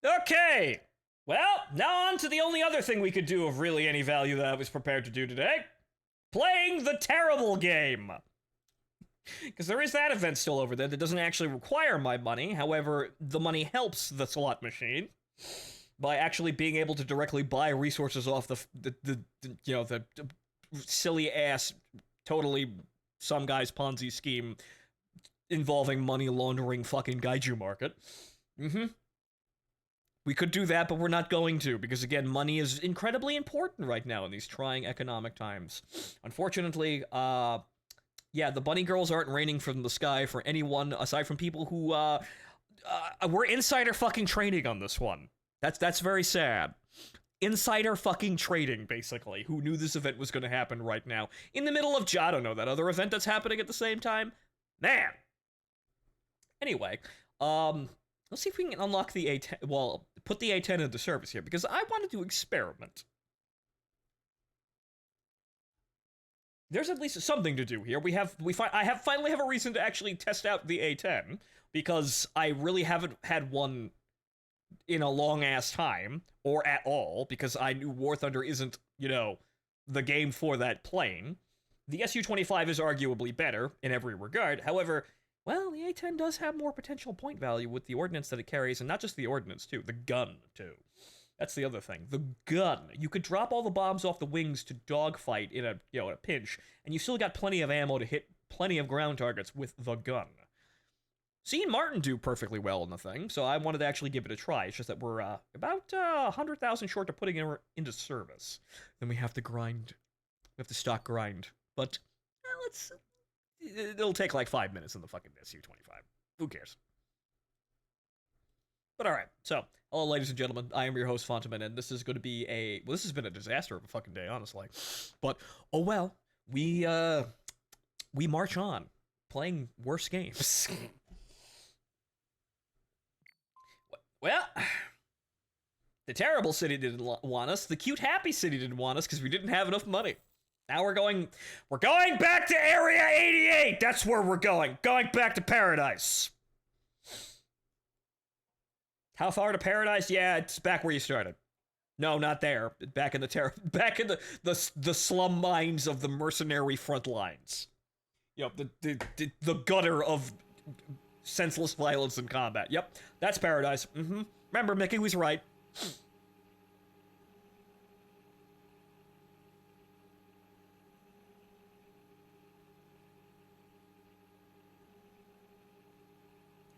Okay. Well, now on to the only other thing we could do of really any value that I was prepared to do today. Playing the terrible game. Because there is that event still over there that doesn't actually require my money. However, the money helps the slot machine by actually being able to directly buy resources off the silly ass, totally some guy's Ponzi scheme involving money laundering fucking gaiju market. We could do that, but we're not going to, because again, money is incredibly important right now in these trying economic times. Unfortunately, yeah, the bunny girls aren't raining from the sky for anyone aside from people who, were insider fucking trading on this one. That's very sad. Insider fucking trading, basically, who knew this event was going to happen right now. In the middle of, I don't know, that other event that's happening at the same time? Man! Anyway, let's see if we can unlock the A10, well, put the A10 into service here, because I wanted to experiment. There's at least something to do here. I finally have a reason to actually test out the A10, because I really haven't had one in a long-ass time, or at all, because I knew War Thunder isn't, the game for that plane. The Su-25 is arguably better in every regard. However, well, the A-10 does have more potential point value with the ordnance that it carries, and not just the ordnance, too. The gun, too. That's the other thing. The gun. You could drop all the bombs off the wings to dogfight in a pinch, and you still got plenty of ammo to hit plenty of ground targets with the gun. Seeing Martin do perfectly well in the thing, so I wanted to actually give it a try. It's just that we're about 100,000 short of putting it into service. Then we have to grind. We have to stock grind. But, it'll take like 5 minutes in the fucking Su-25. Who cares? But alright, so, hello ladies and gentlemen, I am your host Phontomen, and this is going to be this has been a disaster of a fucking day, honestly. But, oh well, we march on, playing worse games. Well, the terrible city didn't want us, the cute happy city didn't want us because we didn't have enough money. Now we're going back to Area 88! That's where we're going! Going back to Paradise! How far to Paradise? Yeah, it's back where you started. No, not there. Back in the slum mines of the mercenary front lines. The gutter of senseless violence and combat. Yep, that's Paradise. Remember, Mickey was right.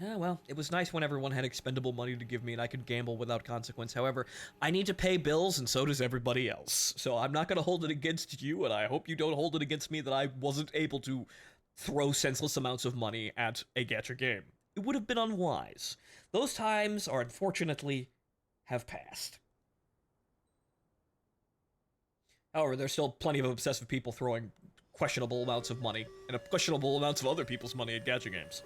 Yeah, well, it was nice when everyone had expendable money to give me and I could gamble without consequence. However, I need to pay bills and so does everybody else. So I'm not going to hold it against you, and I hope you don't hold it against me that I wasn't able to throw senseless amounts of money at a gacha game. It would have been unwise. Those times are unfortunately have passed. However, there's still plenty of obsessive people throwing questionable amounts of money and questionable amounts of other people's money at gacha games.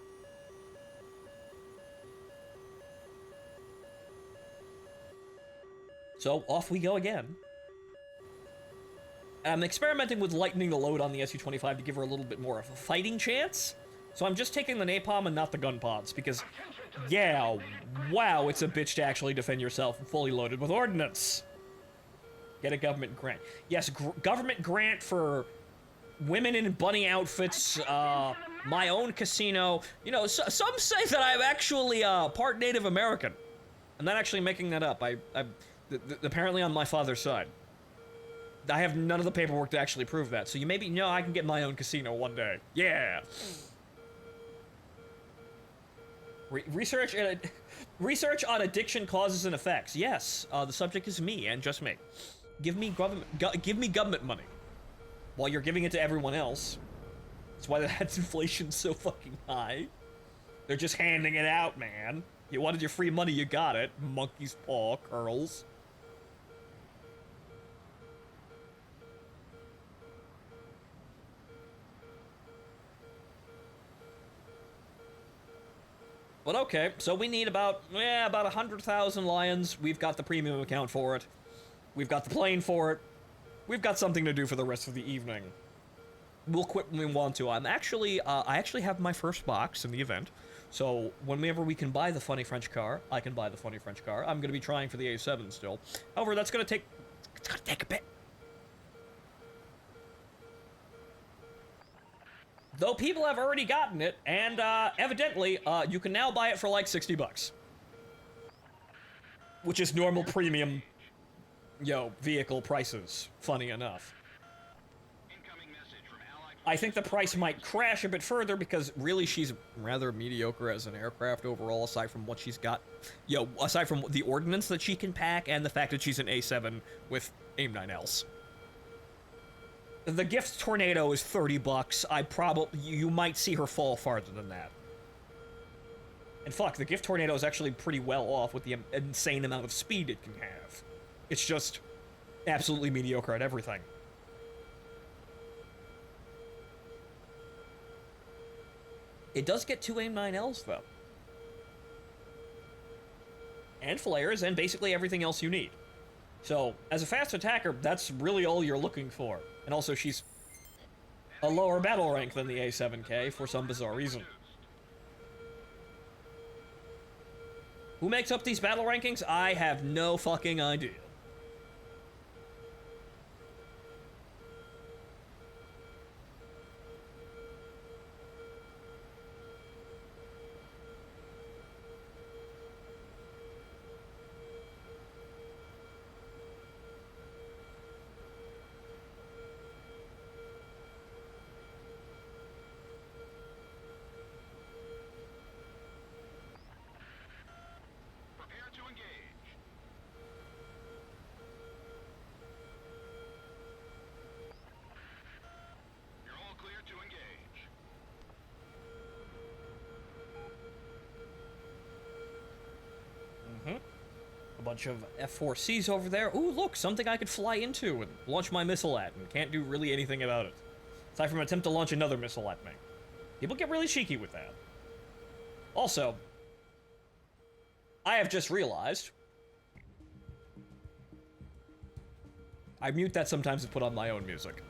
So, off we go again. I'm experimenting with lightening the load on the Su-25 to give her a little bit more of a fighting chance. So I'm just taking the napalm and not the gun pods, because, yeah, wow, it's a bitch to actually defend yourself fully loaded with ordnance. Get a government grant. Yes, government grant for women in bunny outfits, my own casino. Some say that I'm actually, part Native American. I'm not actually making that up. Apparently on my father's side. I have none of the paperwork to actually prove that, so you maybe know I can get my own casino one day. Yeah! Research on addiction causes and effects. Yes, the subject is me, and just me. Give me government money. While you're giving it to everyone else. That's why that's inflation's so fucking high. They're just handing it out, man. You wanted your free money, you got it. Monkey's paw curls. But okay, so we need about 100,000 lions. We've got the premium account for it. We've got the plane for it. We've got something to do for the rest of the evening. We'll quit when we want to. I actually have my first box in the event, So whenever we can buy the funny French car, I can buy the funny French car. I'm gonna be trying for the A7 still. However, it's gonna take a bit. Though people have already gotten it, and evidently, you can now buy it for like $60. Which is normal premium, vehicle prices, funny enough. I think the price might crash a bit further because really she's rather mediocre as an aircraft overall, aside from what she's got, aside from the ordnance that she can pack and the fact that she's an A7 with AIM-9Ls. The gift Tornado is $30. You might see her fall farther than that. And fuck, the gift Tornado is actually pretty well off with the insane amount of speed it can have. It's just absolutely mediocre at everything. It does get 2 AIM-9Ls, though. And flares, and basically everything else you need. So, as a fast attacker, that's really all you're looking for. And also, she's a lower battle rank than the A7K for some bizarre reason. Who makes up these battle rankings? I have no fucking idea. A bunch of F-4Cs over there. Ooh, look, something I could fly into and launch my missile at, and can't do really anything about it. Aside from an attempt to launch another missile at me. People get really cheeky with that. Also, I have just realized I mute that sometimes to put on my own music.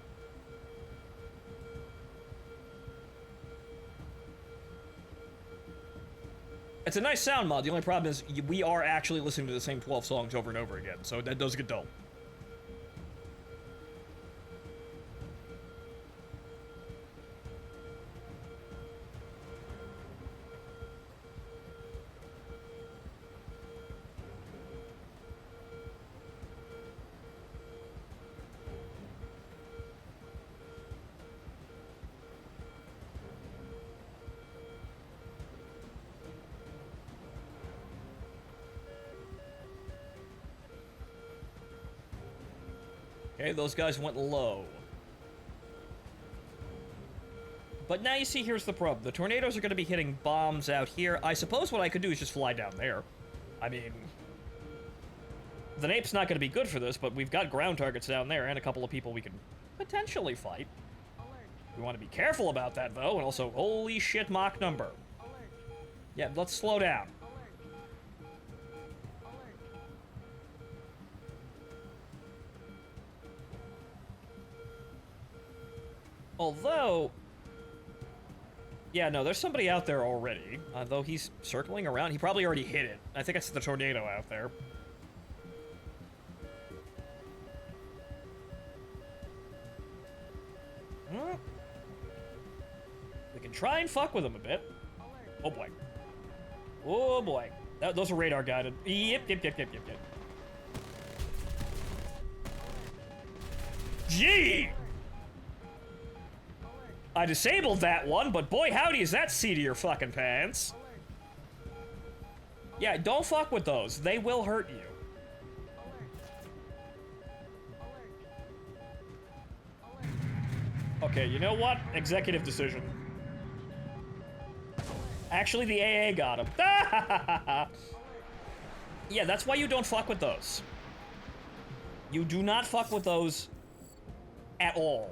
It's a nice sound mod. The only problem is we are actually listening to the same 12 songs over and over again, so that does get dull. Okay, those guys went low. But now you see, here's the problem. The tornadoes are going to be hitting bombs out here. I suppose what I could do is just fly down there. I mean, the Nape's not going to be good for this, but we've got ground targets down there and a couple of people we can potentially fight. We want to be careful about that, though, and also, holy shit, Mach number. Yeah, let's slow down. Although, yeah, no, there's somebody out there already. Though he's circling around. He probably already hit it. I think it's the tornado out there. We can try and fuck with him a bit. Oh boy. Oh boy. Those are radar guided. Yep. Gee! I disabled that one, but boy howdy is that seat of your fucking pants. Yeah, don't fuck with those. They will hurt you. Okay, you know what? Executive decision. Actually, the AA got him. Yeah, that's why you don't fuck with those. You do not fuck with those at all.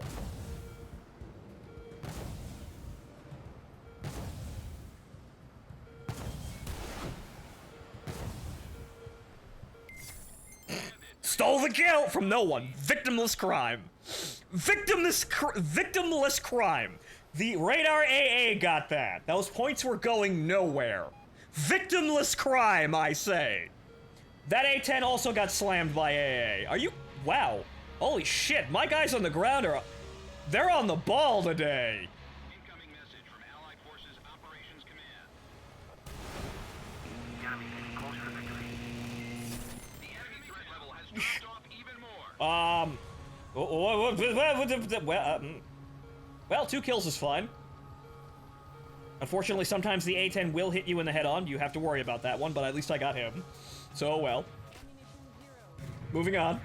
Stole the kill from no one. Victimless crime. Victimless crime. The Radar AA got that. Those points were going nowhere. Victimless crime, I say. That A10 also got slammed by AA. Are you... Wow. Holy shit, my guys on the ground are... They're on the ball today. Incoming message from Allied Forces Operations Command. Enemy getting closer to victory. The enemy threat level has dropped off even more. Well, 2 kills is fine. Unfortunately, sometimes the A10 will hit you in the head-on. You have to worry about that one, but at least I got him. So, well. Moving on.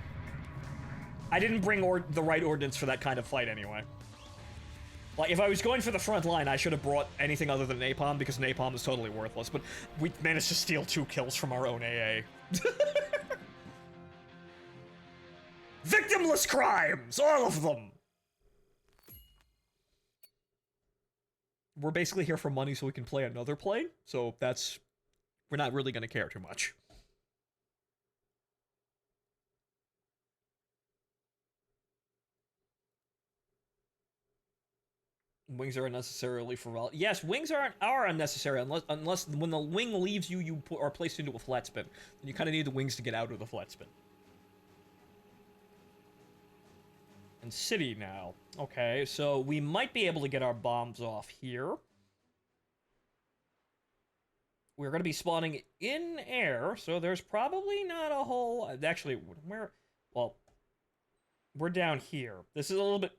I didn't bring the right ordnance for that kind of fight anyway. Like, if I was going for the front line, I should have brought anything other than napalm, because napalm is totally worthless, but we managed to steal 2 kills from our own AA. Victimless crimes! All of them! We're basically here for money so we can play another plane, so that's... We're not really gonna care too much. Wings are unnecessarily for... Yes, wings are unnecessary, unless when the wing leaves you, you are placed into a flat spin. And you kind of need the wings to get out of the flat spin. And city now. Okay, so we might be able to get our bombs off here. We're going to be spawning in air, so there's probably not a whole... Actually, well, we're down here. This is a little bit...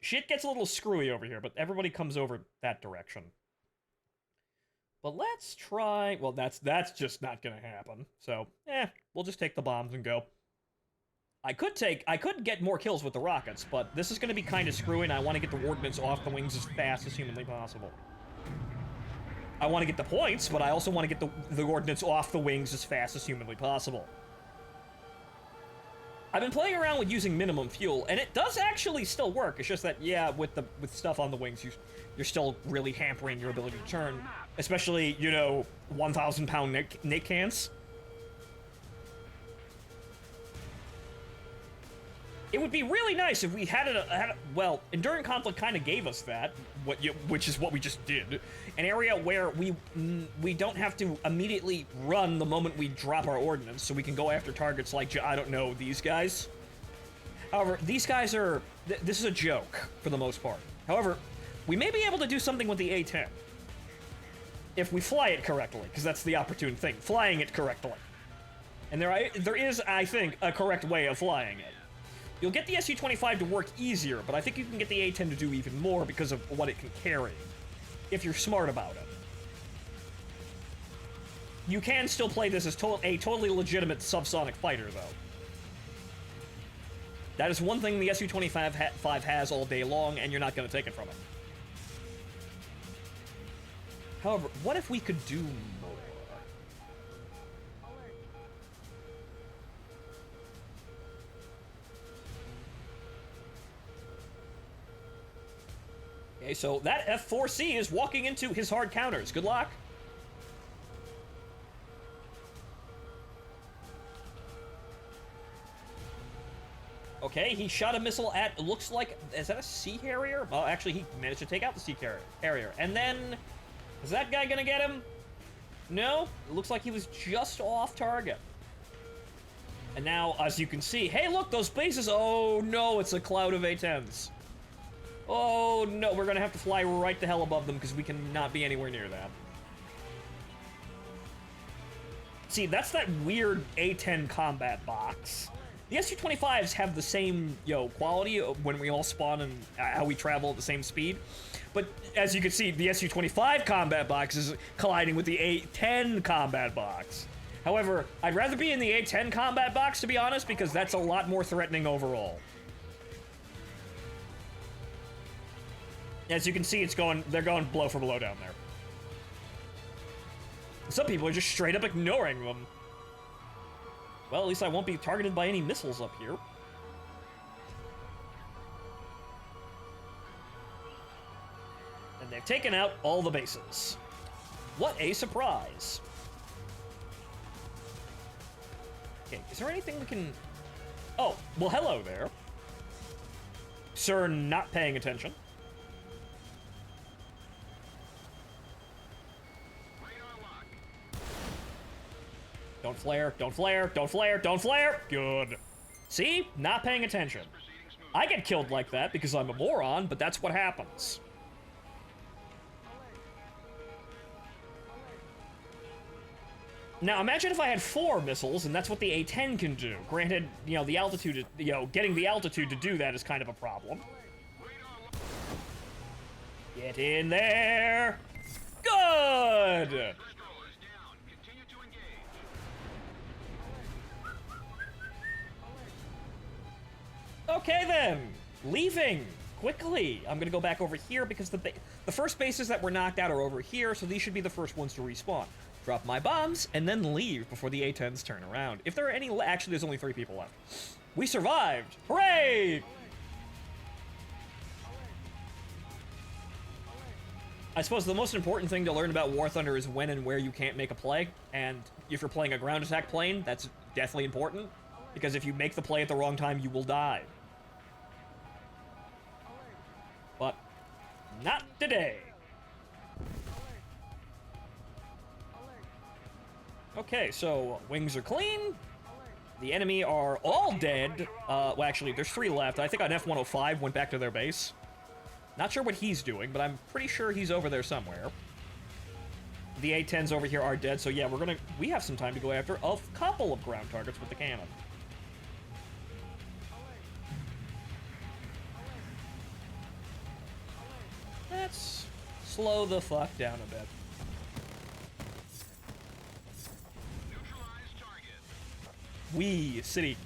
Shit gets a little screwy over here, but everybody comes over that direction. But let's try... Well, that's just not gonna happen. So, we'll just take the bombs and go. I could get more kills with the rockets, but this is gonna be kind of screwy, and I want to get the ordnance off the wings as fast as humanly possible. I want to get the points, but I also want to get the ordnance off the wings as fast as humanly possible. I've been playing around with using minimum fuel, and it does actually still work. It's just that, yeah, with stuff on the wings, you're still really hampering your ability to turn. Especially, you know, 1,000-pound Nick cans. It would be really nice if we had well, Enduring Conflict kind of gave us that, which is what we just did. An area where we don't have to immediately run the moment we drop our ordnance, so we can go after targets like, I don't know, these guys. However, these guys are... This is a joke, for the most part. However, we may be able to do something with the A-10. If we fly it correctly, because that's the opportune thing, flying it correctly. And there is, I think, a correct way of flying it. You'll get the Su-25 to work easier, but I think you can get the A-10 to do even more because of what it can carry, if you're smart about it. You can still play this as a totally legitimate subsonic fighter, though. That is one thing the Su-25 has all day long, and you're not going to take it from it. However, what if we could do more? Okay, so that F-4C is walking into his hard counters. Good luck. Okay, he shot a missile at, looks like, is that a Sea Harrier? Well, actually, he managed to take out the Sea Harrier. And then, is that guy gonna get him? No, it looks like he was just off target. And now, as you can see, hey, look, those bases, oh no, it's a cloud of A-10s. Oh no, we're gonna have to fly right the hell above them because we cannot be anywhere near that. See, that's that weird A-10 combat box. The Su-25s have the same, quality when we all spawn and how we travel at the same speed. But as you can see, the Su-25 combat box is colliding with the A-10 combat box. However, I'd rather be in the A-10 combat box, to be honest, because that's a lot more threatening overall. As you can see, they're going blow for blow down there. Some people are just straight up ignoring them. Well, at least I won't be targeted by any missiles up here. And they've taken out all the bases. What a surprise. Okay, is there anything we can... Oh, well, hello there. Sir not paying attention. Don't flare, don't flare, don't flare, don't flare! Good. See? Not paying attention. I get killed like that because I'm a moron, but that's what happens. Now, imagine if I had 4 missiles, and that's what the A-10 can do. Granted, you know, the altitude, getting the altitude to do that is kind of a problem. Get in there! Good! Okay then, leaving quickly. I'm gonna go back over here because the first bases that were knocked out are over here, so these should be the first ones to respawn. Drop my bombs, and then leave before the A-10s turn around. If there are any actually, there's only 3 people left. We survived! Hooray! I suppose the most important thing to learn about War Thunder is when and where you can't make a play, and if you're playing a ground attack plane, that's definitely important, because if you make the play at the wrong time, you will die. But not today. Okay, so wings are clean. The enemy are all dead. Well, actually, there's 3 left. I think an F-105 went back to their base. Not sure what he's doing, but I'm pretty sure he's over there somewhere. The A-10s over here are dead, so yeah, we have some time to go after a couple of ground targets with the cannon. Let's slow the fuck down a bit. Wee city.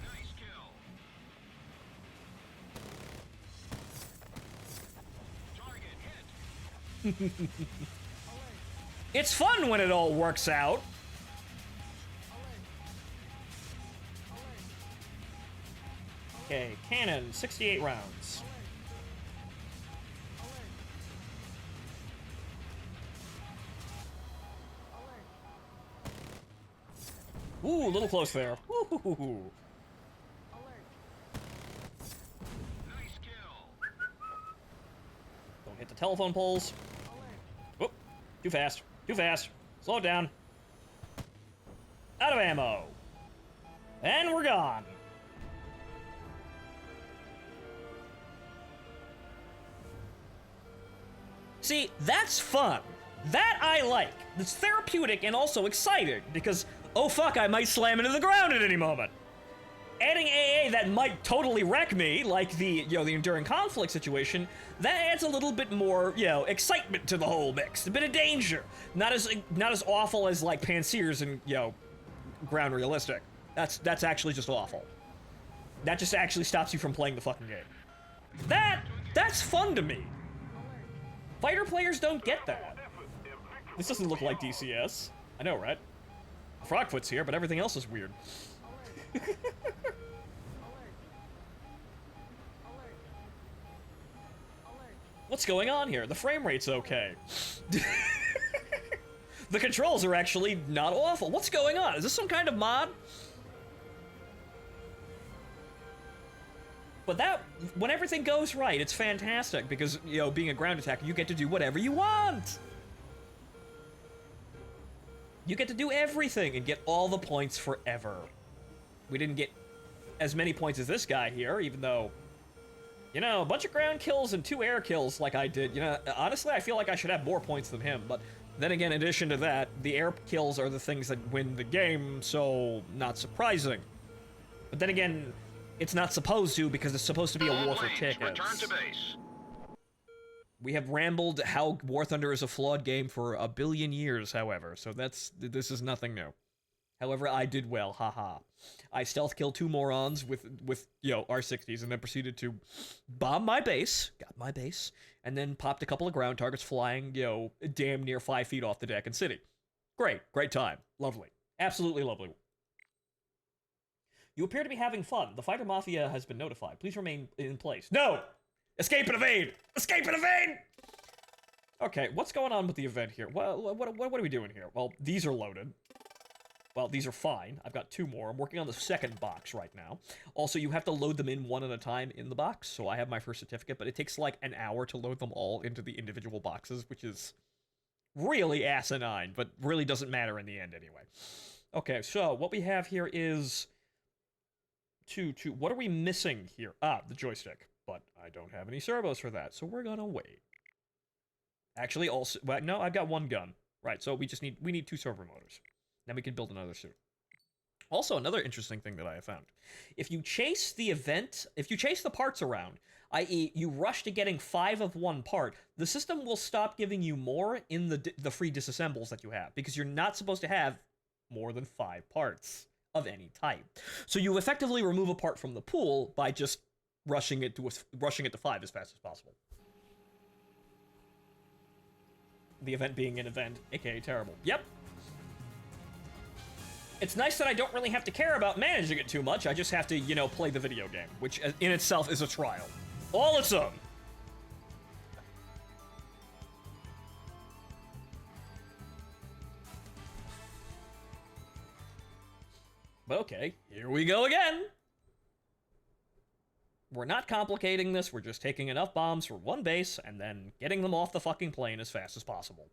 Nice kill. Target hit. It's fun when it all works out. Okay, cannon, 68 rounds. Ooh, a little close there. Ooh. Nice kill. Don't hit the telephone poles. Whoop. Too fast. Too fast. Slow it down. Out of ammo. And we're gone. See, that's fun. That I like. It's therapeutic and also exciting because, oh fuck, I might slam into the ground at any moment. Adding AA that might totally wreck me, like the enduring conflict situation, that adds a little bit more, excitement to the whole mix. A bit of danger. Not as awful as like Pansiers and, ground realistic. That's actually just awful. That just actually stops you from playing the fucking game. That's fun to me. Fighter players don't get that. This doesn't look like DCS. I know, right? Frogfoot's here, but everything else is weird. What's going on here? The frame rate's okay. The controls are actually not awful. What's going on? Is this some kind of mod? But when everything goes right, it's fantastic because, being a ground attacker, you get to do whatever you want. You get to do everything and get all the points forever. We didn't get as many points as this guy here, even though, a bunch of ground kills and 2 air kills like I did. Honestly, I feel like I should have more points than him, but then again, in addition to that, the air kills are the things that win the game, so not surprising. But then again, it's not supposed to because it's supposed to be a war for tickets. Return to base. We have rambled how War Thunder is a flawed game for a billion years, however, so this is nothing new. However, I did well, haha. I stealth killed 2 morons with R60s and then proceeded to bomb my base, got my base, and then popped a couple of ground targets flying, damn near 5 feet off the deck and city. Great time. Lovely. Absolutely lovely. You appear to be having fun. The fighter mafia has been notified. Please remain in place. No! Escape and evade! Escape and evade! Okay, what's going on with the event here? What are we doing here? Well, these are loaded. Well, these are fine. I've got 2 more. I'm working on the second box right now. Also, you have to load them in one at a time in the box, so I have my first certificate, but it takes like an hour to load them all into the individual boxes, which is really asinine, but really doesn't matter in the end anyway. Okay, so what we have here is... What are we missing here? Ah, the joystick. But I don't have any servos for that, so we're gonna wait. Actually, also... Well, no, I've got 1 gun. Right, so we need 2 servo motors. Then we can build another suit. Also, another interesting thing that I have found. If you chase the parts around, i.e. you rush to getting 5 of one part, the system will stop giving you more in the free disassembles that you have, because you're not supposed to have more than 5 parts of any type. So you effectively remove a part from the pool by just rushing it to 5 as fast as possible. The event being an event, aka terrible. Yep. It's nice that I don't really have to care about managing it too much. I just have to, you know, play the video game, which in itself is a trial. All its own. But okay, here we go again. We're not complicating this, we're just taking enough bombs for one base and then getting them off the fucking plane as fast as possible.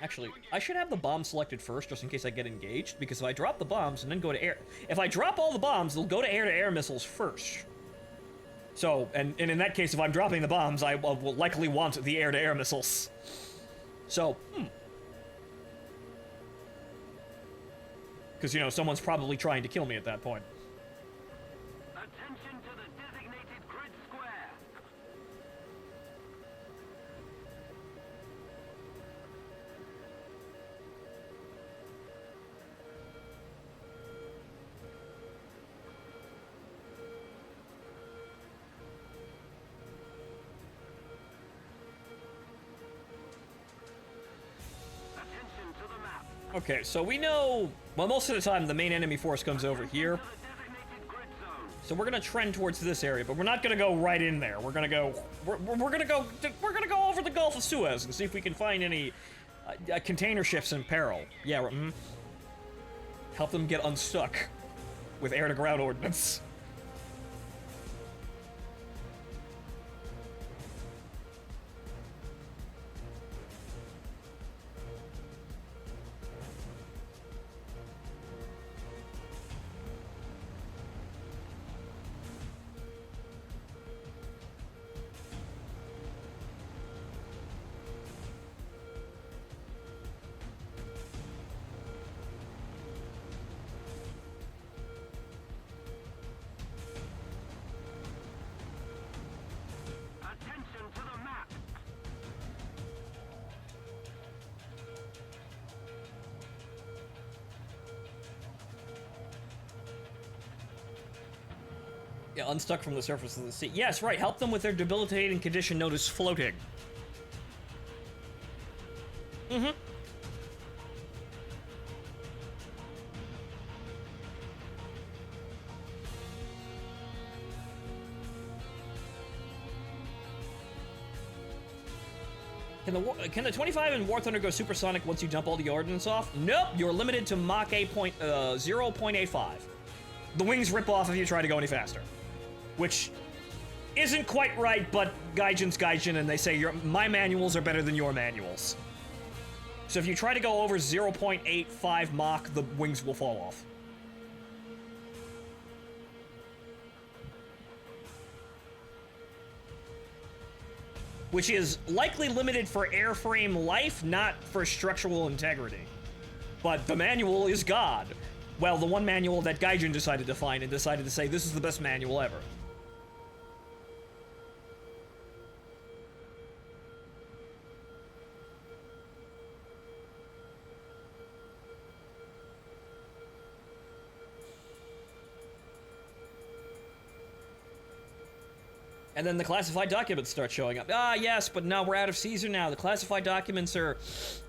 Actually, I should have the bomb selected first, just in case I get engaged, because if I drop the bombs and then go to air... If I drop all the bombs, they'll go to air-to-air missiles first. So, and in that case, if I'm dropping the bombs, I will likely want the air-to-air missiles. So, Because, you know, someone's probably trying to kill me at that point. Attention to the designated grid square. Attention to the map. Okay, so we know... Well, most of the time, the main enemy force comes over here. To the designated grid zone. So we're gonna trend towards this area, but we're not gonna go right in there. We're gonna go... We're gonna go over the Gulf of Suez and see if we can find any container ships in peril. Yeah, help them get unstuck with air-to-ground ordnance. Attention to the map. Yeah, unstuck from the surface of the sea. Yes, right, help them with their debilitating condition known as floating. Mm-hmm. Can the 25 in War Thunder go supersonic once you dump all the ordnance off? Nope, you're limited to Mach 0.85. The wings rip off if you try to go any faster. Which isn't quite right, but Gaijin's Gaijin, and they say my manuals are better than your manuals. So if you try to go over 0.85 Mach, the wings will fall off. Which is likely limited for airframe life, not for structural integrity. But the manual is God. Well, the one manual that Gaijin decided to find and decided to say this is the best manual ever. And then the classified documents start showing up. Ah, yes, but no, we're out of season now. The classified documents are,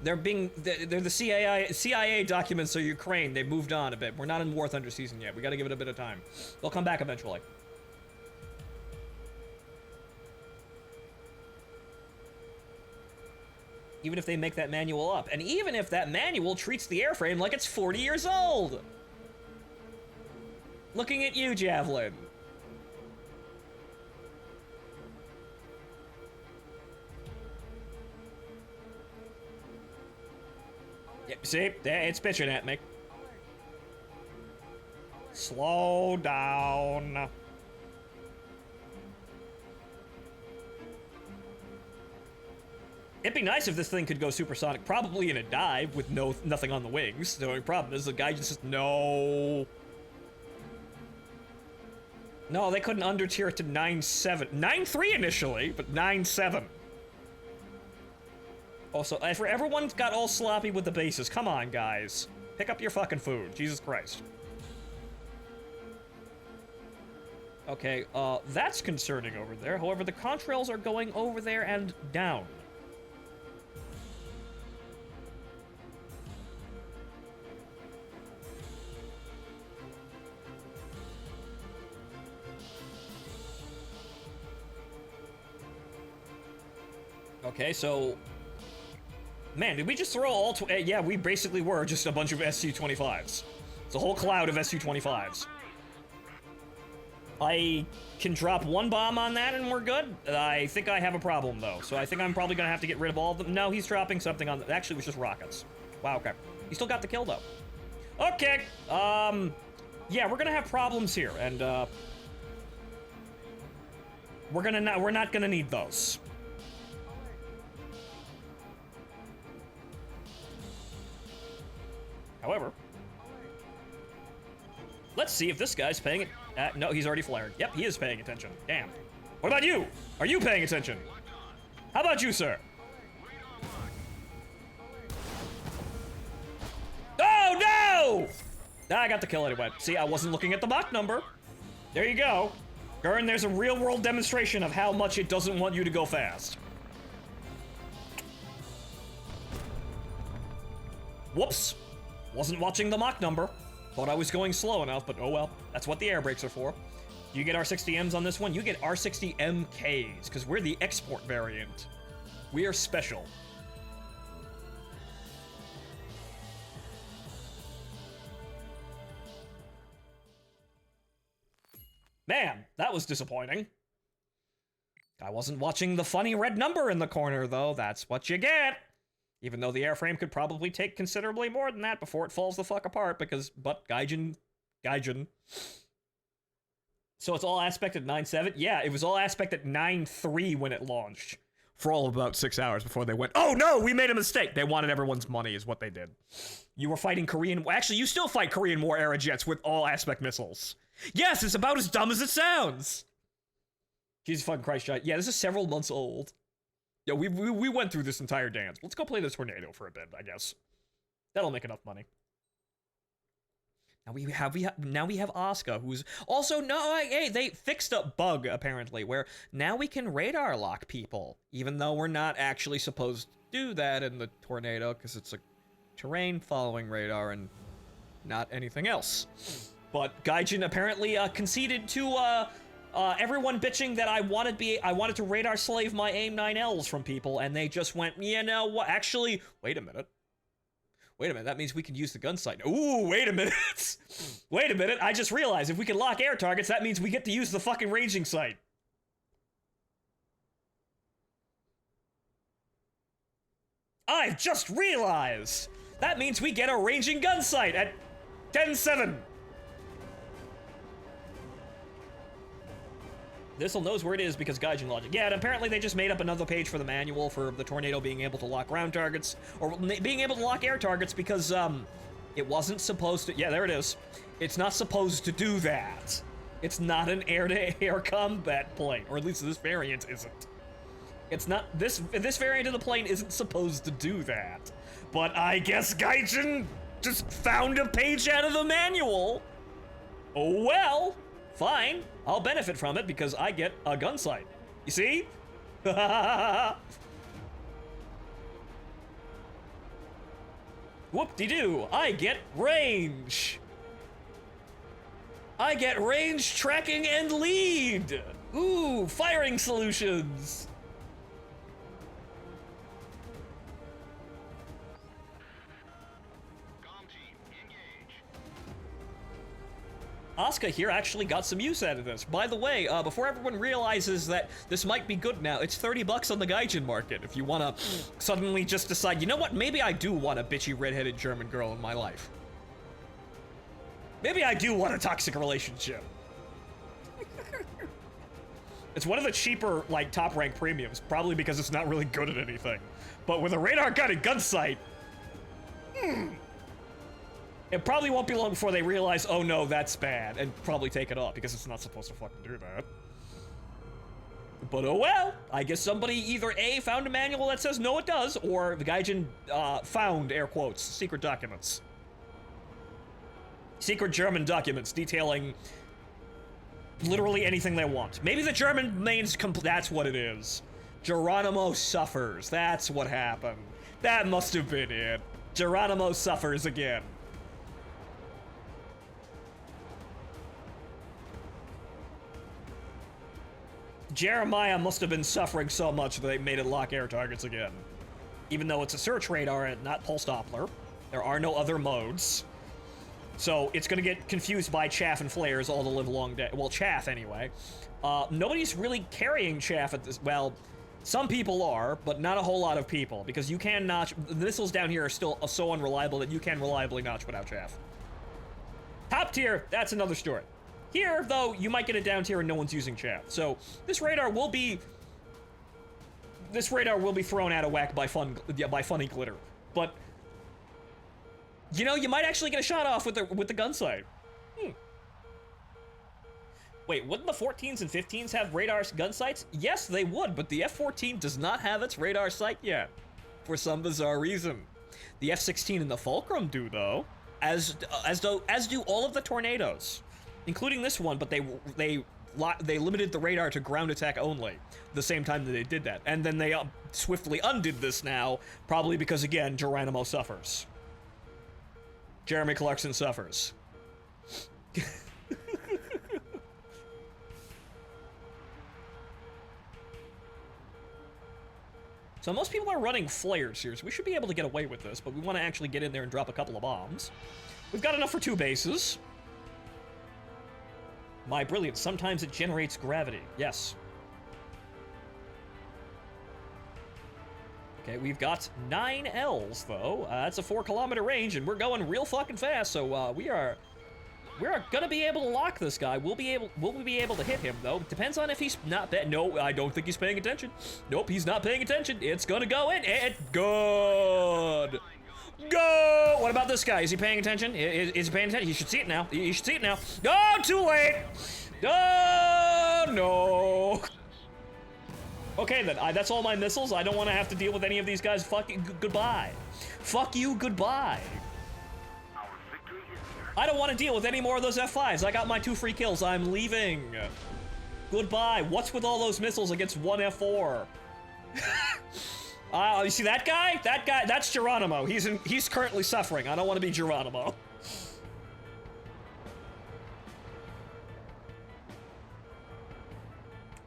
they're the CIA documents of Ukraine. They've moved on a bit. We're not in War Thunder season yet. We gotta give it a bit of time. They'll come back eventually. Even if they make that manual up. And even if that manual treats the airframe like it's 40 years old. Looking at you, Javelin. Yep, see? It's bitching at me. Slow down. It'd be nice if this thing could go supersonic, probably in a dive with nothing on the wings. The only problem is the guy just no. No, they couldn't undertier it to 9.7. 9.3 initially, but 9.7. Also, everyone's got all sloppy with the bases. Come on, guys. Pick up your fucking food. Jesus Christ. Okay, that's concerning over there. However, the contrails are going over there and down. Okay, so... Man, did we just throw all... yeah, we basically were just a bunch of SU-25s. It's a whole cloud of SU-25s. I can drop one bomb on that and we're good. I think I have a problem, though. So I think I'm probably going to have to get rid of all of them. No, he's dropping something on... Actually, it was just rockets. Wow, okay. He still got the kill, though. Okay, yeah, we're going to have problems here, and, we're not going to need those. However, let's see if this guy's paying it. No, he's already flared. Yep, he is paying attention. Damn. What about you? Are you paying attention? How about you, sir? Oh, no! I got the kill anyway. See, I wasn't looking at the Mach number. There you go. Gurn, there's a real-world demonstration of how much it doesn't want you to go fast. Whoops. Wasn't watching the Mach number. Thought I was going slow enough, but oh well. That's what the air brakes are for. You get R60Ms on this one, you get R60MKs, because we're the export variant. We are special. Man, that was disappointing. I wasn't watching the funny red number in the corner, though. That's what you get. Even though the airframe could probably take considerably more than that before it falls the fuck apart, but Gaijin. So it's all aspect at 9.7? Yeah, it was all aspect at 9.3 when it launched. For all of about 6 hours before they went, oh no, we made a mistake! They wanted everyone's money is what they did. You were fighting Korean... Actually, you still fight Korean War era jets with all aspect missiles. Yes, it's about as dumb as it sounds! Jesus fucking Christ, Giant. Yeah, this is several months old. Yeah, we went through this entire dance. Let's go play the Tornado for a bit, I guess. That'll make enough money. Now we have Asuka, who's also hey, they fixed a bug apparently where now we can radar lock people, even though we're not actually supposed to do that in the Tornado because it's a terrain following radar and not anything else. But Gaijin apparently conceded to everyone bitching that I wanted to radar slave my AIM-9Ls from people, and they just went, you know what, actually, wait a minute, that means we can use the gun sight. Ooh, wait a minute, wait a minute, I just realized if we can lock air targets, that means we get to use the fucking ranging sight. I've just realized! That means we get a ranging gun sight at 10-7. This'll knows where it is because Gaijin logic. Yeah, and apparently they just made up another page for the manual for the Tornado being able to lock ground targets, or being able to lock air targets because, it wasn't supposed to... Yeah, there it is. It's not supposed to do that. It's not an air-to-air combat plane, or at least this variant isn't. It's not... This variant of the plane isn't supposed to do that. But I guess Gaijin just found a page out of the manual. Oh well. Fine, I'll benefit from it because I get a gun sight. You see? Whoop-de-doo, I get range. I get range, tracking, and lead. Ooh, firing solutions. Asuka here actually got some use out of this. By the way, before everyone realizes that this might be good now, it's $30 on the Gaijin market if you want to suddenly just decide, you know what, maybe I do want a bitchy redheaded German girl in my life. Maybe I do want a toxic relationship. It's one of the cheaper, like, top-rank premiums, probably because it's not really good at anything. But with a radar gun and gun sight, it probably won't be long before they realize, oh no, that's bad, and probably take it off, because it's not supposed to fucking do that. But oh well, I guess somebody either A, found a manual that says no it does, or the Gaijin found, air quotes, secret documents. Secret German documents detailing literally anything they want. Maybe the German mains that's what it is. Geronimo suffers, that's what happened. That must have been it. Geronimo suffers again. Jeremiah must have been suffering so much that they made it lock air targets again. Even though it's a search radar and not pulse Doppler, there are no other modes. So it's gonna get confused by chaff and flares all the live long day. Well, chaff anyway. Nobody's really carrying chaff at this, well, some people are, but not a whole lot of people, because you can notch, the missiles down here are still so unreliable that you can reliably notch without chaff. Top tier, that's another story. Here, though, you might get it down tier and no one's using chaff. So this radar will be thrown out of whack by funny glitter. But you know, you might actually get a shot off with the gun sight. Wait, wouldn't the 14s and 15s have radar gun sights? Yes, they would, but the F-14 does not have its radar sight yet, for some bizarre reason. The F-16 and the Fulcrum do, though, as do all of the Tornadoes, including this one. But they limited the radar to ground attack only the same time that they did that, and then they swiftly undid this now, probably because again Geronimo suffers. Jeremy Clarkson suffers. So most people are running flares here, so we should be able to get away with this, but we want to actually get in there and drop a couple of bombs. We've got enough for 2 bases. My brilliance, sometimes it generates gravity. Yes. Okay, we've got 9 L's, though. That's a 4-kilometer range, and we're going real fucking fast, so we're gonna be able to lock this guy. Will we be able to hit him, though? Depends on if he's not no, I don't think he's paying attention. Nope, he's not paying attention. It's gonna go in, and good. Go! What about this guy? Is he paying attention? Is he paying attention? He should see it now. He should see it now. Oh, too late! Oh, no! Okay, then. That's all my missiles. I don't want to have to deal with any of these guys. Goodbye. Fuck you, goodbye. I don't want to deal with any more of those F5s. I got my 2 free kills. I'm leaving. Goodbye. What's with all those missiles against 1 F4? You see that guy? That guy, that's Geronimo. He's currently suffering. I don't want to be Geronimo.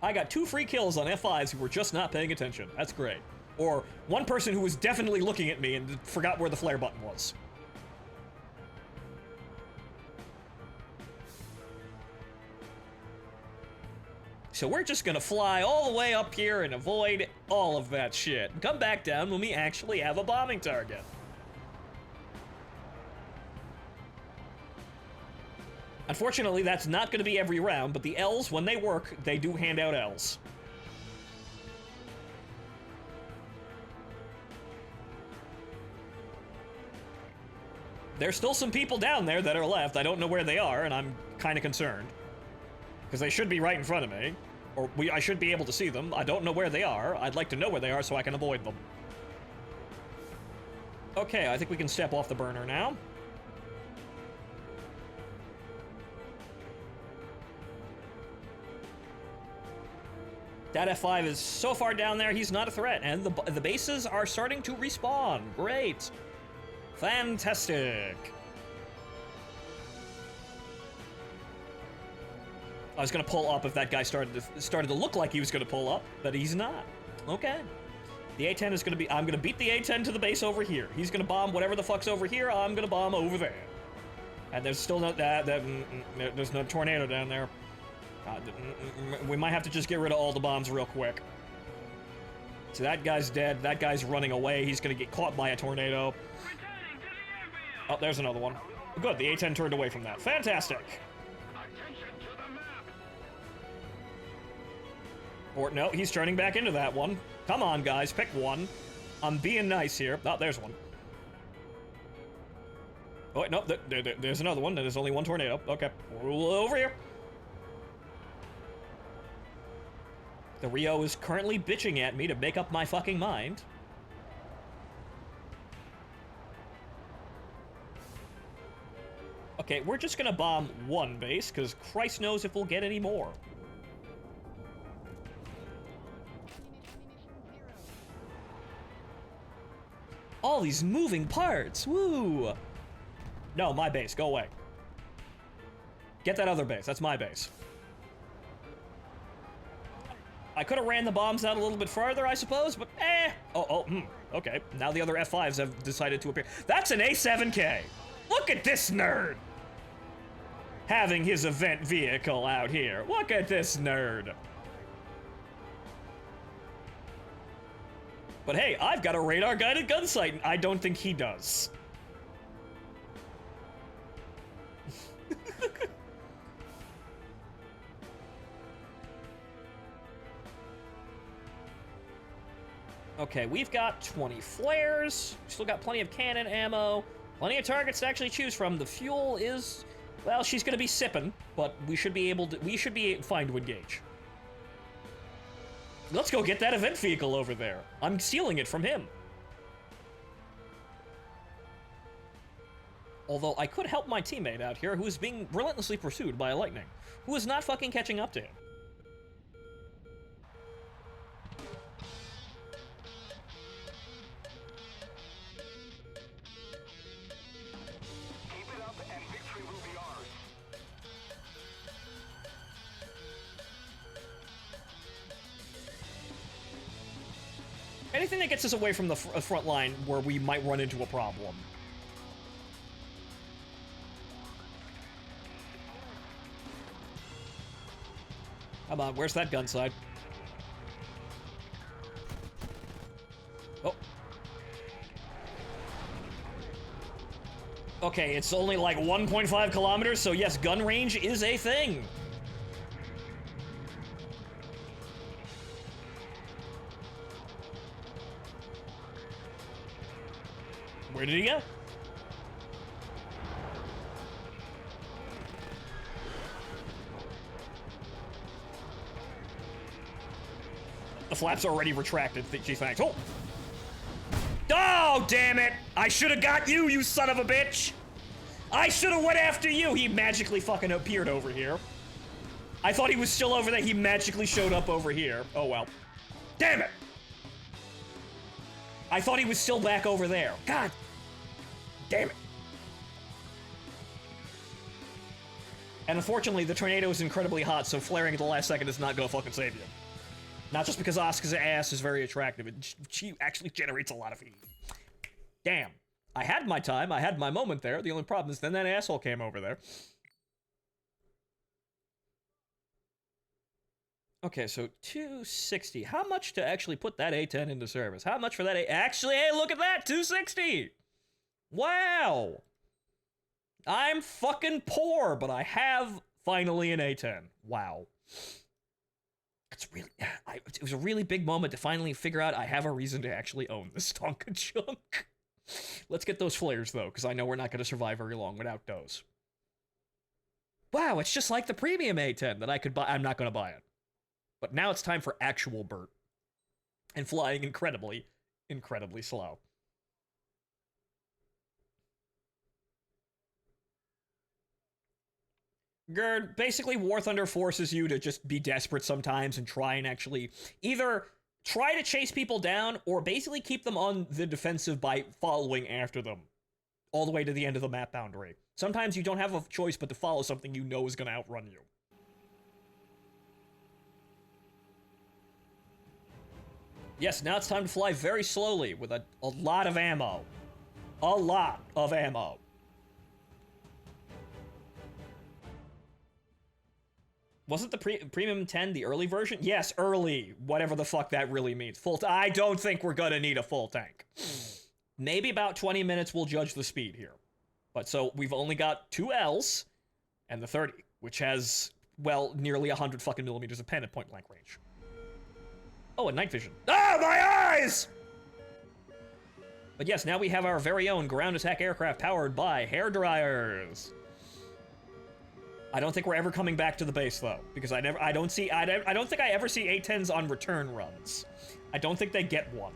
I got 2 free kills on F5s who were just not paying attention. That's great. Or one person who was definitely looking at me and forgot where the flare button was. So we're just gonna fly all the way up here and avoid all of that shit. Come back down when we actually have a bombing target. Unfortunately, that's not gonna be every round, but the L's, when they work, they do hand out L's. There's still some people down there that are left. I don't know where they are, and I'm kind of concerned. Because they should be right in front of me. Or I should be able to see them. I don't know where they are. I'd like to know where they are so I can avoid them. Okay, I think we can step off the burner now. That F5 is so far down there, he's not a threat. And the bases are starting to respawn. Great. Fantastic. I was gonna pull up if that guy started to look like he was gonna pull up, but he's not. Okay. The A-10 is gonna be, I'm gonna beat the A-10 to the base over here. He's gonna bomb whatever the fuck's over here, I'm gonna bomb over there. And there's still no there's no tornado down there. We might have to just get rid of all the bombs real quick. So that guy's dead. That guy's running away. He's gonna get caught by a tornado. Returning to the airfield. Oh, there's another one. Good, the A-10 turned away from that. Fantastic. Attention to the map. Or, no, he's turning back into that one. Come on, guys, pick one. I'm being nice here. Oh, there's one. Oh, wait, no, there's another one. There's only one tornado. Okay, over here. The Rio is currently bitching at me to make up my fucking mind. Okay, we're just gonna bomb one base, because Christ knows if we'll get any more. All these moving parts, woo! No, my base, go away. Get that other base, that's my base. I could have ran the bombs out a little bit farther, I suppose, but okay. Now the other F5s have decided to appear. That's an A7K! Look at this nerd! Having his event vehicle out here. Look at this nerd. But hey, I've got a radar-guided gun sight, and I don't think he does. Okay, we've got 20 flares. Still got plenty of cannon ammo. Plenty of targets to actually choose from. The fuel is, well, she's gonna be sipping, but we should be able to, fine to engage. Let's go get that event vehicle over there. I'm stealing it from him. Although I could help my teammate out here who is being relentlessly pursued by a lightning, who is not fucking catching up to him. Keep it up and victory will be ours. Anything that gets us away from the front line where we might run into a problem. Come on, where's that gun side? Oh. Okay, it's only like 1.5 kilometers, so yes, gun range is a thing. Where did he go? The flap's already retracted, gee thanks. Oh! Oh, damn it! I should have got you, you son of a bitch! I should have went after you! He magically fucking appeared over here. I thought he was still over there, he magically showed up over here. Oh well. Damn it! I thought he was still back over there. God damn it. And unfortunately, the tornado is incredibly hot, so flaring at the last second is not gonna fucking save you. Not just because Asuka's ass is very attractive, she actually generates a lot of heat. Damn. I had my time, I had my moment there. The only problem is then that asshole came over there. Okay, so 260. How much to actually put that A10 into service? How much for that Actually, hey, look at that! 260! Wow! I'm fucking poor, but I have finally an A10. Wow. It's really, it was a really big moment to finally figure out I have a reason to actually own this Tonka junk. Let's get those flares, though, because I know we're not going to survive very long without those. Wow, it's just like the premium A10 that I could buy. I'm not going to buy it. But now it's time for actual Burt. And flying incredibly, incredibly slow. Gerd, basically War Thunder forces you to just be desperate sometimes and try and actually either try to chase people down or basically keep them on the defensive by following after them all the way to the end of the map boundary. Sometimes you don't have a choice but to follow something you know is going to outrun you. Yes, now it's time to fly very slowly with a lot of ammo. A lot of ammo. Wasn't the Premium 10 the early version? Yes, early. Whatever the fuck that really means. I don't think we're gonna need a full tank. Maybe about 20 minutes will judge the speed here. But so we've only got 2 Ls and the 30, which has, well, nearly 100 fucking millimeters of pen at point blank range. Oh, and night vision. Ah, my eyes! But yes, now we have our very own ground attack aircraft powered by hair dryers. I don't think we're ever coming back to the base though, because I don't think I ever see A-10s on return runs. I don't think they get one.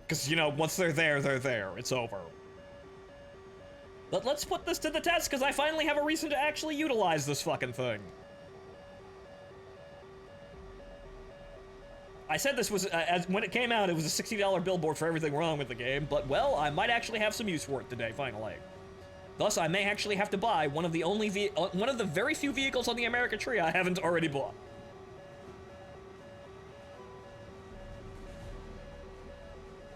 Because, you know, once they're there, they're there. It's over. But let's put this to the test, because I finally have a reason to actually utilize this fucking thing. I said this was, when it came out, it was a $60 billboard for everything wrong with the game, but, well, I might actually have some use for it today, finally. Thus, I may actually have to buy one of the very few vehicles on the American tree I haven't already bought.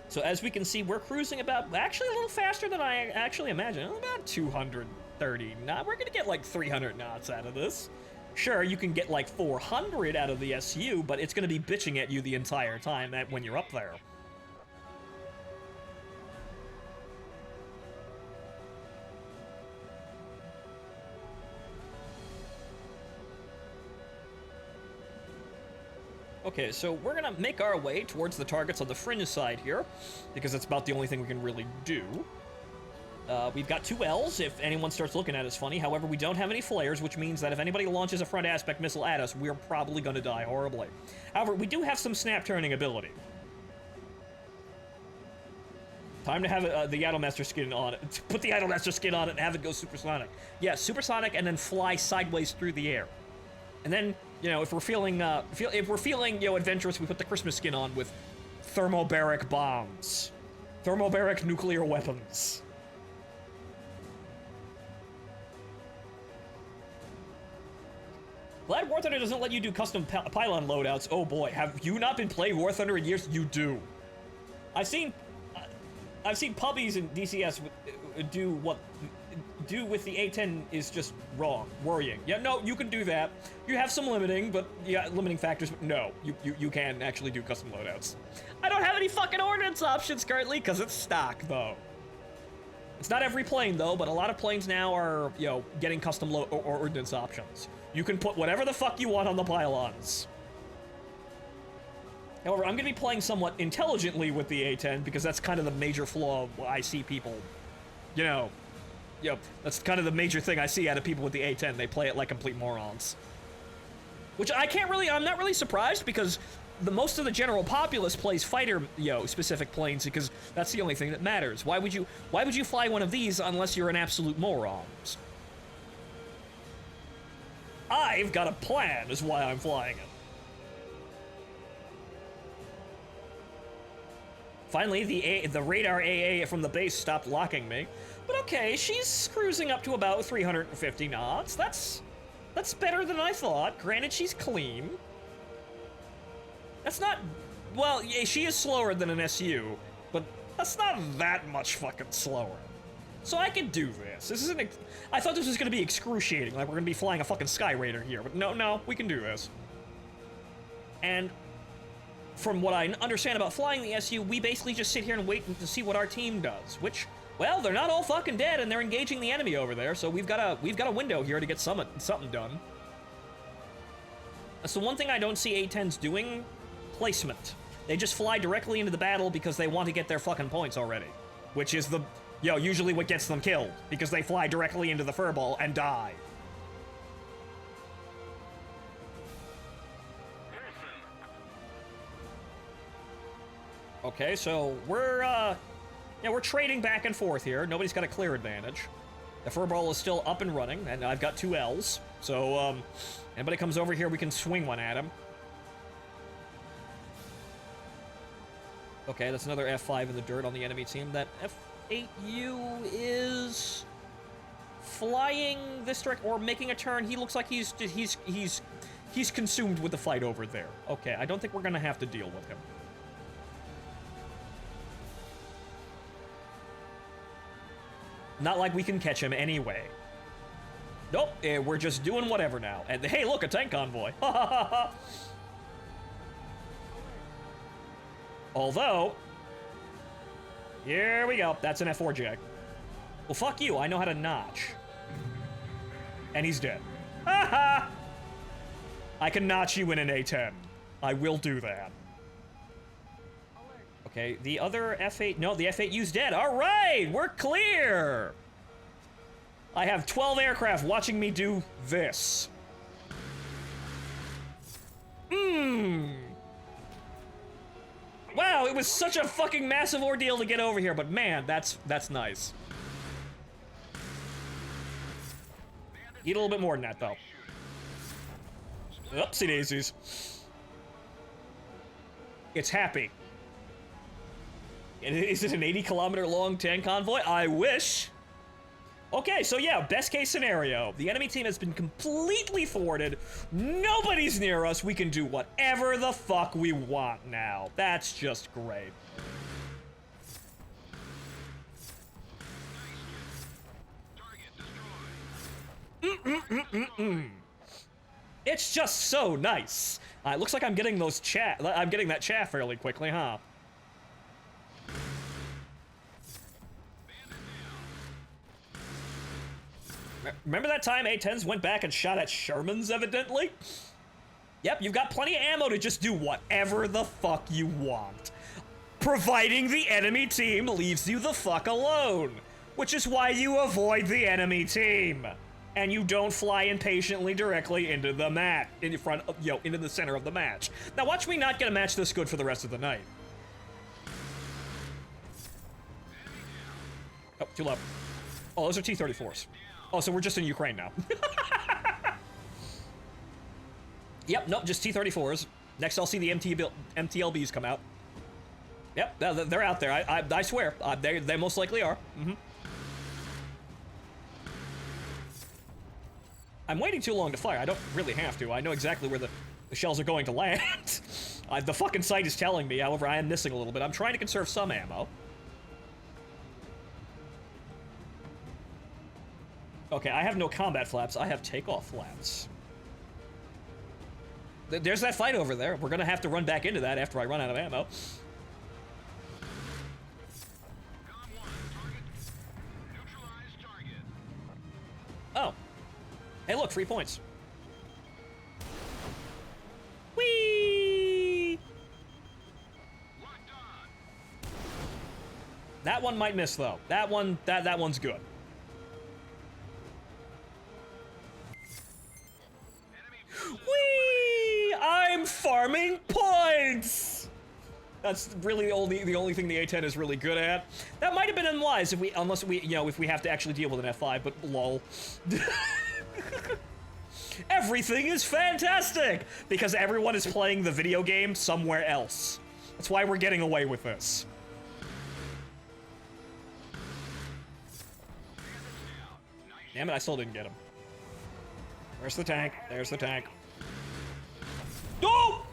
So as we can see, we're cruising about, actually a little faster than I actually imagined. About 230 knots. We're gonna get like 300 knots out of this. Sure, you can get like 400 out of the SU, but it's gonna be bitching at you the entire time when you're up there. Okay, so we're gonna make our way towards the targets on the fringe side here, because that's about the only thing we can really do. We've got 2 Ls if anyone starts looking at us funny. However, we don't have any flares, which means that if anybody launches a front aspect missile at us, we're probably gonna die horribly. However, we do have some snap turning ability. Time to have the Idolmaster skin on it. Put the Idolmaster skin on it and have it go supersonic. Yeah, supersonic and then fly sideways through the air. And then, you know, if we're feeling, you know, adventurous, we put the Christmas skin on with thermobaric bombs. Thermobaric nuclear weapons. Glad War Thunder doesn't let you do custom pylon loadouts. Oh boy, have you not been playing War Thunder in years? You do. I've seen puppies in DCS do what with the A-10 is just wrong, worrying. Yeah, no, you can do that. You have some limiting factors, but no, you can actually do custom loadouts. I don't have any fucking ordnance options currently, because it's stock, though. It's not every plane, though, but a lot of planes now are, you know, getting custom ordnance options. You can put whatever the fuck you want on the pylons. However, I'm going to be playing somewhat intelligently with the A-10, because that's kind of the major flaw I see people, you know, that's kind of the major thing I see out of people with the A-10. They play it like complete morons. Which I'm not really surprised, because most of the general populace plays fighter, specific planes, because that's the only thing that matters. Why would you fly one of these unless you're an absolute moron? I've got a plan, is why I'm flying it. Finally, the radar AA from the base stopped locking me. But okay, she's cruising up to about 350 knots. That's better than I thought. Granted, she's clean. That's not... Well, yeah, she is slower than an SU, but that's not that much fucking slower. So I can do this. This isn't... I thought this was going to be excruciating, like we're going to be flying a fucking Sky Raider here, but no, we can do this. And from what I understand about flying the SU, we basically just sit here and wait to see what our team does, which... Well, they're not all fucking dead, and they're engaging the enemy over there, so we've got a window here to get something done. That's the one thing I don't see A-10s doing: placement. They just fly directly into the battle because they want to get their fucking points already, which is usually what gets them killed, because they fly directly into the furball and die. Okay, so we're trading back and forth here. Nobody's got a clear advantage. The furball is still up and running, and I've got 2 Ls. So, anybody comes over here, we can swing one at him. Okay, that's another F5 in the dirt on the enemy team. That F8U is flying this direction, or making a turn. He looks like he's consumed with the fight over there. Okay, I don't think we're gonna have to deal with him. Not like we can catch him anyway. Nope, we're just doing whatever now. And hey, look, a tank convoy. Although, here we go. That's an F4J. Well, fuck you. I know how to notch. And he's dead. I can notch you in an A10. I will do that. Okay, the other F8... No, the F8U's dead. All right, we're clear. I have 12 aircraft watching me do this. Wow, it was such a fucking massive ordeal to get over here, but man, that's nice. Need a little bit more than that, though. Oopsie daisies. It's happy. Is it an 80-kilometer long tank convoy? I wish. Okay, so yeah, best case scenario. The enemy team has been completely thwarted. Nobody's near us. We can do whatever the fuck we want now. That's just great. It's just so nice. It looks like I'm getting those I'm getting that chaff fairly quickly, huh? Remember that time A-10s went back and shot at Shermans, evidently? Yep, you've got plenty of ammo to just do whatever the fuck you want. Providing the enemy team leaves you the fuck alone. Which is why you avoid the enemy team. And you don't fly impatiently directly into the mat, in front of, into the center of the match. Now watch me not get a match this good for the rest of the night. Oh, too low. Oh, those are T-34s. Oh, so we're just in Ukraine now. Yep, nope, just T-34s. Next I'll see the MTLBs come out. Yep, they're out there, I swear. They most likely are. I'm waiting too long to fire. I don't really have to. I know exactly where the shells are going to land. The fucking sight is telling me, however, I am missing a little bit. I'm trying to conserve some ammo. Okay, I have no combat flaps. I have takeoff flaps. There's that fight over there. We're gonna have to run back into that after I run out of ammo. Oh. Hey, look, 3 points. Whee! That one might miss, though. That one's good. Whee! I'm farming points! That's really the only thing the A-10 is really good at. That might have been unwise unless we if we have to actually deal with an F5, but lol. Everything is fantastic! Because everyone is playing the video game somewhere else. That's why we're getting away with this. Damn it, I still didn't get him. There's the tank. There's the tank. Oh!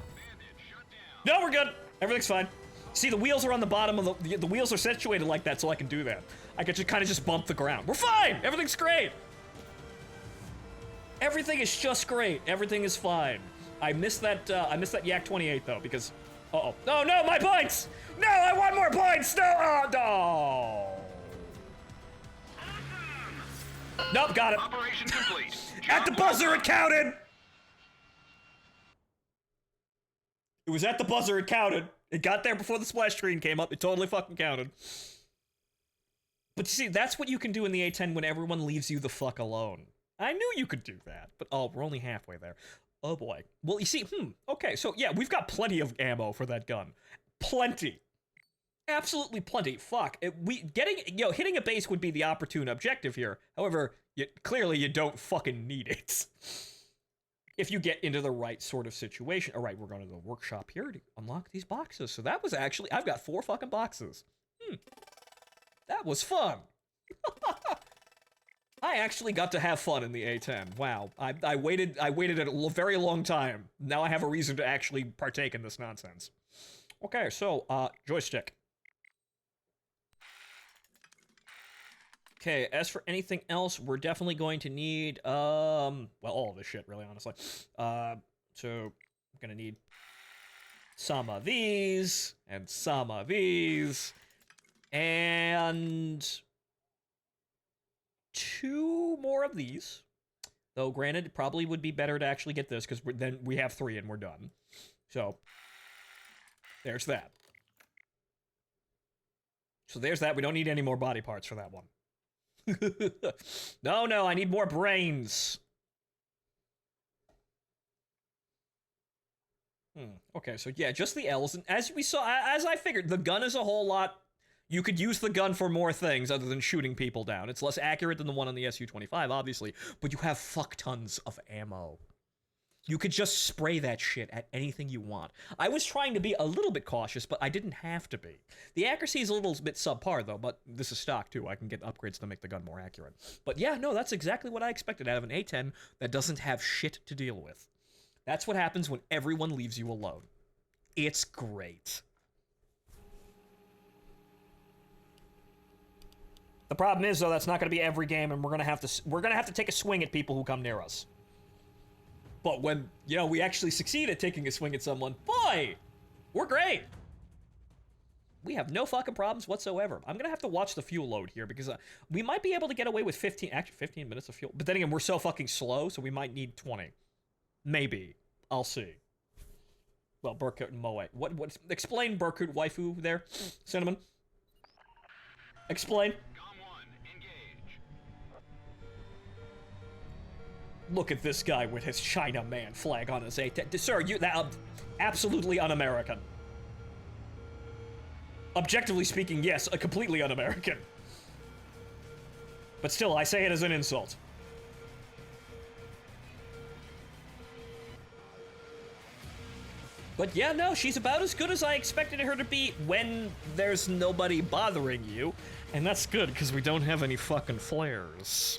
No, we're good. Everything's fine. See, the wheels are on the bottom of the wheels are situated like that so I can do that. I can just kind of just bump the ground. We're fine! Everything's great! Everything is just great. Everything is fine. I missed that Yak 28 though, because oh no, my points! No, I want more points! No! Oh, no! Nope, got it. Operation complete. At the buzzer, it counted! It was at the buzzer, it counted. It got there before the splash screen came up. It totally fucking counted. But you see, that's what you can do in the A-10 when everyone leaves you the fuck alone. I knew you could do that, but oh, we're only halfway there. Oh boy. Well, you see, okay, so yeah, we've got plenty of ammo for that gun. Plenty. Absolutely plenty. Fuck. Hitting a base would be the opportune objective here. However, clearly you don't fucking need it. If you get into the right sort of situation. All right, we're going to the workshop here to unlock these boxes. So that was actually, I've got 4 fucking boxes. That was fun. I actually got to have fun in the A-10. Wow. I waited a very long time. Now I have a reason to actually partake in this nonsense. Okay, so, joystick. Okay, as for anything else, we're definitely going to need, well, all of this shit, really, honestly. So, I'm gonna need some of these, and some of these, and 2 more of these. Though, granted, it probably would be better to actually get this, because then we have 3 and we're done. So, there's that. So there's that. We don't need any more body parts for that one. No, I need more brains. Okay, so yeah, just the L's. And as we saw, as I figured, the gun is a whole lot. You could use the gun for more things other than shooting people down. It's less accurate than the one on the Su-25, obviously, but you have fuck tons of ammo. You could just spray that shit at anything you want. I was trying to be a little bit cautious, but I didn't have to be. The accuracy is a little bit subpar, though, but this is stock, too. I can get upgrades to make the gun more accurate. But yeah, no, that's exactly what I expected out of an A-10 that doesn't have shit to deal with. That's what happens when everyone leaves you alone. It's great. The problem is, though, that's not going to be every game, and we're gonna have to take a swing at people who come near us. But when, you know, we actually succeed at taking a swing at someone, boy, we're great. We have no fucking problems whatsoever. I'm gonna have to watch the fuel load here because we might be able to get away with 15 minutes of fuel. But then again, we're so fucking slow, so we might need 20. Maybe. I'll see. Well, Burkut and Moe. What, explain Burkut waifu there, Cinnamon. Explain. Look at this guy with his China man flag on his A-10. Sir, that absolutely un-American. Objectively speaking, yes, a completely un-American. But still, I say it as an insult. But yeah, no, she's about as good as I expected her to be when there's nobody bothering you. And that's good, because we don't have any fucking flares.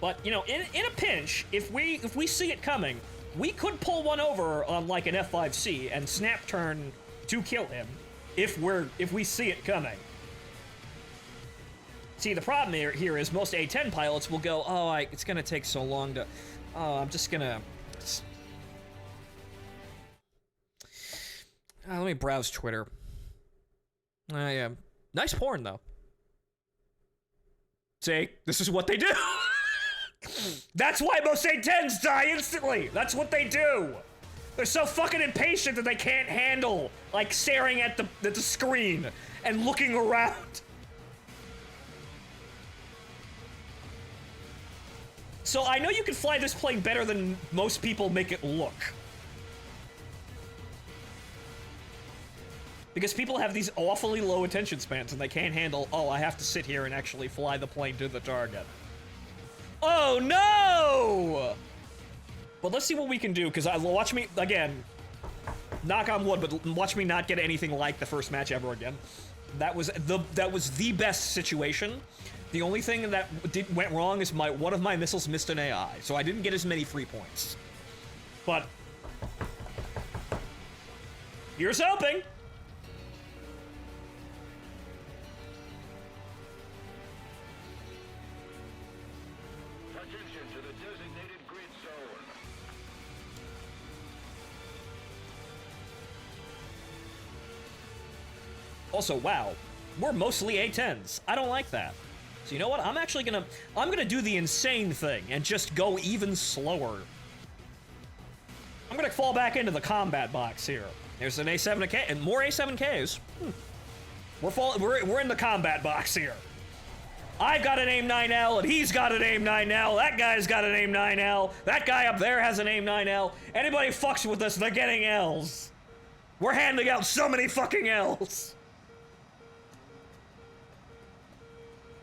But, you know, in a pinch, if we see it coming, we could pull one over on, like, an F5C and snap turn to kill him if we see it coming. See, the problem here is most A-10 pilots will go, oh, it's gonna take so long to... Oh, I'm just gonna... let me browse Twitter. Yeah. Nice porn, though. See? This is what they do! That's why most A-10s die instantly! That's what they do! They're so fucking impatient that they can't handle, like, staring at the screen and looking around. So I know you can fly this plane better than most people make it look. Because people have these awfully low attention spans and they can't handle, oh, I have to sit here and actually fly the plane to the target. Oh no! But let's see what we can do, because watch me, again, knock on wood, but watch me not get anything like the first match ever again. That was the best situation. The only thing that went wrong is one of my missiles missed an AI, so I didn't get as many free points. But here's hoping. Attention to the designated grid zone. Also, wow, we're mostly A-10s. I don't like that. So you know what? I'm gonna do the insane thing and just go even slower. I'm gonna fall back into the combat box here. There's an A7K and more A7Ks. We're in the combat box here. I've got an AIM-9L and he's got an AIM-9L. That guy's got an AIM-9L. That guy up there has an AIM-9L. Anybody fucks with us, they're getting L's. We're handing out so many fucking L's.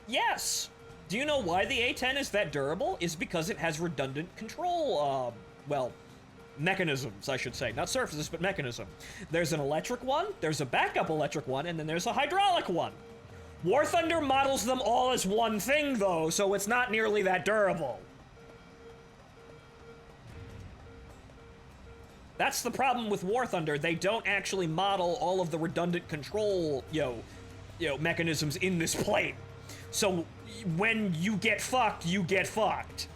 Yes! Do you know why the A-10 is that durable? Is because it has redundant control, well, mechanisms, I should say. Not surfaces, but mechanism. There's an electric one, there's a backup electric one, and then there's a hydraulic one. War Thunder models them all as one thing, though, so it's not nearly that durable. That's the problem with War Thunder. They don't actually model all of the redundant control, mechanisms in this plane. So when you get fucked, you get fucked.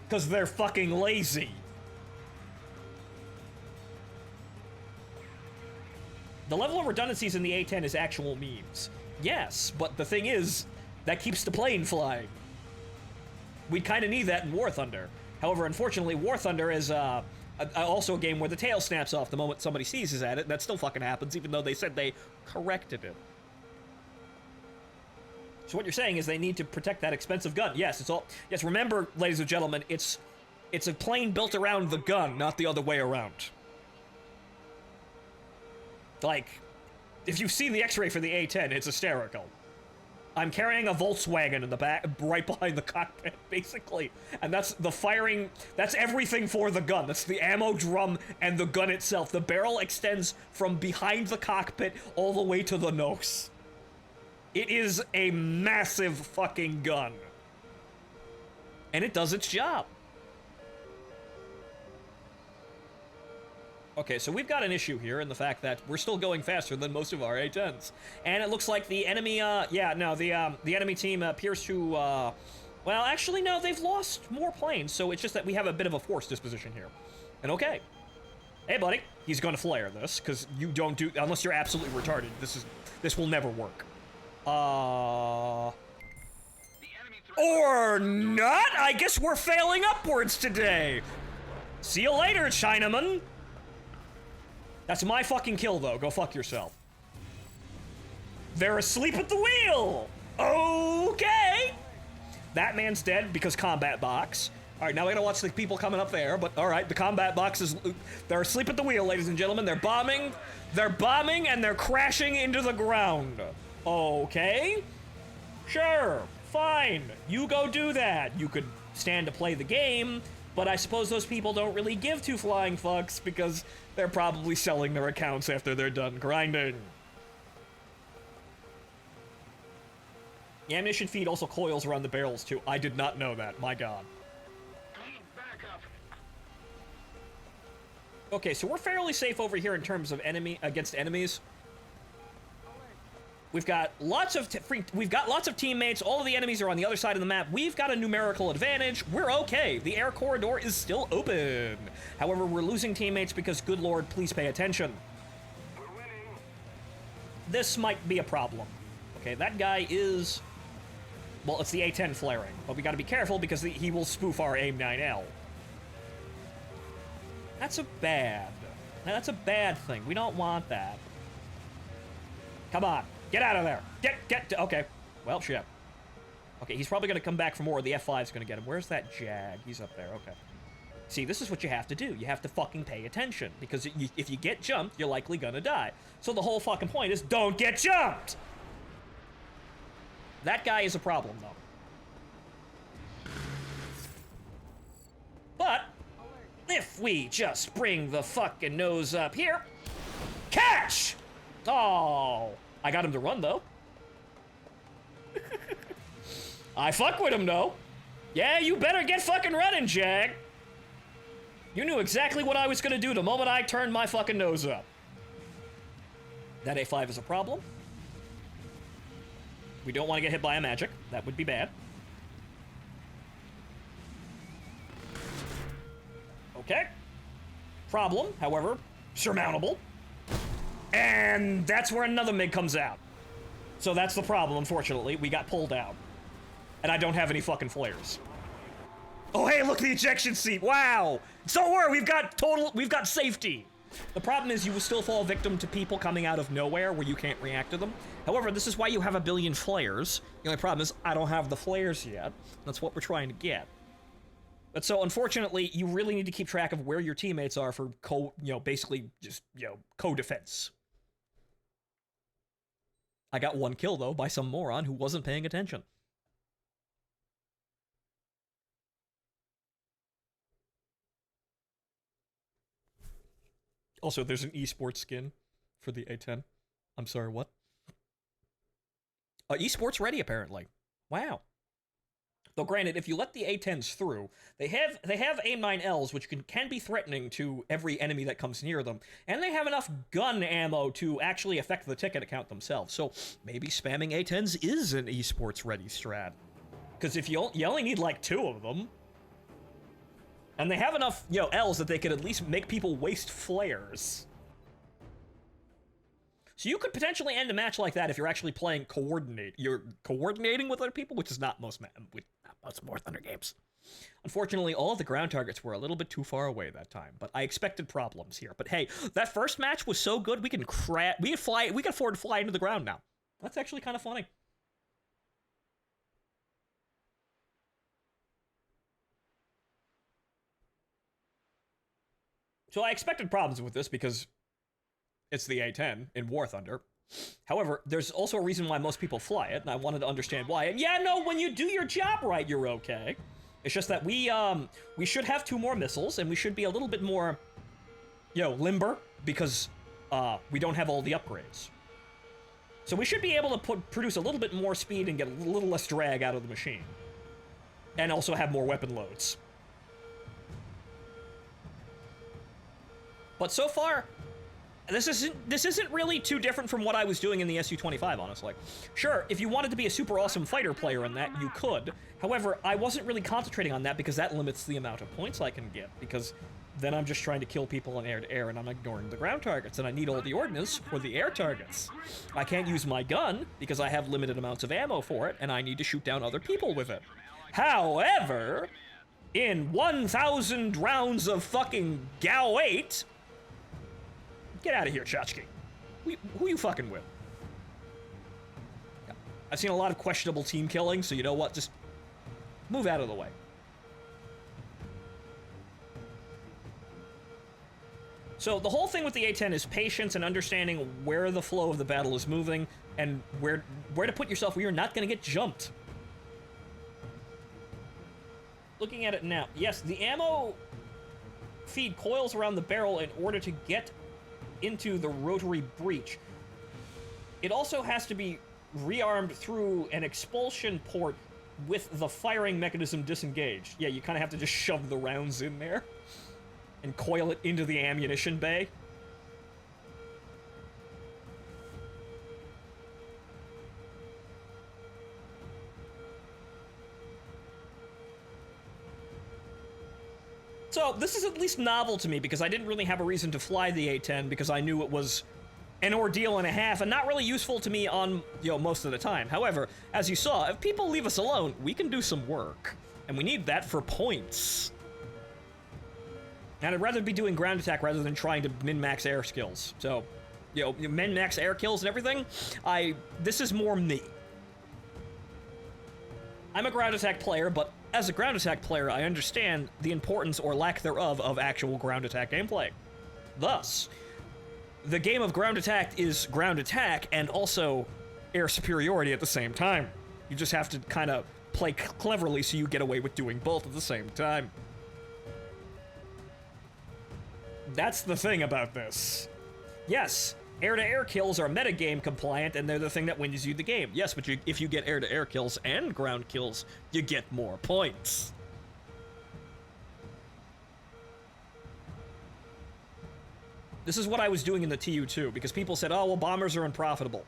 Because they're fucking lazy. The level of redundancies in the A-10 is actual memes. Yes, but the thing is, that keeps the plane flying. We kind of need that in War Thunder. However, unfortunately, War Thunder is also a game where the tail snaps off the moment somebody seizes at it, and that still fucking happens, even though they said they corrected it. So what you're saying is they need to protect that expensive gun. Yes, it's all. Yes, remember, ladies and gentlemen, it's a plane built around the gun, not the other way around. Like, if you've seen the X-ray for the A-10, it's hysterical. I'm carrying a Volkswagen in the back, right behind the cockpit, basically. And that's the firing, that's everything for the gun. That's the ammo drum and the gun itself. The barrel extends from behind the cockpit all the way to the nose. It is a massive fucking gun. And it does its job. Okay, so we've got an issue here in the fact that we're still going faster than most of our A-10s. And it looks like the enemy, the enemy team appears to, well, actually, no, they've lost more planes, so it's just that we have a bit of a force disposition here. And okay. Hey, buddy, he's gonna flare this, because you don't do, unless you're absolutely retarded, this will never work. Or not? I guess we're failing upwards today. See you later, Chinaman. That's my fucking kill, though. Go fuck yourself. They're asleep at the wheel! Okay! That man's dead because combat box. Alright, now we gotta watch the people coming up there, but alright, the combat box is... They're asleep at the wheel, ladies and gentlemen. They're bombing, and they're crashing into the ground. Okay? Sure, fine. You go do that. You could stand to play the game, but I suppose those people don't really give two flying fucks because they're probably selling their accounts after they're done grinding. The ammunition feed also coils around the barrels too. I did not know that. My god. Okay, so we're fairly safe over here in terms of against enemies. We've got lots of teammates. All of the enemies are on the other side of the map. We've got a numerical advantage. We're okay. The air corridor is still open. However, we're losing teammates because, good lord, please pay attention. We're winning. This might be a problem. Okay, that guy is... Well, it's the A-10 flaring. But we gotta be careful because he will spoof our AIM-9L. That's a bad thing. We don't want that. Come on. Get out of there. Okay. Well, shit. Okay, he's probably going to come back for more. The F5's going to get him. Where's that Jag? He's up there. Okay. See, this is what you have to do. You have to fucking pay attention. Because if you get jumped, you're likely going to die. So the whole fucking point is, don't get jumped! That guy is a problem, though. But, if we just bring the fucking nose up here... Catch! Oh... I got him to run, though. I fuck with him, though. Yeah, you better get fucking running, Jag. You knew exactly what I was gonna do the moment I turned my fucking nose up. That A5 is a problem. We don't want to get hit by a magic. That would be bad. Okay. Problem, however, surmountable. And that's where another MiG comes out. So that's the problem, unfortunately. We got pulled out. And I don't have any fucking flares. Oh, hey, look, the ejection seat. Wow. Don't worry, we've got safety. The problem is you will still fall victim to people coming out of nowhere where you can't react to them. However, this is why you have a billion flares. The only problem is I don't have the flares yet. That's what we're trying to get. But so, unfortunately, you really need to keep track of where your teammates are for basically just, co-defense. I got one kill, though, by some moron who wasn't paying attention. Also, there's an esports skin for the A10. I'm sorry, what? Esports ready, apparently. Wow. Though granted, if you let the A-10s through, they have AIM-9Ls, which can be threatening to every enemy that comes near them, and they have enough gun ammo to actually affect the ticket account themselves. So maybe spamming A-10s is an esports ready strat. Because if you only need like 2 of them, and they have enough, Ls that they could at least make people waste flares. So you could potentially end a match like that if you're actually playing coordinate. You're coordinating with other people, which is not most War Thunder games. Unfortunately, all of the ground targets were a little bit too far away that time, but I expected problems here. But hey, that first match was so good we can afford to fly into the ground now. That's actually kind of funny. So I expected problems with this because it's the A-10 in War Thunder. However, there's also a reason why most people fly it, and I wanted to understand why. And yeah, no, when you do your job right, you're okay. It's just that we should have 2 more missiles, and we should be a little bit more, limber, because we don't have all the upgrades. So we should be able to produce a little bit more speed and get a little less drag out of the machine. And also have more weapon loads. But so far, this isn't really too different from what I was doing in the Su-25, honestly. Sure, if you wanted to be a super awesome fighter player in that, you could. However, I wasn't really concentrating on that because that limits the amount of points I can get, because then I'm just trying to kill people in air-to-air and I'm ignoring the ground targets, and I need all the ordnance for the air targets. I can't use my gun because I have limited amounts of ammo for it, and I need to shoot down other people with it. However, in 1,000 rounds of fucking GAU 8... Get out of here, Chachki. Who you fucking with? I've seen a lot of questionable team killing, so you know what? Just move out of the way. So the whole thing with the A-10 is patience and understanding where the flow of the battle is moving and where to put yourself where you're not going to get jumped. Looking at it now, yes, the ammo feed coils around the barrel in order to get into the rotary breech. It also has to be rearmed through an expulsion port with the firing mechanism disengaged. Yeah, you kind of have to just shove the rounds in there and coil it into the ammunition bay. So, this is at least novel to me, because I didn't really have a reason to fly the A-10, because I knew it was an ordeal and a half, and not really useful to me on, most of the time. However, as you saw, if people leave us alone, we can do some work. And we need that for points. And I'd rather be doing ground attack rather than trying to min-max air skills. So, min-max air kills and everything, this is more me. I'm a ground attack player, but as a ground attack player, I understand the importance or lack thereof of actual ground attack gameplay. Thus, the game of ground attack is ground attack and also air superiority at the same time. You just have to kind of play cleverly so you get away with doing both at the same time. That's the thing about this. Yes, air-to-air kills are metagame compliant, and they're the thing that wins you the game. Yes, but if you get air-to-air kills and ground kills, you get more points. This is what I was doing in the TU2, because people said, oh, well, bombers are unprofitable.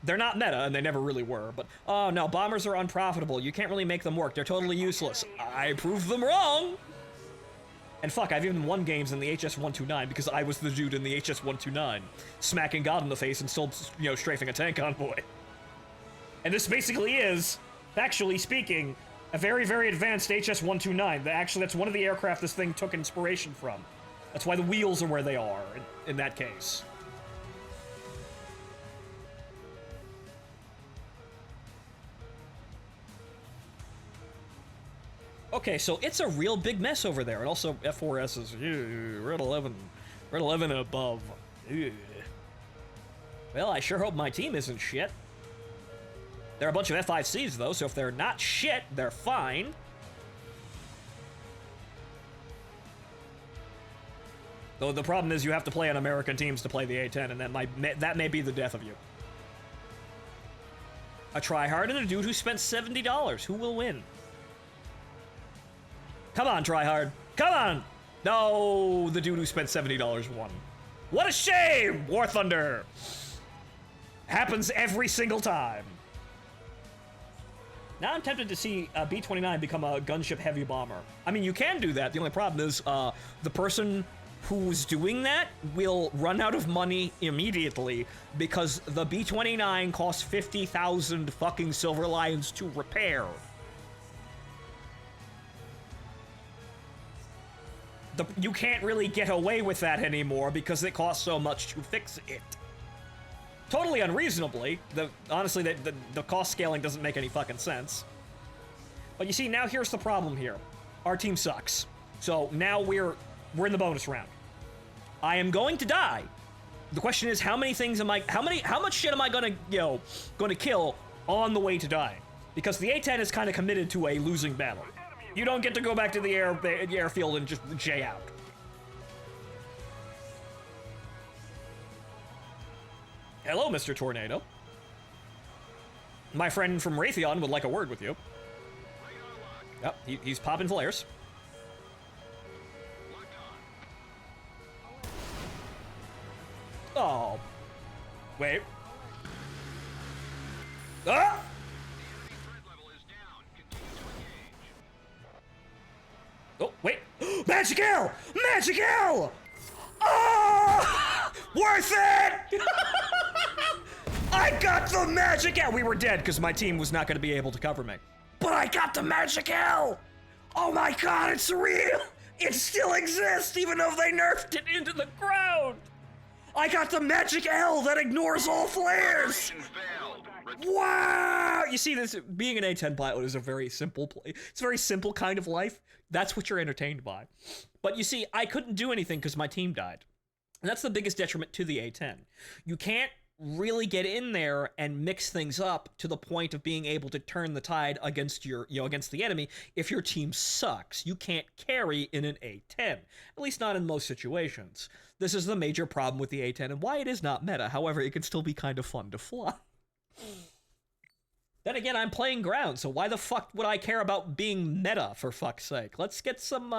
They're not meta, and they never really were, but, oh, no, bombers are unprofitable. You can't really make them work. They're totally useless. I proved them wrong! And fuck, I've even won games in the HS-129 because I was the dude in the HS-129, smacking God in the face and still, strafing a tank convoy. And this basically is, factually speaking, a very, very advanced HS-129. Actually, that's one of the aircraft this thing took inspiration from. That's why the wheels are where they are, in that case. Okay, so it's a real big mess over there, and also F4S is, red 11 and above. Ew. Well, I sure hope my team isn't shit. They're a bunch of F5Cs, though, so if they're not shit, they're fine. Though the problem is you have to play on American teams to play the A-10, and that may be the death of you. A tryhard and a dude who spent $70. Who will win? Come on, tryhard. Come on! No, the dude who spent $70 won. What a shame! War Thunder! Happens every single time. Now I'm tempted to see B-29 become a gunship heavy bomber. I mean, you can do that. The only problem is the person who's doing that will run out of money immediately because the B-29 costs 50,000 fucking Silver Lions to repair. You can't really get away with that anymore because it costs so much to fix it. Totally unreasonably. Honestly, the cost scaling doesn't make any fucking sense. But you see, now here's the problem here. Our team sucks. So now we're in the bonus round. I am going to die. The question is, how much shit am I gonna kill on the way to dying? Because the A-10 is kind of committed to a losing battle. You don't get to go back to the airfield and just jay out. Hello, Mr. Tornado. My friend from Raytheon would like a word with you. Yep, he's popping flares. Oh. Wait. Ah! Oh, wait. Magic L! Magic L! Oh! Worth it! I got the Magic L! We were dead because my team was not going to be able to cover me. But I got the Magic L! Oh my god, it's real! It still exists even though they nerfed it into the ground! I got the Magic L that ignores all flares! Wow! You see, this being an A-10 pilot is a very simple play. It's a very simple kind of life. That's what you're entertained by. But you see, I couldn't do anything because my team died. And that's the biggest detriment to the A-10. You can't really get in there and mix things up to the point of being able to turn the tide against against the enemy if your team sucks. You can't carry in an A-10, at least not in most situations. This is the major problem with the A-10 and why it is not meta. However, it can still be kind of fun to fly. Then again, I'm playing ground, so why the fuck would I care about being meta, for fuck's sake? Let's get some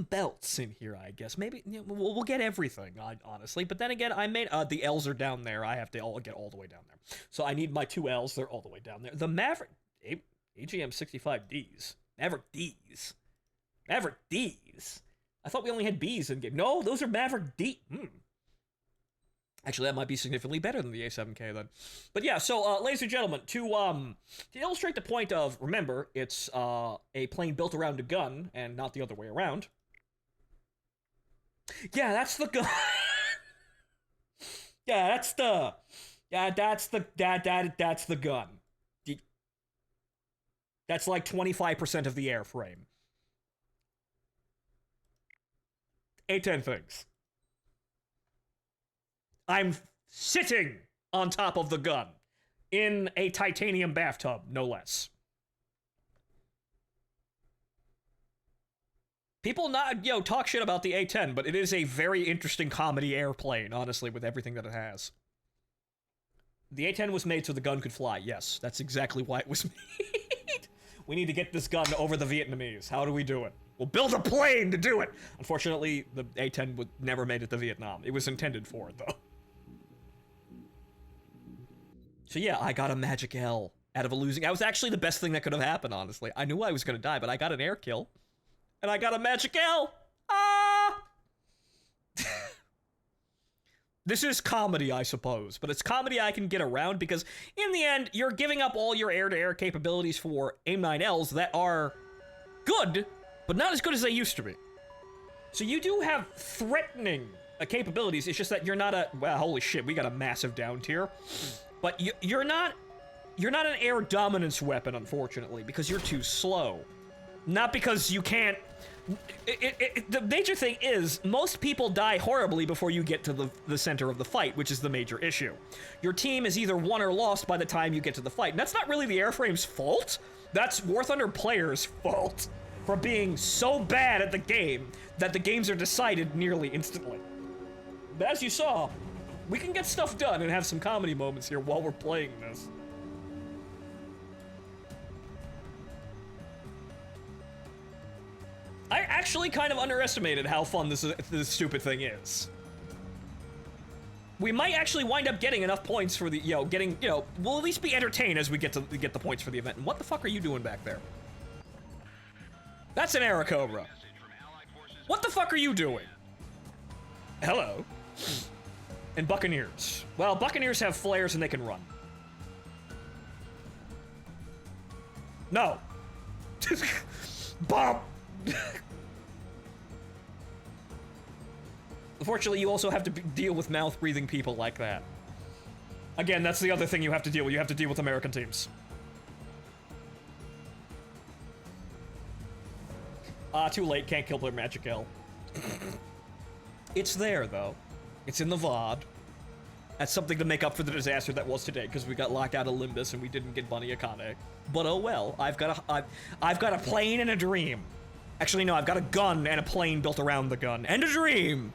belts in here, I guess. Maybe we'll get everything, honestly. But then again, I made the L's are down there. I have to get all the way down there. So I need my two L's. They're all the way down there. The Maverick AGM 65Ds, Maverick Ds, Maverick Ds. I thought we only had Bs in game. No, those are Maverick D. Actually, that might be significantly better than the A7K then. But yeah, so ladies and gentlemen, to illustrate the point of, remember, it's a plane built around a gun and not the other way around. Yeah, that's the gun. Yeah, that's the gun. That's like 25% of the airframe. A-10 things. I'm sitting on top of the gun in a titanium bathtub, no less. People talk shit about the A-10, but it is a very interesting comedy airplane, honestly, with everything that it has. The A-10 was made so the gun could fly. Yes, that's exactly why it was made. We need to get this gun over the Vietnamese. How do we do it? We'll build a plane to do it. Unfortunately, the A-10 never made it to Vietnam. It was intended for it, though. So yeah, I got a Magic L out of a losing. That was actually the best thing that could have happened, honestly. I knew I was going to die, but I got an air kill. And I got a Magic L! Ah! This is comedy, I suppose. But it's comedy I can get around because, in the end, you're giving up all your air-to-air capabilities for AIM-9Ls that are good, but not as good as they used to be. So you do have threatening capabilities. It's just that you're not a... Well, holy shit, we got a massive down tier. But you're not an air dominance weapon, unfortunately, because you're too slow. Not because you can't... the major thing is, most people die horribly before you get to the center of the fight, which is the major issue. Your team is either won or lost by the time you get to the fight. And that's not really the airframe's fault. That's War Thunder players' fault for being so bad at the game that the games are decided nearly instantly. But as you saw, we can get stuff done and have some comedy moments here while we're playing this. actually kind of underestimated how fun this stupid thing is. We might actually wind up getting enough points for the, we'll at least be entertained as we get the points for the event. And what the fuck are you doing back there? That's an Airacobra. What the fuck are you doing? Hello. And Buccaneers. Well, Buccaneers have flares and they can run. No. Bomb. Unfortunately, you also have to deal with mouth-breathing people like that. Again, that's the other thing you have to deal with. You have to deal with American teams. Too late. Can't kill their Magic L. It's there, though. It's in the VOD. That's something to make up for the disaster that was today, because we got locked out of Limbus and we didn't get Bunny Akane. But oh well. I've got a plane and a dream. Actually, no. I've got a gun and a plane built around the gun. And a dream!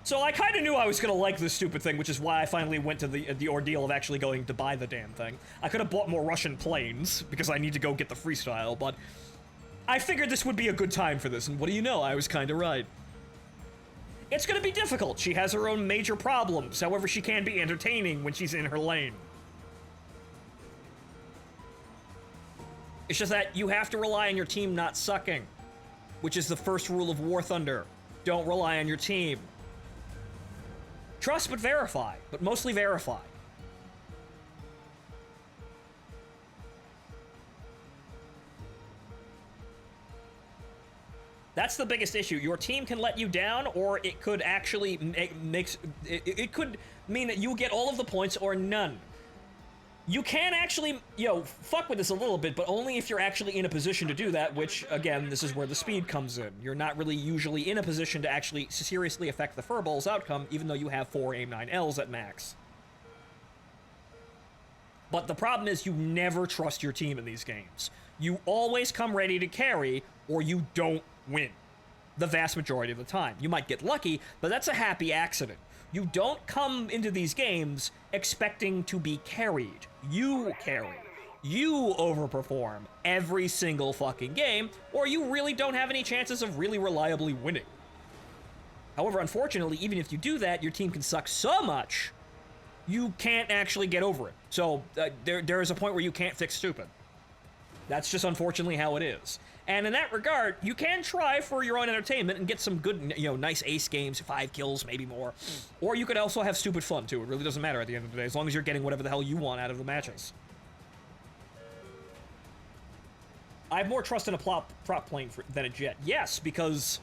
So I kind of knew I was going to like this stupid thing, which is why I finally went to the ordeal of actually going to buy the damn thing. I could have bought more Russian planes, because I need to go get the freestyle, but I figured this would be a good time for this, and what do you know, I was kind of right. It's going to be difficult. She has her own major problems, however she can be entertaining when she's in her lane. It's just that you have to rely on your team not sucking, which is the first rule of War Thunder. Don't rely on your team. Trust but verify, but mostly verify. That's the biggest issue. Your team can let you down, or it could actually it could mean that you get all of the points or none. You can actually, fuck with this a little bit, but only if you're actually in a position to do that, which, again, this is where the speed comes in. You're not really usually in a position to actually seriously affect the Furball's outcome, even though you have 4 AIM-9Ls at max. But the problem is you never trust your team in these games. You always come ready to carry, or you don't win. The vast majority of the time. You might get lucky, but that's a happy accident. You don't come into these games expecting to be carried. You carry. You overperform every single fucking game, or you really don't have any chances of really reliably winning. However, unfortunately, even if you do that, your team can suck so much, you can't actually get over it. So there is a point where you can't fix stupid. That's just unfortunately how it is. And in that regard, you can try for your own entertainment and get some good, nice ace games, 5 kills, maybe more. Or you could also have stupid fun, too. It really doesn't matter at the end of the day, as long as you're getting whatever the hell you want out of the matches. I have more trust in a prop plane than a jet. Yes, because...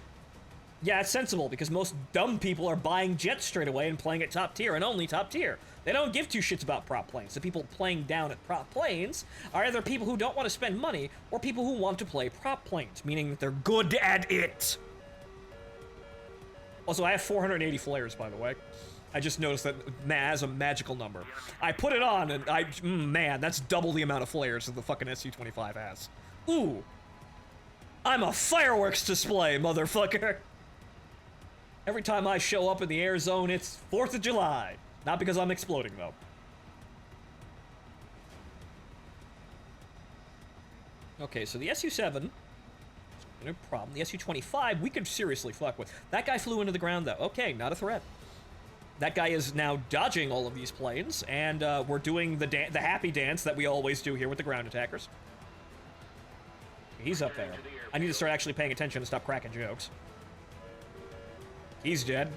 Yeah, it's sensible, because most dumb people are buying jets straight away and playing at top tier, and only top tier. They don't give two shits about prop planes. The people playing down at prop planes are either people who don't want to spend money, or people who want to play prop planes, meaning that they're good at it. Also, I have 480 flares, by the way. I just noticed that has a magical number. I put it on, and man, that's double the amount of flares that the fucking SU-25 has. Ooh. I'm a fireworks display, motherfucker. Every time I show up in the air zone, it's 4th of July. Not because I'm exploding, though. Okay, so the SU-7, no problem. The SU-25, we could seriously fuck with. That guy flew into the ground, though. Okay, not a threat. That guy is now dodging all of these planes, and we're doing the happy dance that we always do here with the ground attackers. He's up there. I need to start actually paying attention and stop cracking jokes. He's dead.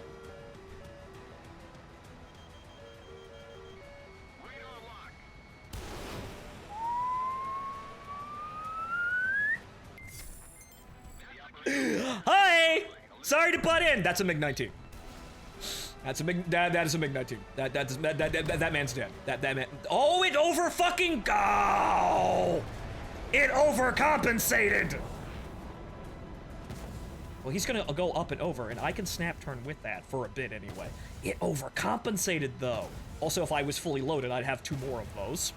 Hi! Sorry to butt in. That's a MiG-19. That's a MiG. That is a MiG-19. That man's dead. That man. Oh, it over fucking go! It overcompensated. Well, he's gonna go up and over, and I can snap turn with that for a bit anyway. It overcompensated though. Also, if I was fully loaded, I'd have 2 more of those.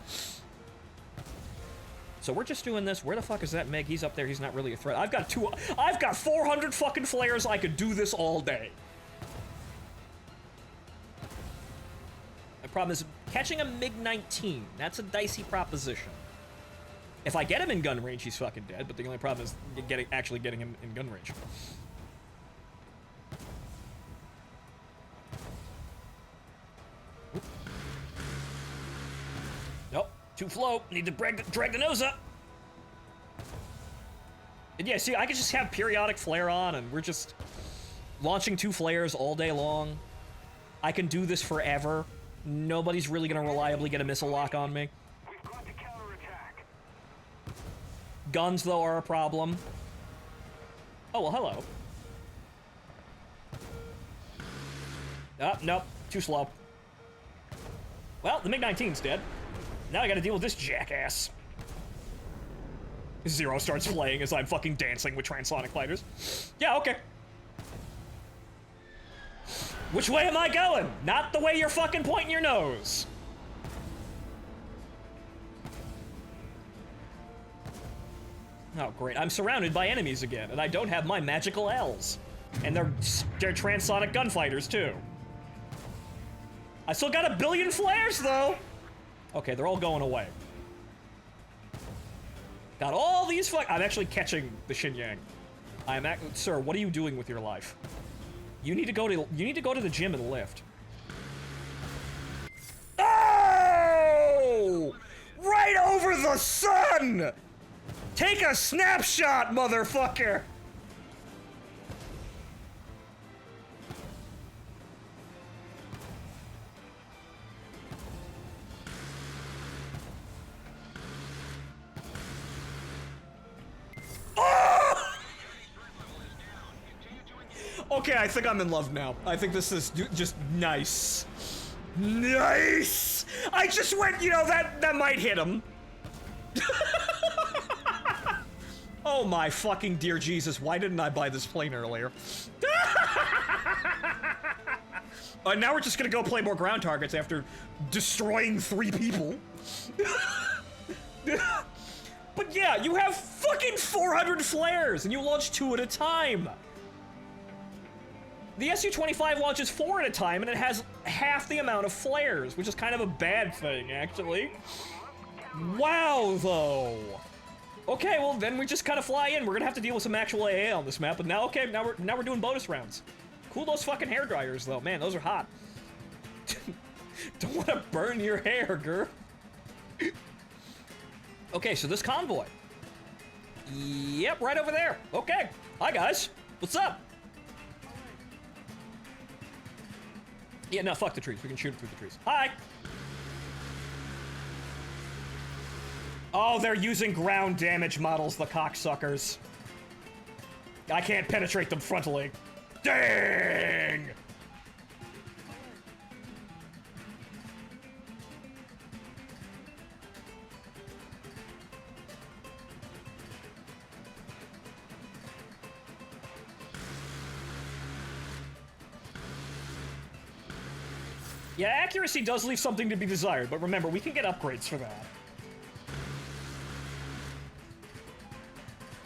So we're just doing this. Where the fuck is that Meg? He's up there. He's not really a threat. I've got 400 fucking flares. I could do this all day. The problem is catching a MiG-19. That's a dicey proposition. If I get him in gun range, he's fucking dead, but the only problem is actually getting him in gun range. Oop. Nope, too slow. Need to drag the nose up. And yeah, see, I could just have periodic flare on, and we're just launching 2 flares all day long. I can do this forever. Nobody's really gonna reliably get a missile lock on me. We've got to counterattack. Guns, though, are a problem. Oh, well, hello. Oh, nope. Too slow. Well, the MiG-19's dead. Now I gotta deal with this jackass. Zero starts playing as I'm fucking dancing with transonic fighters. Yeah, okay. Which way am I going? Not the way you're fucking pointing your nose. Oh, great. I'm surrounded by enemies again, and I don't have my magical L's. And they're transonic gunfighters, too. I still got 1 billion flares, though. Okay, they're all going away. Got all these I'm actually catching the Xinjiang. Sir, what are you doing with your life? You need to go to the gym and lift. Oh! Right over the sun! Take a snapshot, motherfucker! Okay, I think I'm in love now. I think this is just nice. Nice! I just went, you know, that might hit him. Oh my fucking dear Jesus, why didn't I buy this plane earlier? Now we're just gonna go play more ground targets after destroying 3 people. But yeah, you have fucking 400 flares and you launch 2 at a time. The Su-25 launches 4 at a time, and it has half the amount of flares, which is kind of a bad thing, actually. Wow, though. Okay, well, then we just kind of fly in. We're gonna have to deal with some actual AA on this map, but now, okay, now we're doing bonus rounds. Cool those fucking hair dryers, though. Man, those are hot. Don't want to burn your hair, girl. Okay, so this convoy. Yep, right over there. Okay. Hi, guys. What's up? Yeah, no, fuck the trees. We can shoot it through the trees. Hi! Oh, they're using ground damage models, the cocksuckers. I can't penetrate them frontally. Dang! Yeah, accuracy does leave something to be desired, but remember, we can get upgrades for that.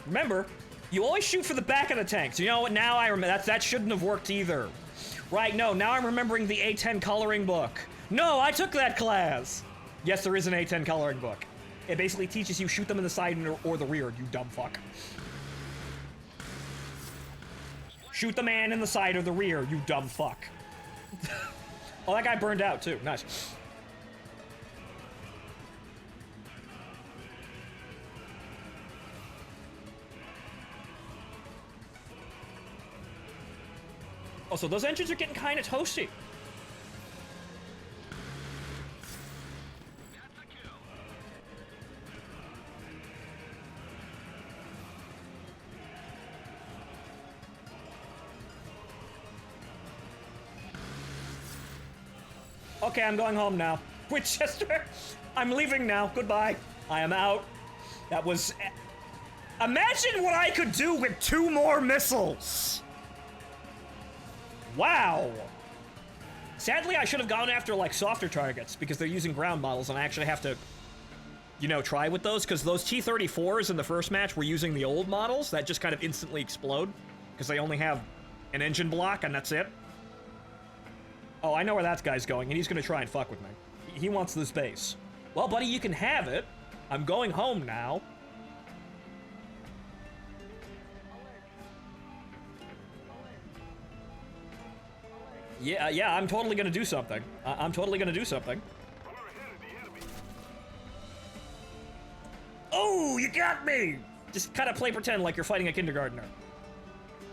Remember, you always shoot for the back of the tanks. You know what, now I remember, that shouldn't have worked either. Right, no, now I'm remembering the A10 coloring book. No, I took that class! Yes, there is an A10 coloring book. It basically teaches you shoot them in the side or the rear, you dumb fuck. Shoot the man in the side or the rear, you dumb fuck. Oh, that guy burned out, too. Nice. Oh, so those engines are getting kind of toasty. Okay, I'm going home now. Winchester, I'm leaving now. Goodbye. I am out. That was... Imagine what I could do with 2 more missiles! Wow! Sadly, I should have gone after, like, softer targets, because they're using ground models, and I actually have to, you know, try with those, because those T-34s in the first match were using the old models that just kind of instantly explode, because they only have an engine block, and that's it. Oh, I know where that guy's going, and he's gonna try and fuck with me. He wants this base. Well, buddy, you can have it. I'm going home now. Yeah, I'm totally gonna do something. I'm totally gonna do something. Oh, you got me! Just kind of play pretend like you're fighting a kindergartner.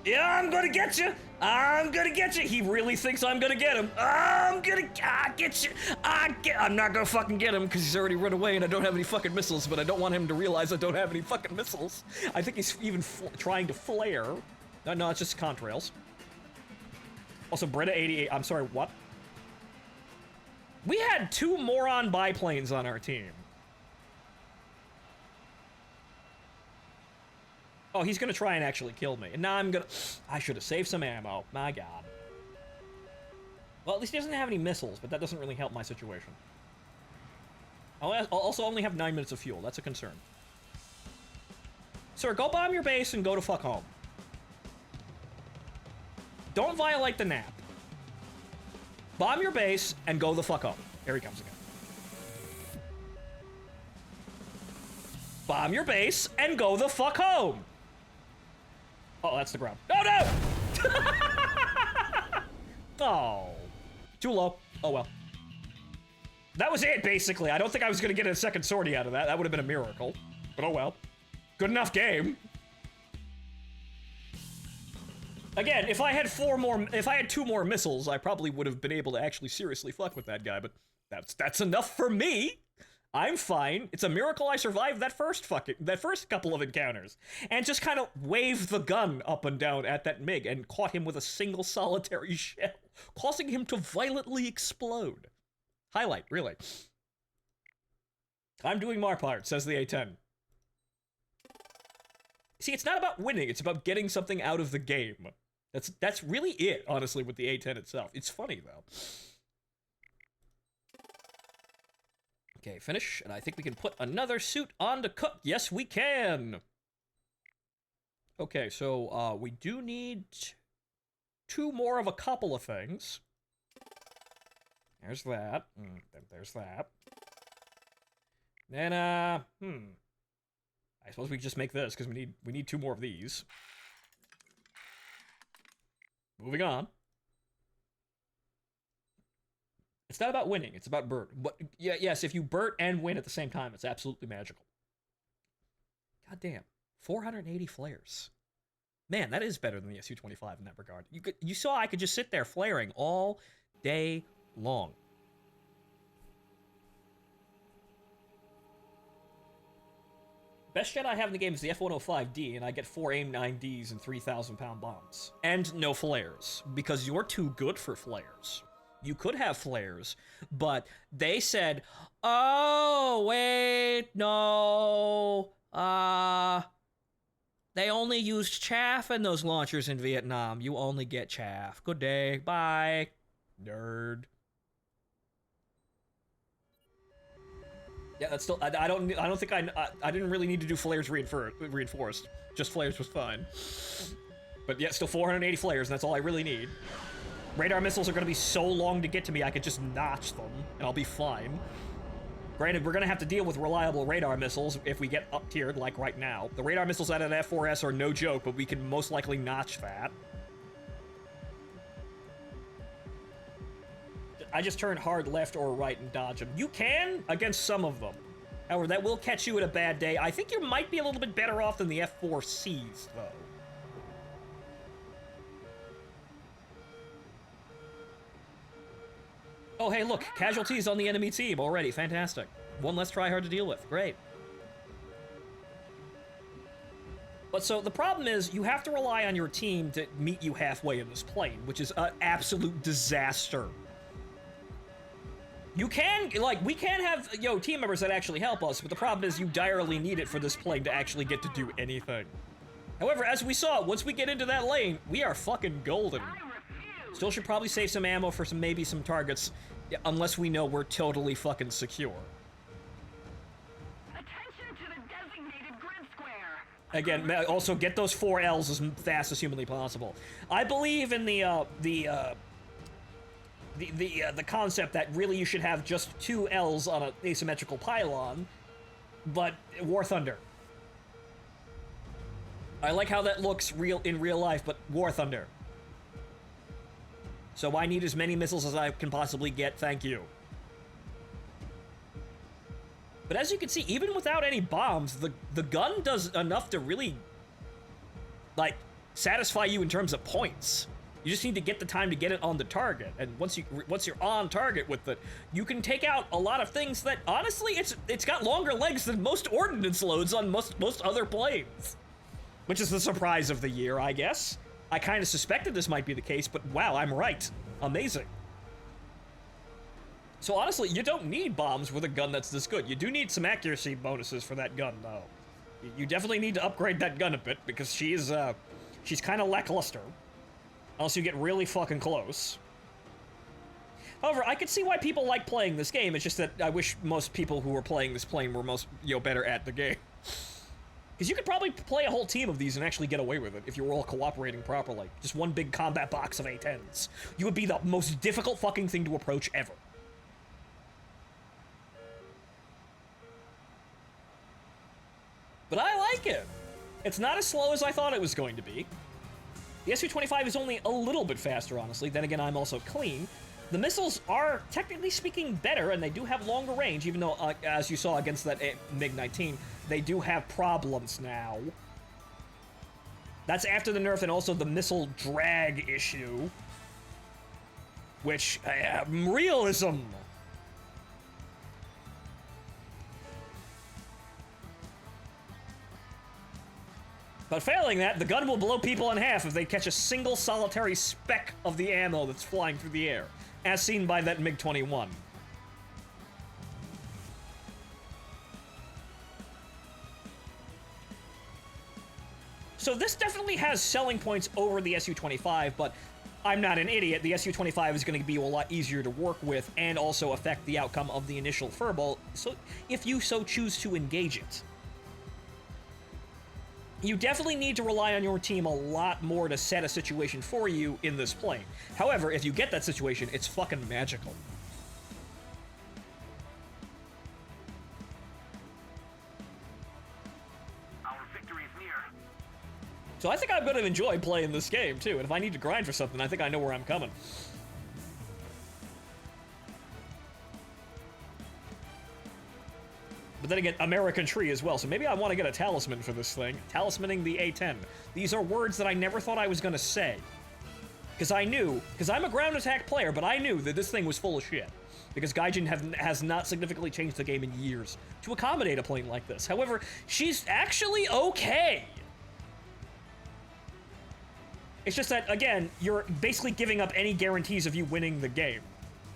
Yeah, I'm gonna get you! I'm gonna get you! He really thinks I'm gonna get him. I'm gonna get you! I'm not gonna fucking get him because he's already run away and I don't have any fucking missiles, but I don't want him to realize I don't have any fucking missiles. I think he's even trying to flare. No, it's just contrails. Also, Brita 88, I'm sorry, what? We had 2 moron biplanes on our team. Oh, he's gonna try and actually kill me. And now I should have saved some ammo. My god. Well, at least he doesn't have any missiles, but that doesn't really help my situation. I'll also only have 9 minutes of fuel. That's a concern. Sir, go bomb your base and go to fuck home. Don't violate the nap. Bomb your base and go the fuck home. Here he comes again. Bomb your base and go the fuck home. Oh, that's the ground. Oh, no! Oh. Too low. Oh, well. That was it, basically. I don't think I was going to get a second sortie out of that. That would have been a miracle. But oh, well. Good enough game. Again, if I had 2 more missiles, I probably would have been able to actually seriously fuck with that guy, but that's enough for me. I'm fine. It's a miracle I survived that first couple of encounters. And just kind of waved the gun up and down at that MiG and caught him with a single solitary shell, causing him to violently explode. Highlight, really. I'm doing my part, says the A-10. See, it's not about winning, it's about getting something out of the game. That's really it, honestly, with the A-10 itself. It's funny, though. Okay, finish, and I think we can put another suit on to cook. Yes, we can! Okay, so, we do need 2 more of a couple of things. There's that. There's that. Then, I suppose we could just make this, because we need 2 more of these. Moving on. It's not about winning, it's about Burt. But yeah, yes, if you Burt and win at the same time, it's absolutely magical. God damn. 480 flares. Man, that is better than the Su-25 in that regard. You saw I could just sit there flaring all day long. Best jet I have in the game is the F-105D, and I get 4 AIM-9Ds and 3,000-pound bombs. And no flares, because you're too good for flares. You could have flares, but they said, oh, wait, no, they only used chaff in those launchers in Vietnam. You only get chaff. Good day, bye, nerd. Yeah, that's still, I don't think I didn't really need to do flares reinforced. Just flares was fine. But yeah, still 480 flares, and that's all I really need. Radar missiles are going to be so long to get to me, I could just notch them, and I'll be fine. Granted, we're going to have to deal with reliable radar missiles if we get up-tiered, like right now. The radar missiles out of F4S are no joke, but we can most likely notch that. I just turn hard left or right and dodge them. You can against some of them. However, that will catch you at a bad day. I think you might be a little bit better off than the F4Cs, though. Oh, hey, look, casualties on the enemy team already. Fantastic. One less try-hard to deal with. Great. But so the problem is you have to rely on your team to meet you halfway in this plane, which is an absolute disaster. You can, like, we can have, team members that actually help us, but the problem is you direly need it for this plane to actually get to do anything. However, as we saw, once we get into that lane, we are fucking golden. Still should probably save some ammo for maybe some targets, unless we know we're totally fucking secure. Attention to the designated grid square. Again, also get those 4 Ls as fast as humanly possible. I believe in the the concept that really you should have just 2 L's on an asymmetrical pylon, but War Thunder. I like how that looks in real life, but War Thunder. So I need as many missiles as I can possibly get, thank you. But as you can see, even without any bombs, the gun does enough to really, like, satisfy you in terms of points. You just need to get the time to get it on the target, and once you're on target with it, you can take out a lot of things that, honestly, it's got longer legs than most ordnance loads on most other planes. Which is the surprise of the year, I guess. I kind of suspected this might be the case, but wow, I'm right. Amazing. So honestly, you don't need bombs with a gun that's this good. You do need some accuracy bonuses for that gun, though. You definitely need to upgrade that gun a bit, because she's kind of lackluster. Unless you get really fucking close. However, I could see why people like playing this game. It's just that I wish most people who were playing this plane were better at the game. Because you could probably play a whole team of these and actually get away with it if you were all cooperating properly. Just one big combat box of A-10s. You would be the most difficult fucking thing to approach ever. But I like it. It's not as slow as I thought it was going to be. The Su-25 is only a little bit faster, honestly. Then again, I'm also clean. The missiles are, technically speaking, better, and they do have longer range, even though, as you saw against that MiG-19, they do have problems now. That's after the nerf and also the missile drag issue. Which, realism! But failing that, the gun will blow people in half if they catch a single solitary speck of the ammo that's flying through the air, as seen by that MiG-21. So this definitely has selling points over the Su-25, but I'm not an idiot. The Su-25 is going to be a lot easier to work with and also affect the outcome of the initial furball, so if you so choose to engage it. You definitely need to rely on your team a lot more to set a situation for you in this plane. However, if you get that situation, it's fucking magical. Our victory is near. So I think I'm going to enjoy playing this game, too. And if I need to grind for something, I think I know where I'm coming. But then again, American Tree as well, so maybe I want to get a talisman for this thing. Talismaning the A-10. These are words that I never thought I was going to say. Because I'm a ground attack player, but I knew that this thing was full of shit. Because Gaijin has not significantly changed the game in years to accommodate a plane like this. However, she's actually okay. It's just that, again, you're basically giving up any guarantees of you winning the game.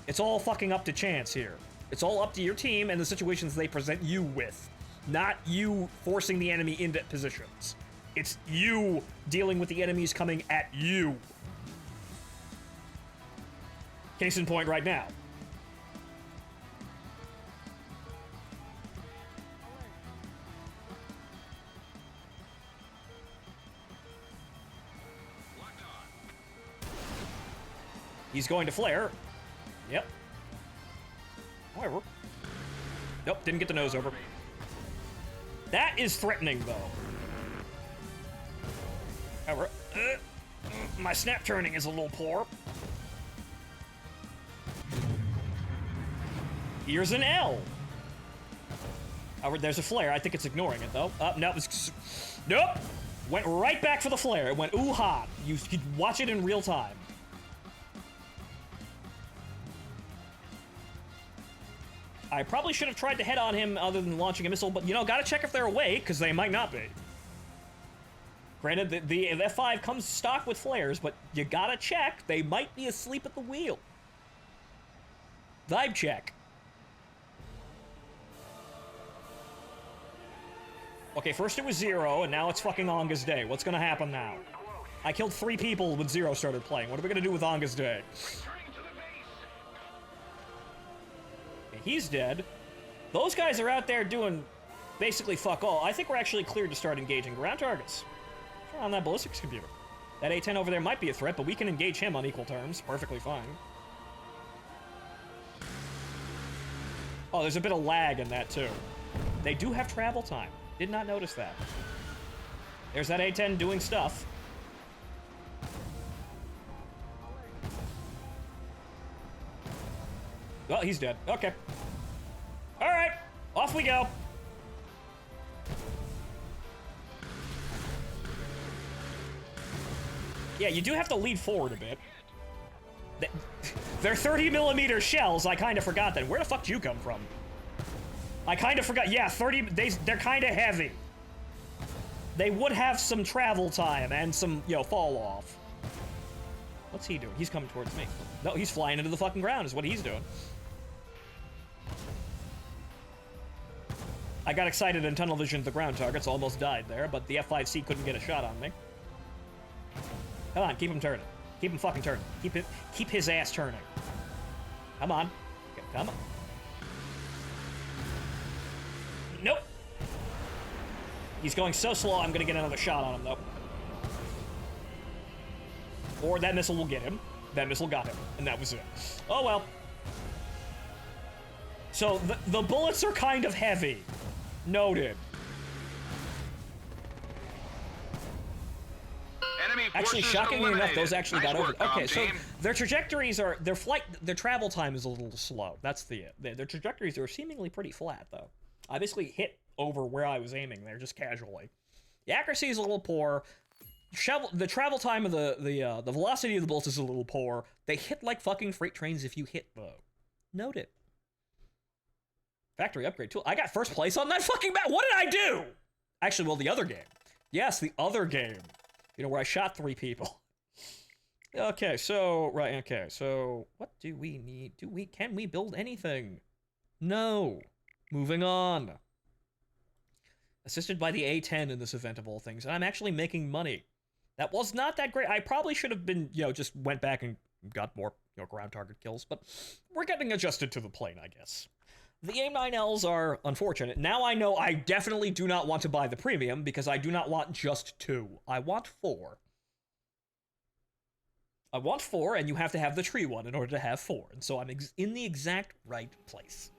It's all fucking up to chance here. It's all up to your team and the situations they present you with, not you forcing the enemy into positions. It's you dealing with the enemies coming at you. Case in point right now. He's going to flare. Yep. However, nope, didn't get the nose over. That is threatening, though. However, my snap turning is a little poor. Here's an L. However, there's a flare. I think it's ignoring it, though. No, nope. Went right back for the flare. It went ooh-ha. You could watch it in real time. I probably should have tried to head on him other than launching a missile, but, you know, gotta check if they're awake, because they might not be. Granted, the F5 comes stock with flares, but you gotta check. They might be asleep at the wheel. Vibe check. Okay, first it was 0, and now it's fucking Onga's Day. What's gonna happen now? I killed 3 people when 0 started playing. What are we gonna do with Onga's Day? He's dead. Those guys are out there doing basically fuck all. I think we're actually cleared to start engaging ground targets. On that ballistics computer. That A-10 over there might be a threat, but we can engage him on equal terms. Perfectly fine. Oh, there's a bit of lag in that, too. They do have travel time. Did not notice that. There's that A-10 doing stuff. Well, he's dead. Okay. All right, off we go. Yeah, you do have to lead forward a bit. They're 30mm shells. I kind of forgot that. Where the fuck did you come from? I kind of forgot. Yeah, 30. They're kind of heavy. They would have some travel time and some, fall off. What's he doing? He's coming towards me. No, he's flying into the fucking ground is what he's doing. I got excited and tunnel visioned the ground targets, almost died there, but the F5C couldn't get a shot on me. Come on, keep him turning. Keep him fucking turning. Keep his ass turning. Come on. Come on. Nope. He's going so slow, I'm gonna get another shot on him, though. Or that missile will get him. That missile got him, and that was it. Oh, well. So, the bullets are kind of heavy. Noted. Actually, shockingly enough, those actually got over. Okay, so their trajectories are their travel time is a little slow. That's their trajectories are seemingly pretty flat though. I basically hit over where I was aiming there just casually. The accuracy is a little poor. The travel time of the velocity of the bullets is a little poor. They hit like fucking freight trains if you hit though. Noted. Factory upgrade tool. I got first place on that fucking map. What did I do? Actually, well, the other game. Yes, the other game. Where I shot 3 people. Okay, so, right, okay, so, what do we need? Can we build anything? No. Moving on. Assisted by the A-10 in this event of all things, and I'm actually making money. That was not that great. I probably should have been, just went back and got more, ground target kills, but we're getting adjusted to the plane, I guess. The AIM-9Ls are unfortunate. Now I know I definitely do not want to buy the premium because I do not want just 2. I want 4. I want 4, and you have to have the tree one in order to have 4. And so I'm in the exact right place.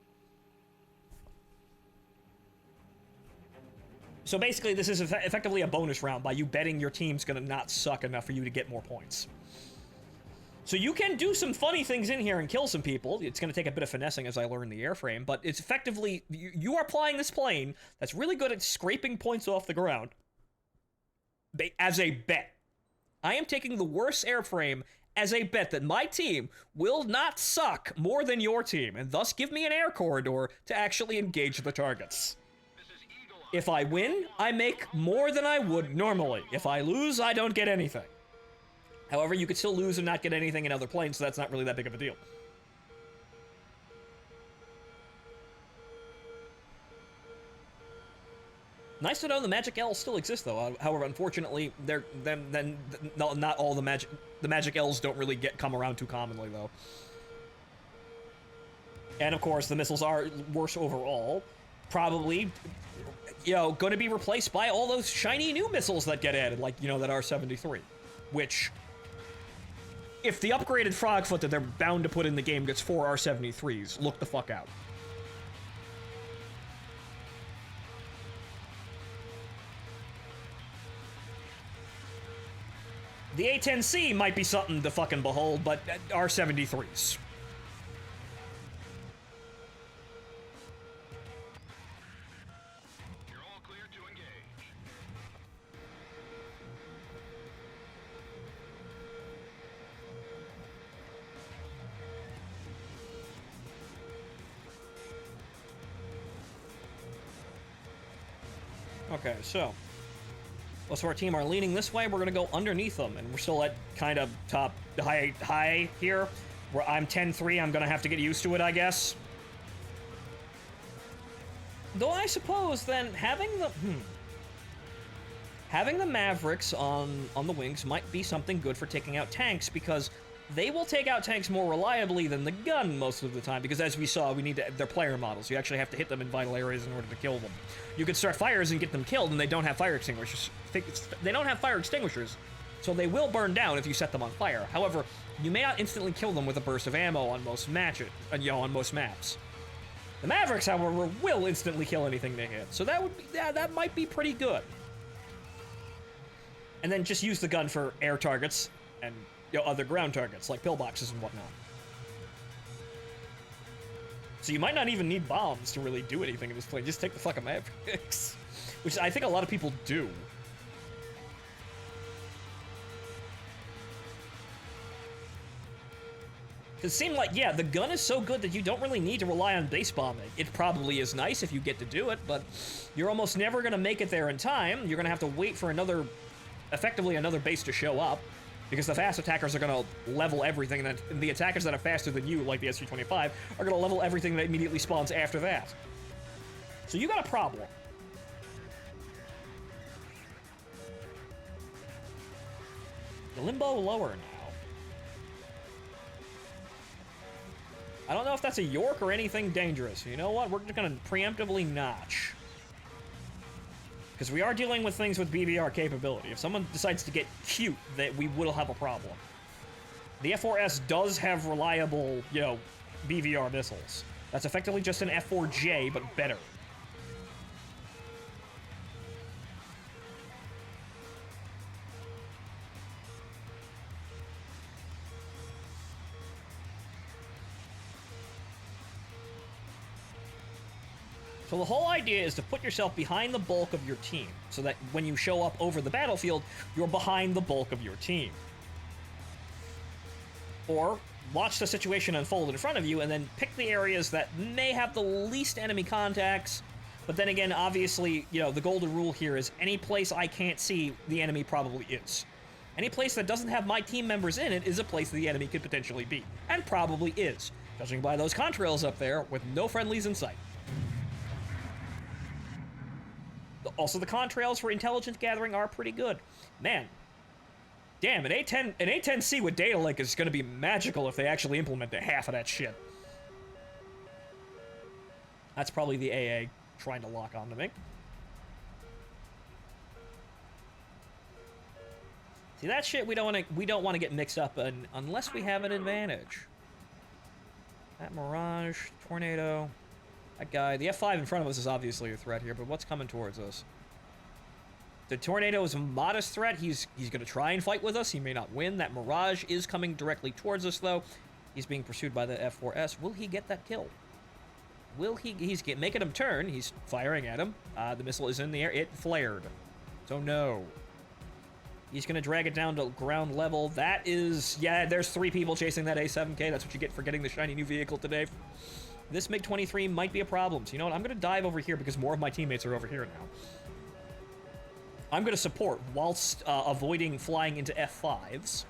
So basically, this is effectively a bonus round by you betting your team's gonna not suck enough for you to get more points. So you can do some funny things in here and kill some people. It's going to take a bit of finessing as I learn the airframe, but it's effectively, you are flying this plane that's really good at scraping points off the ground as a bet. I am taking the worst airframe as a bet that my team will not suck more than your team, and thus give me an air corridor to actually engage the targets. If I win, I make more than I would normally. If I lose, I don't get anything. However, you could still lose and not get anything in other planes, so that's not really that big of a deal. Nice to know the Magic L's still exist, though. However, unfortunately, not all the Magic L's don't really come around too commonly, though. And of course, the missiles are worse overall. Probably, going to be replaced by all those shiny new missiles that get added, like that R-73, which. If the upgraded Frogfoot that they're bound to put in the game gets 4 R-73s, look the fuck out. The A-10C might be something to fucking behold, but R-73s. You're all clear to engage. Okay, so most of our team are leaning this way. We're gonna go underneath them, and we're still at kind of top high here. Where I'm 10-3, I'm gonna have to get used to it, I guess. Though I suppose then having the Mavericks on the wings might be something good for taking out tanks, because they will take out tanks more reliably than the gun most of the time, because as we saw, they're player models. You actually have to hit them in vital areas in order to kill them. You can start fires and get them killed, and they don't have fire extinguishers. So they will burn down if you set them on fire. However, you may not instantly kill them with a burst of ammo on most maps. The Mavericks, however, will instantly kill anything they hit, so that would be, that might be pretty good. And then just use the gun for air targets and other ground targets, like pillboxes and whatnot. So you might not even need bombs to really do anything in this play. Just take the fucking Mavericks, which I think a lot of people do. It seemed like, yeah, the gun is so good that you don't really need to rely on base bombing. It probably is nice if you get to do it, but you're almost never going to make it there in time. You're going to have to wait for effectively another base to show up, because the fast attackers are going to level everything, and the attackers that are faster than you, like the SU-25, are going to level everything that immediately spawns after that. So you got a problem. The limbo lower now. I don't know if that's a York or anything dangerous. You know what? We're just going to preemptively notch. Because we are dealing with things with BVR capability. If someone decides to get cute, that we will have a problem. The F4S does have reliable, BVR missiles. That's effectively just an F4J, but better. So the whole idea is to put yourself behind the bulk of your team, so that when you show up over the battlefield, you're behind the bulk of your team. Or watch the situation unfold in front of you, and then pick the areas that may have the least enemy contacts. But then again, obviously, the golden rule here is any place I can't see, the enemy probably is. Any place that doesn't have my team members in it is a place the enemy could potentially be, and probably is, judging by those contrails up there with no friendlies in sight. Also, the contrails for intelligence gathering are pretty good. Man, damn, an A10C with data link is going to be magical if they actually implement half of that shit. That's probably the AA trying to lock onto me. See, that shit we don't want to get mixed up in unless we have an advantage. That Mirage, Tornado. That guy, the F5 in front of us is obviously a threat here, but what's coming towards us? The Tornado is a modest threat. He's going to try and fight with us. He may not win. That Mirage is coming directly towards us, though. He's being pursued by the F4S. Will he get that kill? Will he? He's making him turn. He's firing at him. The missile is in the air. It flared. So no. He's going to drag it down to ground level. That is... Yeah, there's 3 people chasing that A7K. That's what you get for getting the shiny new vehicle today. This MiG-23 might be a problem. So you know what? I'm going to dive over here because more of my teammates are over here now. I'm going to support whilst avoiding flying into F5s.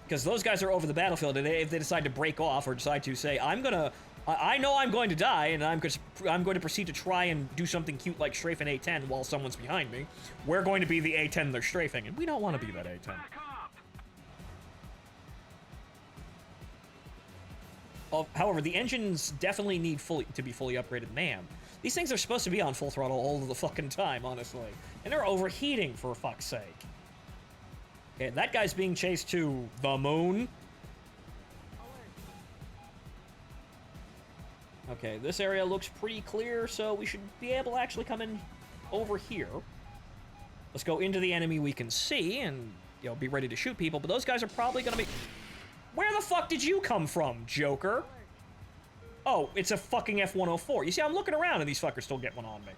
Because those guys are over the battlefield, and if they decide to break off or decide to say, I know I'm going to die, and I'm going to proceed to try and do something cute like strafe an A10 while someone's behind me, we're going to be the A10 they're strafing, and we don't want to be that A10. However, the engines definitely need to be fully upgraded. Man, these things are supposed to be on full throttle all of the fucking time, honestly. And they're overheating, for fuck's sake. Okay, that guy's being chased to the moon. Okay, this area looks pretty clear, so we should be able to actually come in over here. Let's go into the enemy we can see and, be ready to shoot people, but those guys are probably gonna be... Where the fuck did you come from, Joker? Oh, it's a fucking F-104. You see, I'm looking around and these fuckers still get one on me.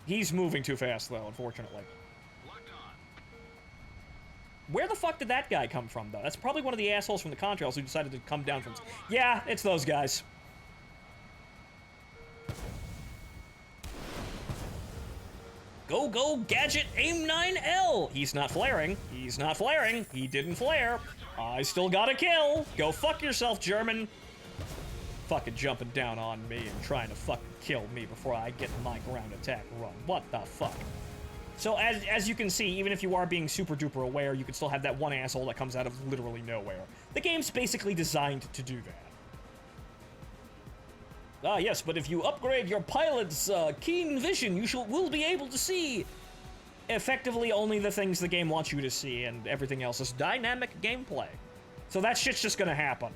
He's moving too fast, though, unfortunately. Where the fuck did that guy come from, though? That's probably one of the assholes from the contrails who decided to come down from... Yeah, it's those guys. Go, go, Gadget, aim 9L! He's not flaring. He's not flaring. He didn't flare. I still got a kill. Go fuck yourself, German. Fucking jumping down on me and trying to fucking kill me before I get my ground attack run. What the fuck? So, as you can see, even if you are being super duper aware, you can still have that one asshole that comes out of literally nowhere. The game's basically designed to do that. Ah, yes, but if you upgrade your pilot's keen vision, will be able to see. effectively only the things the game wants you to see, and everything else is dynamic gameplay. So that shit's just gonna happen.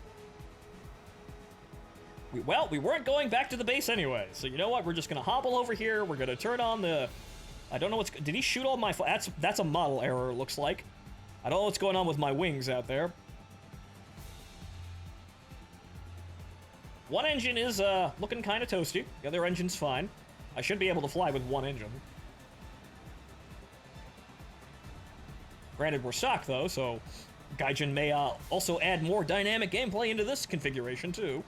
We weren't going back to the base anyway, so you know what? We're just gonna hobble over here. We're gonna turn on the... I don't know what's... Did he shoot all my... That's a model error, it looks like. I don't know what's going on with my wings out there. One engine is looking kind of toasty. The other engine's fine. I should be able to fly with one engine. Granted, we're stock though, so Gaijin may also add more dynamic gameplay into this configuration too.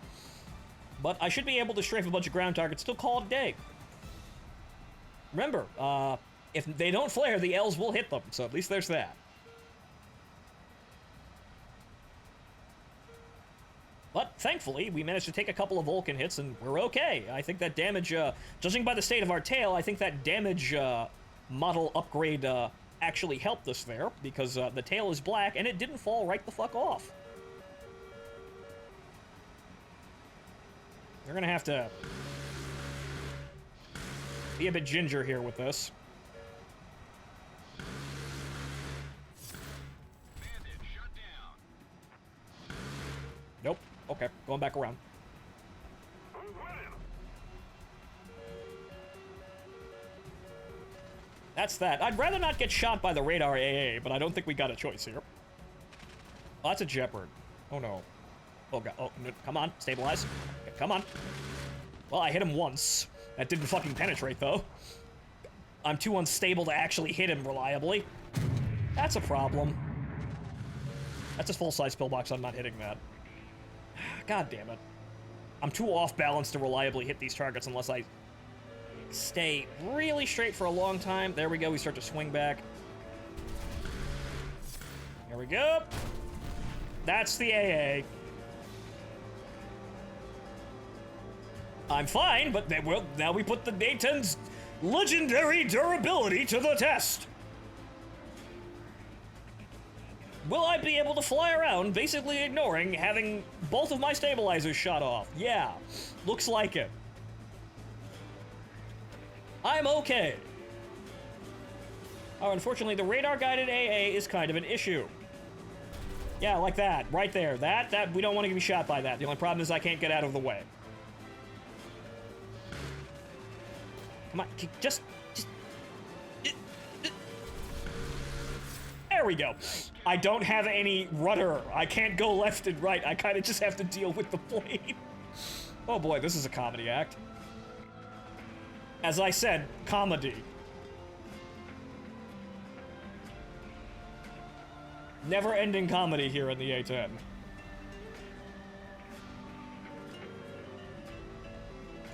But I should be able to strafe a bunch of ground targets, still call it a day. Remember, if they don't flare, the L's will hit them, so at least there's that. But thankfully, we managed to take a couple of Vulcan hits, and we're okay. I think that damage, judging by the state of our tail, I think that damage model upgrade actually helped us there, because the tail is black, and it didn't fall right the fuck off. We're gonna have to be a bit ginger here with this. Bandit shut down. Nope. Okay, going back around. That's that. I'd rather not get shot by the radar AA, but I don't think we got a choice here. Oh, that's a Jeopard. Oh no. Oh god. Oh, no. Come on. Stabilize. Okay, come on. Well, I hit him once. That didn't fucking penetrate, though. I'm too unstable to actually hit him reliably. That's a problem. That's a full-size pillbox. I'm not hitting that. God damn it. I'm too off balance to reliably hit these targets unless I stay really straight for a long time. There we go. We start to swing back. Here we go. That's the AA. I'm fine, but now we put the A-10's legendary durability to the test. Will I be able to fly around, basically ignoring having both of my stabilizers shot off? Yeah, looks like it. I'm okay. Oh, unfortunately, the radar-guided AA is kind of an issue. Yeah, like that, right there. That, we don't want to be shot by that. The only problem is I can't get out of the way. Come on, just... There we go. I don't have any rudder. I can't go left and right. I kind of just have to deal with the plane. Oh boy, this is a comedy act. As I said, comedy. Never-ending comedy here in the A-10.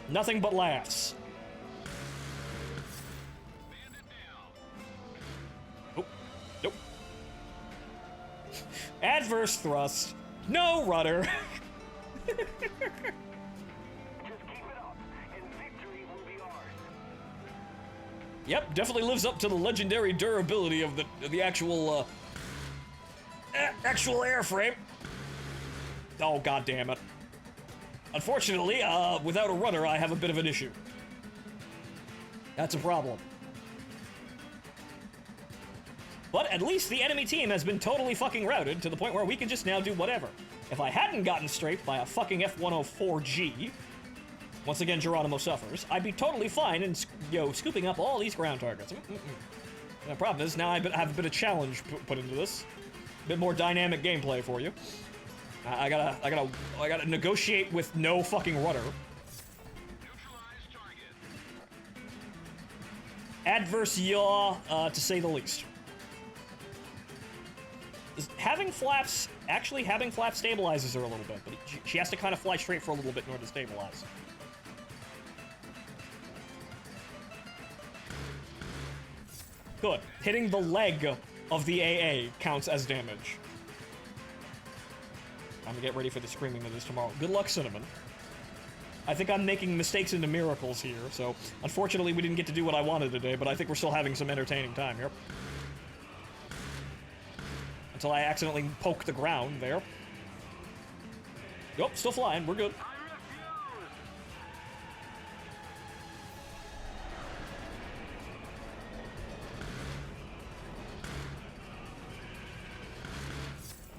Nothing but laughs. Nope. Nope. Adverse thrust. No rudder. Just keep it up, and victory will be ours. Yep, definitely lives up to the legendary durability of the actual actual airframe. Oh god damn it. Unfortunately, without a rudder, I have a bit of an issue. That's a problem. But at least the enemy team has been totally fucking routed to the point where we can just now do whatever. If I hadn't gotten strafed by a fucking F-104G, once again Geronimo suffers, I'd be totally fine in, scooping up all these ground targets. The problem is, now I have a bit of challenge put into this. A bit more dynamic gameplay for you. I gotta negotiate with no fucking rudder. Neutralize target. Adverse yaw, to say the least. Having flaps stabilizes her a little bit, but she has to kind of fly straight for a little bit in order to stabilize. Good. Hitting the leg of the AA counts as damage. I'm gonna get ready for the screaming of this tomorrow. Good luck, Cinnamon. I think I'm making mistakes into miracles here, so unfortunately we didn't get to do what I wanted today, but I think we're still having some entertaining time here. Until I accidentally poke the ground there. Yup, still flying, we're good.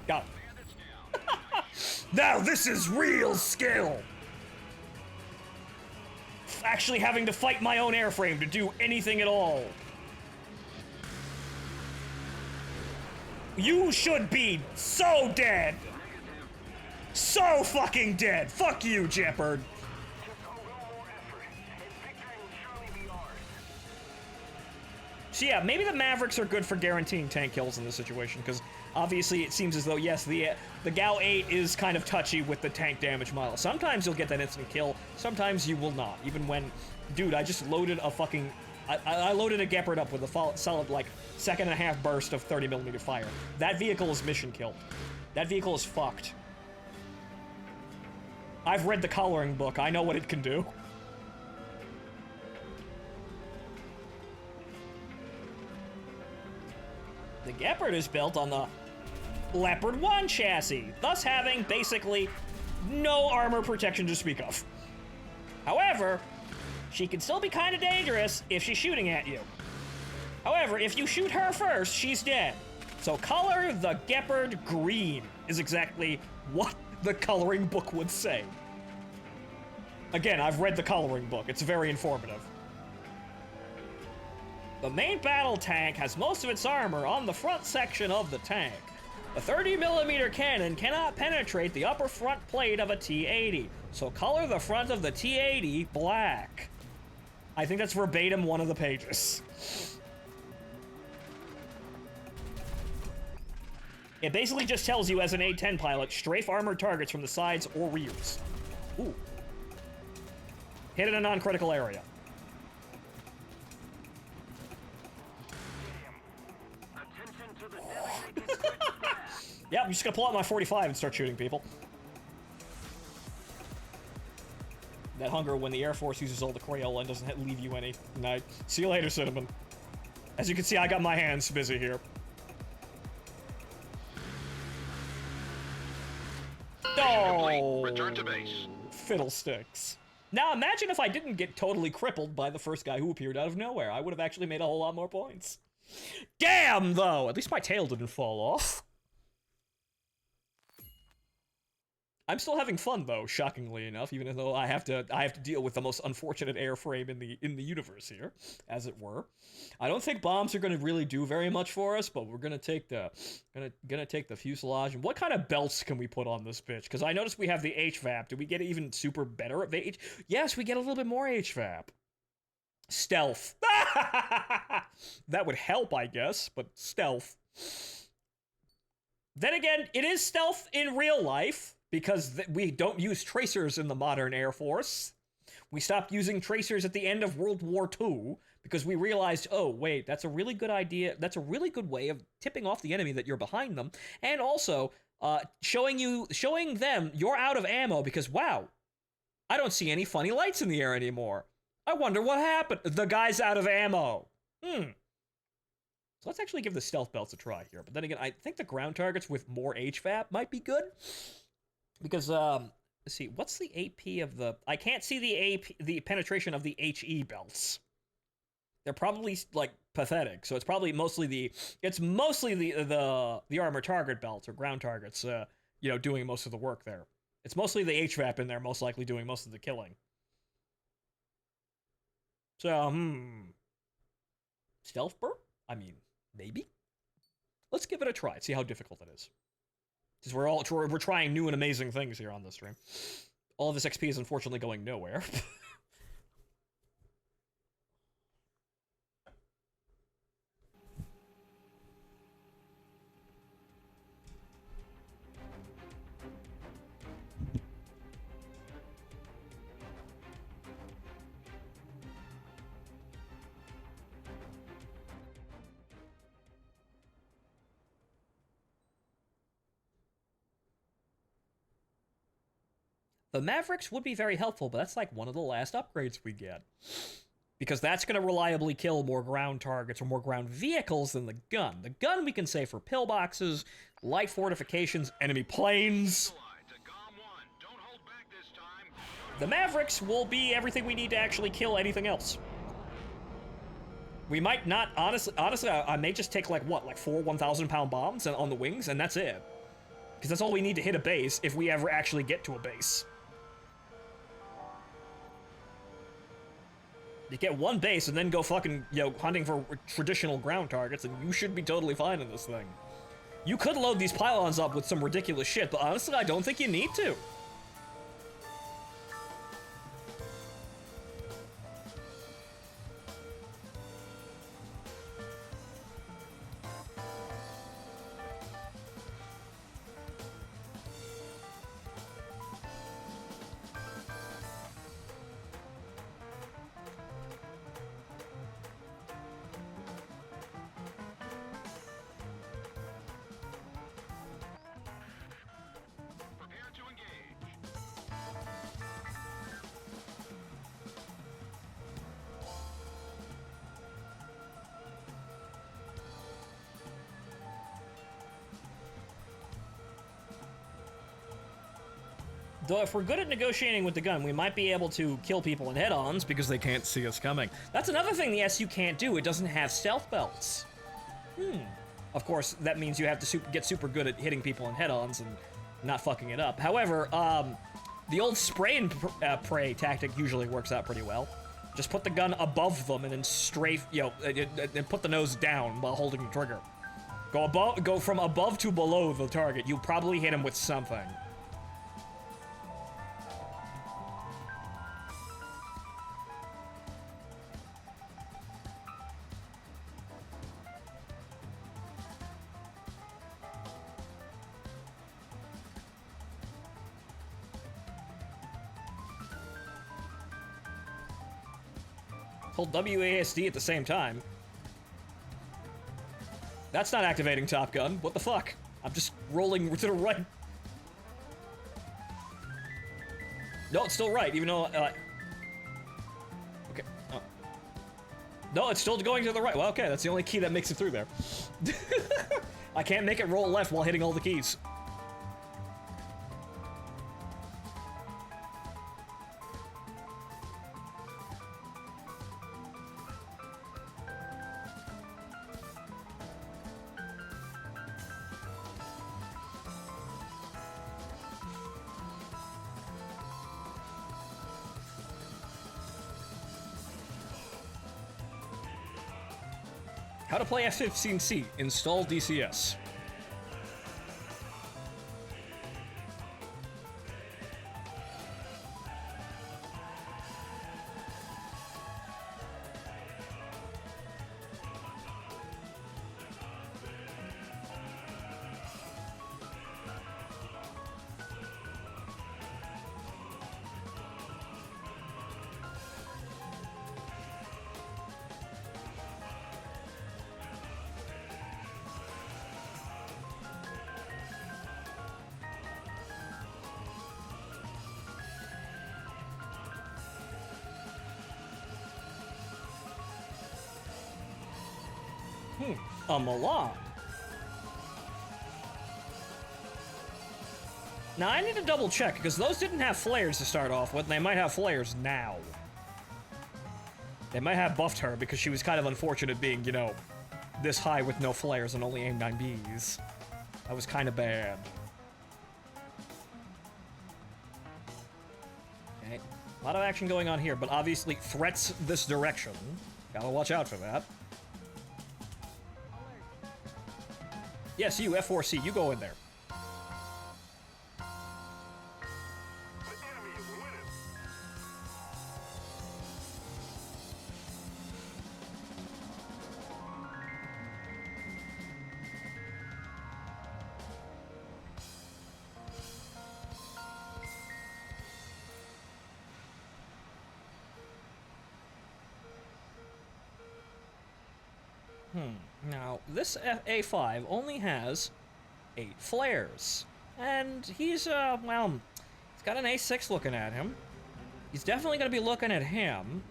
Got it. Now this is real skill! Actually having to fight my own airframe to do anything at all. You should be so dead! So fucking dead! Fuck you, Jeopard! Just a little more effort, and victory will surely be ours. So yeah, maybe the Mavericks are good for guaranteeing tank kills in this situation, because obviously it seems as though, yes, the Gao 8 is kind of touchy with the tank damage model. Sometimes you'll get that instant kill, sometimes you will not. Even when, dude, I just loaded a fucking... I loaded a Gepard up with a solid, like, 2.5 burst of 30mm fire. That vehicle is mission killed. That vehicle is fucked. I've read the coloring book. I know what it can do. The Gepard is built on the Leopard 1 chassis, thus having basically no armor protection to speak of. However, she can still be kind of dangerous if she's shooting at you. However, if you shoot her first, she's dead. So color the Gepard green is exactly what the coloring book would say. Again, I've read the coloring book. It's very informative. The main battle tank has most of its armor on the front section of the tank. The 30mm cannon cannot penetrate the upper front plate of a T-80, so color the front of the T-80 black. I think that's verbatim one of the pages. It basically just tells you as an A-10 pilot, strafe armored targets from the sides or rears. Ooh. Hit in a non-critical area. Attention to the designated critical path. Yep, I'm just gonna pull out my 45 and start shooting people. That hunger when the Air Force uses all the Crayola and doesn't leave you any. Night. See you later, Cinnamon. As you can see, I got my hands busy here. Oh, Return to base. fiddlesticks. Now imagine if I didn't get totally crippled by the first guy who appeared out of nowhere. I would have actually made a whole lot more points. Damn, though! At least my tail didn't fall off. I'm still having fun, though, shockingly enough, even though I have to deal with the most unfortunate airframe in the universe here, as it were. I don't think bombs are going to really do very much for us, but we're gonna take the take the fuselage. And what kind of belts can we put on this bitch? Because I noticed we have the HVAP. Do we get even super better at the H? Yes, we get a little bit more HVAP. Stealth. That would help, I guess, but stealth. Then again, it is stealth in real life. Because we don't use tracers in the modern Air Force. We stopped using tracers at the end of World War II because we realized, oh, wait, that's a really good idea. That's a really good way of tipping off the enemy that you're behind them. And also, showing them you're out of ammo because, wow, I don't see any funny lights in the air anymore. I wonder what happened. The guy's out of ammo. So let's actually give the stealth belts a try here. But then again, I think the ground targets with more HVAP might be good. Because, let's see, what's the AP of the... I can't see the penetration of the HE belts. They're probably, like, pathetic. So it's probably mostly the armor target belts or ground targets, you know, doing most of the work there. It's mostly the HVAP in there most likely doing most of the killing. So, Stealth burp? I mean, maybe? Let's give it a try, see how difficult it is. Because we're trying new and amazing things here on this stream. All of this XP is unfortunately going nowhere. The Mavericks would be very helpful, but that's like one of the last upgrades we get. Because that's going to reliably kill more ground targets or more ground vehicles than the gun. The gun we can say for pillboxes, light fortifications, enemy planes. The Mavericks will be everything we need to actually kill anything else. We might not, honestly, I may just take like, what, like 4 1,000-pound bombs on the wings, and that's it. Because that's all we need to hit a base if we ever actually get to a base. You get one base and then go fucking, you know, hunting for traditional ground targets, and you should be totally fine in this thing. You could load these pylons up with some ridiculous shit, but honestly, I don't think you need to. Prepare to engage. Though if we're good at negotiating with the gun, we might be able to kill people in head-ons because they can't see us coming. That's another thing the SU can't do. It doesn't have stealth belts. Of course, that means you have to get super good at hitting people in head-ons and not fucking it up. However, the old spray and pray tactic usually works out pretty well. Just put the gun above them and then strafe, you know, and put the nose down while holding the trigger. Go from above to below the target. You probably hit him with something. Hold WASD at the same time. That's not activating Top Gun. What the fuck? I'm just rolling to the right. No, it's still right, even though, okay. Oh. No, it's still going to the right. Well, okay, that's the only key that makes it through there. I can't make it roll left while hitting all the keys. How to play F-15C. Install DCS. A Milan. Now, I need to double check, because those didn't have flares to start off with, and they might have flares now. They might have buffed her, because she was kind of unfortunate being, you know, this high with no flares and only AIM-9Bs. That was kind of bad. Okay, a lot of action going on here, but obviously threats this direction. Gotta watch out for that. Yes, you, F4C, you go in there. The enemy is winning. Now, this A5 only has 8 flares. And he's, well, he's got an A6 looking at him. He's definitely gonna be looking at him.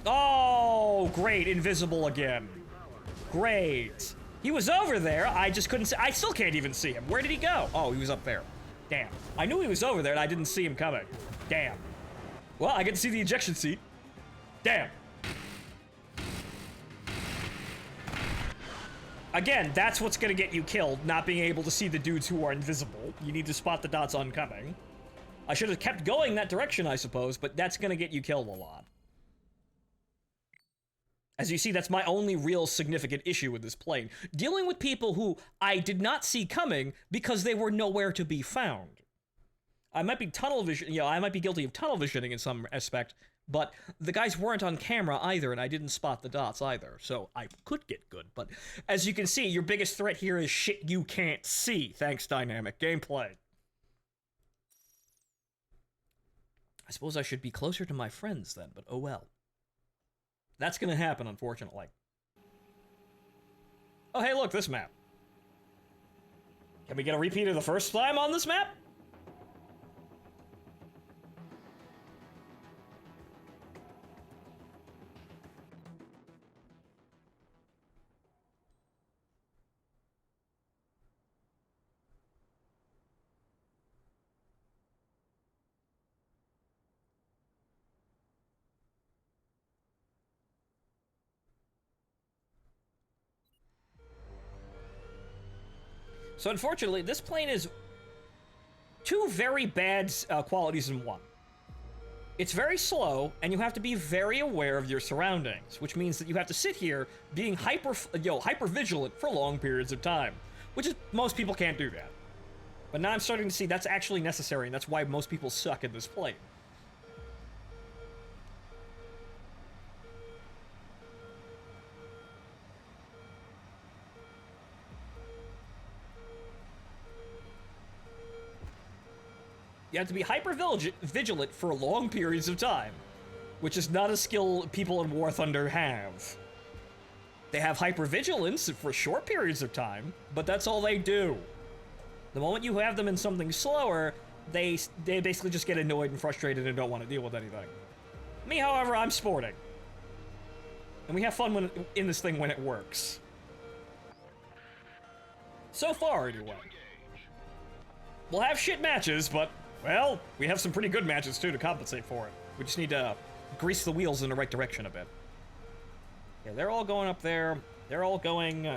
Oh, great, invisible again. Great. He was over there, I just couldn't see, I still can't even see him. Where did he go? Oh, he was up there. Damn. I knew he was over there and I didn't see him coming. Damn. Well, I get to see the ejection seat. Damn. Again, that's what's gonna get you killed, not being able to see the dudes who are invisible. You need to spot the dots oncoming. I should have kept going that direction, I suppose, but that's gonna get you killed a lot. As you see, that's my only real significant issue with this plane. Dealing with people who I did not see coming because they were nowhere to be found. I might be tunnel vision, I might be guilty of tunnel visioning in some aspect, but the guys weren't on camera either, and I didn't spot the dots either, so I could get good. But as you can see, your biggest threat here is shit you can't see, thanks dynamic gameplay. I suppose I should be closer to my friends then, but oh well. That's gonna happen, unfortunately. Oh, hey, look, this map. Can we get a repeat of the first time on this map? So unfortunately, this plane is two very bad qualities in one. It's very slow, and you have to be very aware of your surroundings, which means that you have to sit here being hyper vigilant for long periods of time, which is most people can't do that. But now I'm starting to see that's actually necessary, and that's why most people suck at this plane. You have to be hyper-vigilant for long periods of time, which is not a skill people in War Thunder have. They have hyper-vigilance for short periods of time, but that's all they do. The moment you have them in something slower, they basically just get annoyed and frustrated and don't want to deal with anything. Me, however, I'm sporting. And we have fun in this thing when it works. So far, anyway. We'll have shit matches, but... well, we have some pretty good matches, too, to compensate for it. We just need to grease the wheels in the right direction a bit. Yeah, they're all going up there. They're all going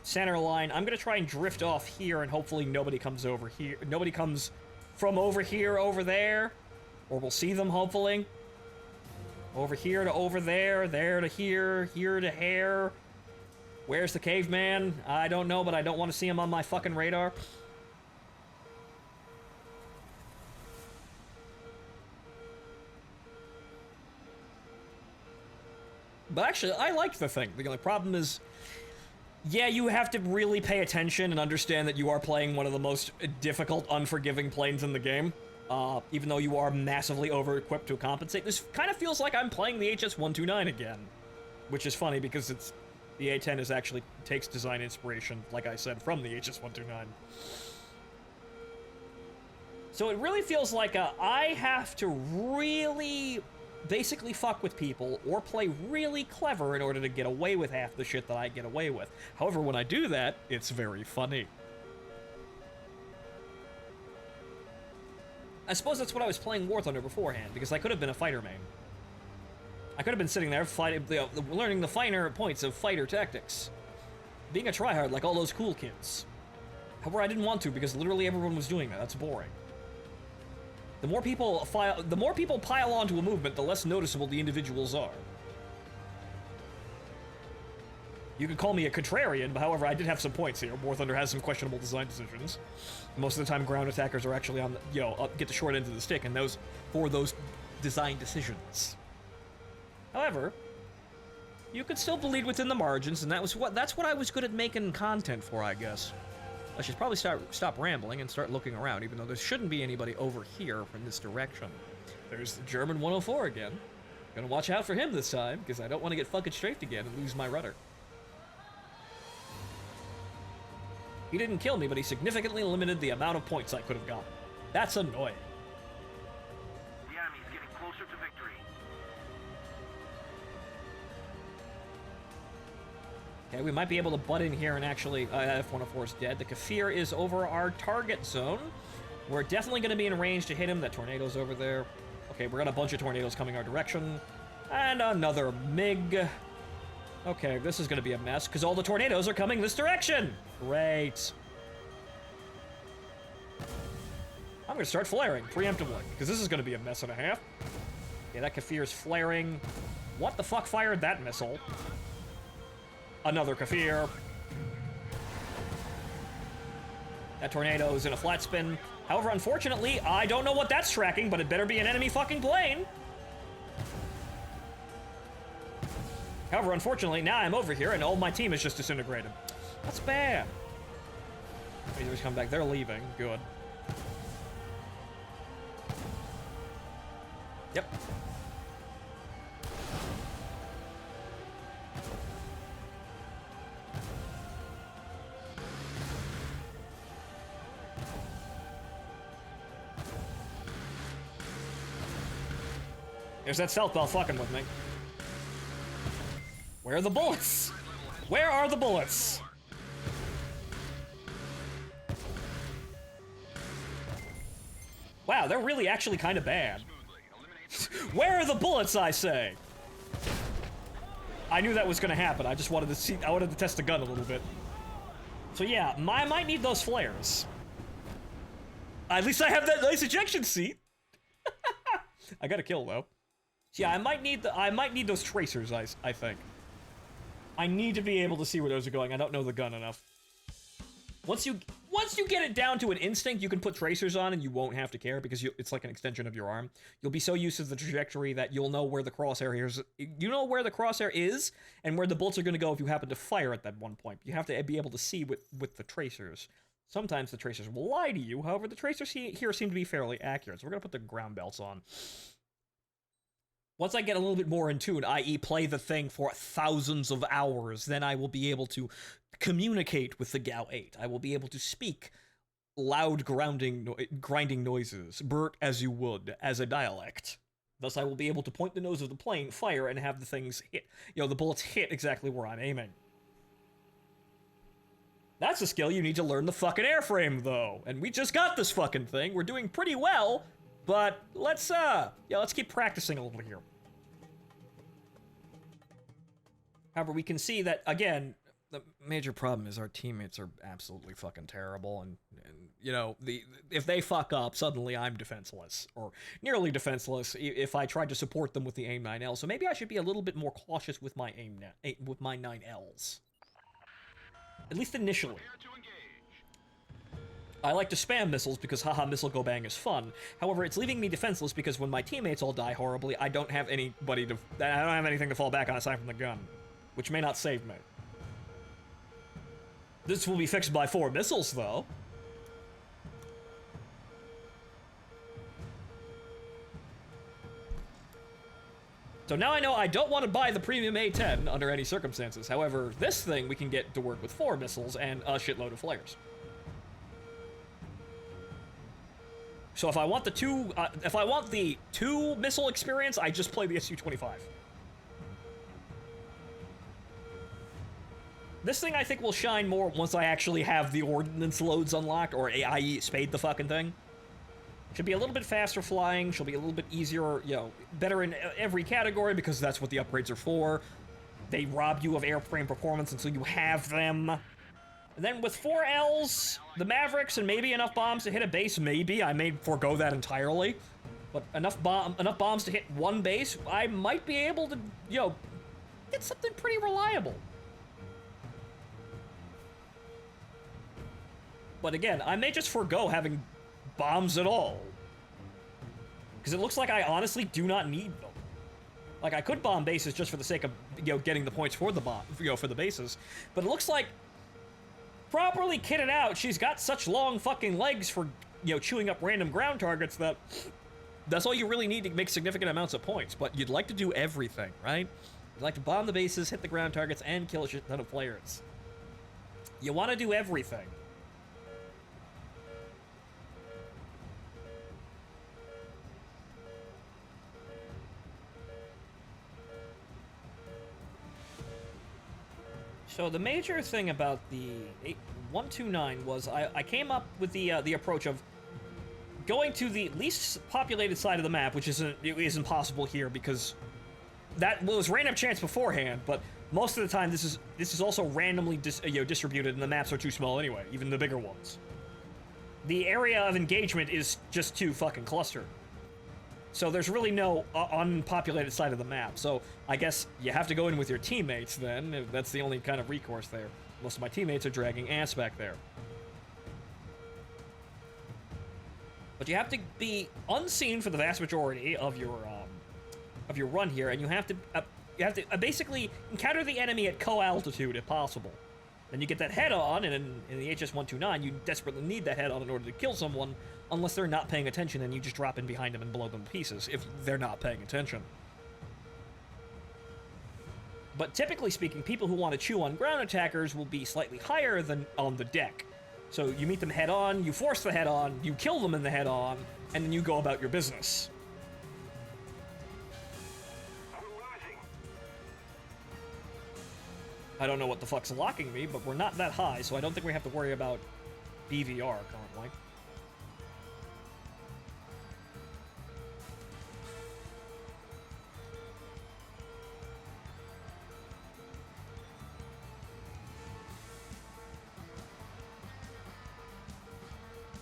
center line. I'm going to try and drift off here, and hopefully nobody comes over here. Nobody comes from over here over there. Or we'll see them, hopefully. Over here to over there. There to here. Here to here. Where's the caveman? I don't know, but I don't want to see him on my fucking radar. But actually, I like the thing. The problem is, yeah, you have to really pay attention and understand that you are playing one of the most difficult, unforgiving planes in the game. Even though you are massively over-equipped to compensate. This kind of feels like I'm playing the HS-129 again. Which is funny because it's... the A-10 is actually takes design inspiration, like I said, from the HS-129. So it really feels like I have to really... basically fuck with people or play really clever in order to get away with half the shit that I get away with. However, when I do that, it's very funny. I suppose that's what I was playing War Thunder beforehand, because I could have been a fighter main. I could have been sitting there fighting, learning the finer points of fighter tactics. Being a tryhard like all those cool kids. However, I didn't want to because literally everyone was doing that. That's boring. The more people pile onto a movement, the less noticeable the individuals are. You could call me a contrarian, but however, I did have some points here. War Thunder has some questionable design decisions. Most of the time, ground attackers are actually on the, get the short end of the stick, and those design decisions. However, you could still bleed within the margins, and that's what I was good at making content for, I guess. I should probably stop rambling and start looking around, even though there shouldn't be anybody over here from this direction. There's the German 104 again. Gonna watch out for him this time, because I don't want to get fucking strafed again and lose my rudder. He didn't kill me, but he significantly limited the amount of points I could have gotten. That's annoying. The enemy's getting closer to victory. Okay, we might be able to butt in here and actually... F-104 is dead. The Kafir is over our target zone. We're definitely going to be in range to hit him. That tornado's over there. Okay, we got a bunch of tornadoes coming our direction. And another MiG. Okay, this is gonna be a mess, because all the tornadoes are coming this direction! Great. I'm gonna start flaring, preemptively, because this is gonna be a mess and a half. Okay, that Kafir's flaring. What the fuck fired that missile? Another Kafir. That tornado is in a flat spin. However, unfortunately, I don't know what that's tracking, but it better be an enemy fucking plane. However, unfortunately, now I'm over here and all my team is just disintegrated. That's bad. Razor's come back. They're leaving. Good. Yep. There's that stealth bell fucking with me. Where are the bullets? Where are the bullets? Wow, they're really actually kind of bad. Where are the bullets, I say? I knew that was gonna happen. I just wanted to see, I wanted to test the gun a little bit. So yeah, I might need those flares. At least I have that nice ejection seat. I got a kill though. So yeah, I might need those tracers, I think. I need to be able to see where those are going. I don't know the gun enough. Once you get it down to an instinct, you can put tracers on and you won't have to care because it's like an extension of your arm. You'll be so used to the trajectory that you'll know where the crosshair is. You know where the crosshair is and where the bolts are going to go if you happen to fire at that one point. You have to be able to see with the tracers. Sometimes the tracers will lie to you. However, the tracers here seem to be fairly accurate. So we're going to put the ground belts on. Once I get a little bit more in tune, i.e. play the thing for thousands of hours, then I will be able to communicate with the Gao 8. I will be able to speak loud grinding noises, Bert as you would, as a dialect. Thus I will be able to point the nose of the plane, fire, and have the things hit, the bullets hit exactly where I'm aiming. That's a skill you need to learn the fucking airframe, though. And we just got this fucking thing. We're doing pretty well. But let's keep practicing a little here. However, we can see that, again, the major problem is our teammates are absolutely fucking terrible, and if they fuck up, suddenly I'm defenseless, or nearly defenseless if I tried to support them with the AIM 9L, so maybe I should be a little bit more cautious with my with my 9Ls. At least initially. I like to spam missiles because haha missile go bang is fun. However, it's leaving me defenseless because when my teammates all die horribly, I don't have anything to fall back on aside from the gun, which may not save me. This will be fixed by 4 missiles, though. So now I know I don't want to buy the premium A10 under any circumstances. However, this thing we can get to work with 4 missiles and a shitload of flares. So if I want the two missile experience, I just play the Su-25. This thing I think will shine more once I actually have the ordnance loads unlocked, or i.e. spade the fucking thing. Should be a little bit faster flying, she'll be a little bit easier, better in every category because that's what the upgrades are for. They rob you of airframe performance until you have them. And then with 4 Ls, the Mavericks, and maybe enough bombs to hit a base, maybe. I may forego that entirely. But enough bombs to hit one base, I might be able to, get something pretty reliable. But again, I may just forego having bombs at all. Because it looks like I honestly do not need them. Like, I could bomb bases just for the sake of, getting the points for the for the bases. But it looks like, properly kitted out, she's got such long fucking legs for, chewing up random ground targets that that's all you really need to make significant amounts of points. But you'd like to do everything, right? You'd like to bomb the bases, hit the ground targets, and kill a shit ton of players. You want to do everything. So the major thing about the 129 was I came up with the approach of going to the least populated side of the map, which isn't possible here because that was random chance beforehand, but most of the time, this is also randomly distributed, and the maps are too small anyway, even the bigger ones. The area of engagement is just too fucking clustered. So there's really no unpopulated side of the map. So I guess you have to go in with your teammates then. That's the only kind of recourse there. Most of my teammates are dragging ass back there. But you have to be unseen for the vast majority of your run here, and you have to basically encounter the enemy at co-altitude if possible. Then you get that head-on, and in the HS-129, you desperately need that head-on in order to kill someone, unless they're not paying attention, and you just drop in behind them and blow them to pieces, if they're not paying attention. But typically speaking, people who want to chew on ground attackers will be slightly higher than on the deck. So you meet them head-on, you force the head-on, you kill them in the head-on, and then you go about your business. I don't know what the fuck's locking me, but we're not that high, so I don't think we have to worry about BVR currently.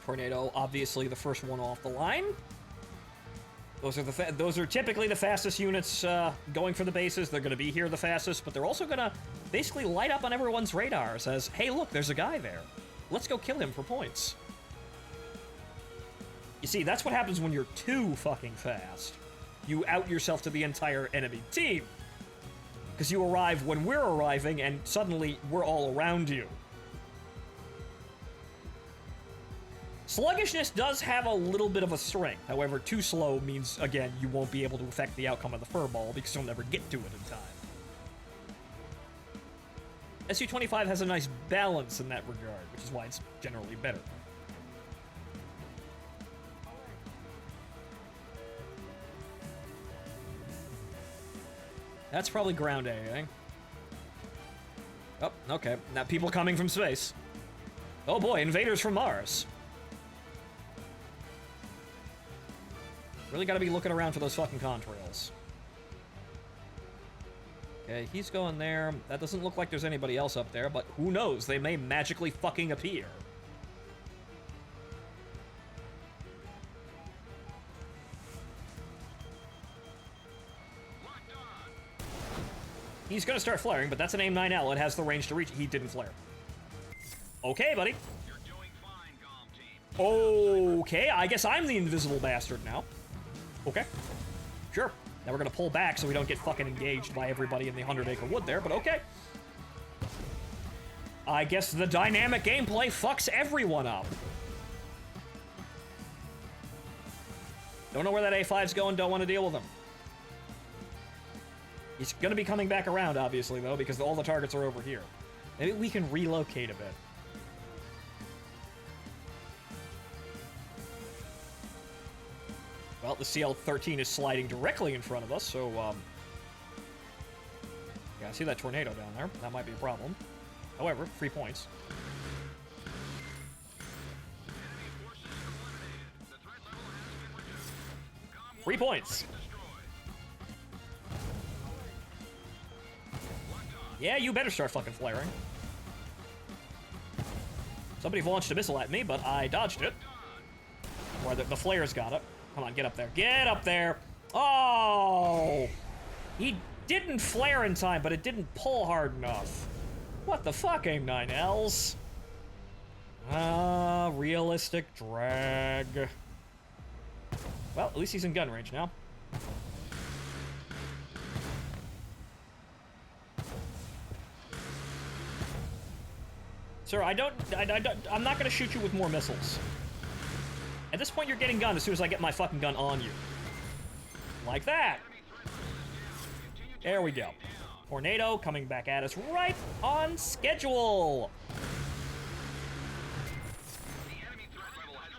Tornado, obviously the first one off the line. Those are typically the fastest units going for the bases. They're going to be here the fastest, but they're also going to basically light up on everyone's radars as, hey, look, there's a guy there. Let's go kill him for points. You see, that's what happens when you're too fucking fast. You out yourself to the entire enemy team. Because you arrive when we're arriving, and suddenly we're all around you. Sluggishness does have a little bit of a strength. However, too slow means, again, you won't be able to affect the outcome of the furball because you'll never get to it in time. Su-25 has a nice balance in that regard, which is why it's generally better. That's probably ground A, eh? Oh, okay. Now people coming from space. Oh boy, invaders from Mars. Really gotta be looking around for those fucking contrails. Okay, he's going there. That doesn't look like there's anybody else up there, but who knows? They may magically fucking appear. He's gonna start flaring, but that's an AIM-9L. It has the range to reach. He didn't flare. Okay, buddy. You're doing fine, Comm Team. Okay, I guess I'm the invisible bastard now. Okay. Sure. Now we're gonna pull back so we don't get fucking engaged by everybody in the 100-acre wood there, but okay. I guess the dynamic gameplay fucks everyone up. Don't know where that A5's going, don't want to deal with him. He's gonna be coming back around, obviously, though, because all the targets are over here. Maybe we can relocate a bit. Well, the CL-13 is sliding directly in front of us, so, yeah, I see that tornado down there. That might be a problem. However, 3 points. Enemy forces eliminated. The threat level has been reduced. Comm 3 points. destroyed. Yeah, you better start fucking flaring. Somebody launched a missile at me, but I dodged it. Or the flares got it. Come on, get up there. Get up there! Oh! He didn't flare in time, but it didn't pull hard enough. What the fuck, AIM-9Ls? Realistic drag. Well, at least he's in gun range now. Sir, I'm not gonna shoot you with more missiles. At this point, you're getting gunned as soon as I get my fucking gun on you. Like that. There we go. Tornado coming back at us right on schedule.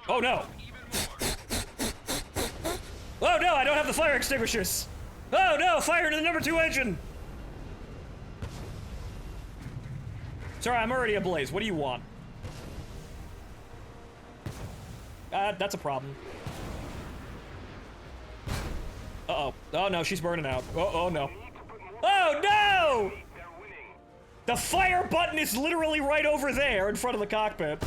Oh no. Oh no, I don't have the fire extinguishers. Oh no, fire into the number 2 engine. Sorry, I'm already ablaze. What do you want? That's a problem. Uh-oh. Oh, no, she's burning out. Oh, no. Oh, no! The fire button is literally right over there in front of the cockpit.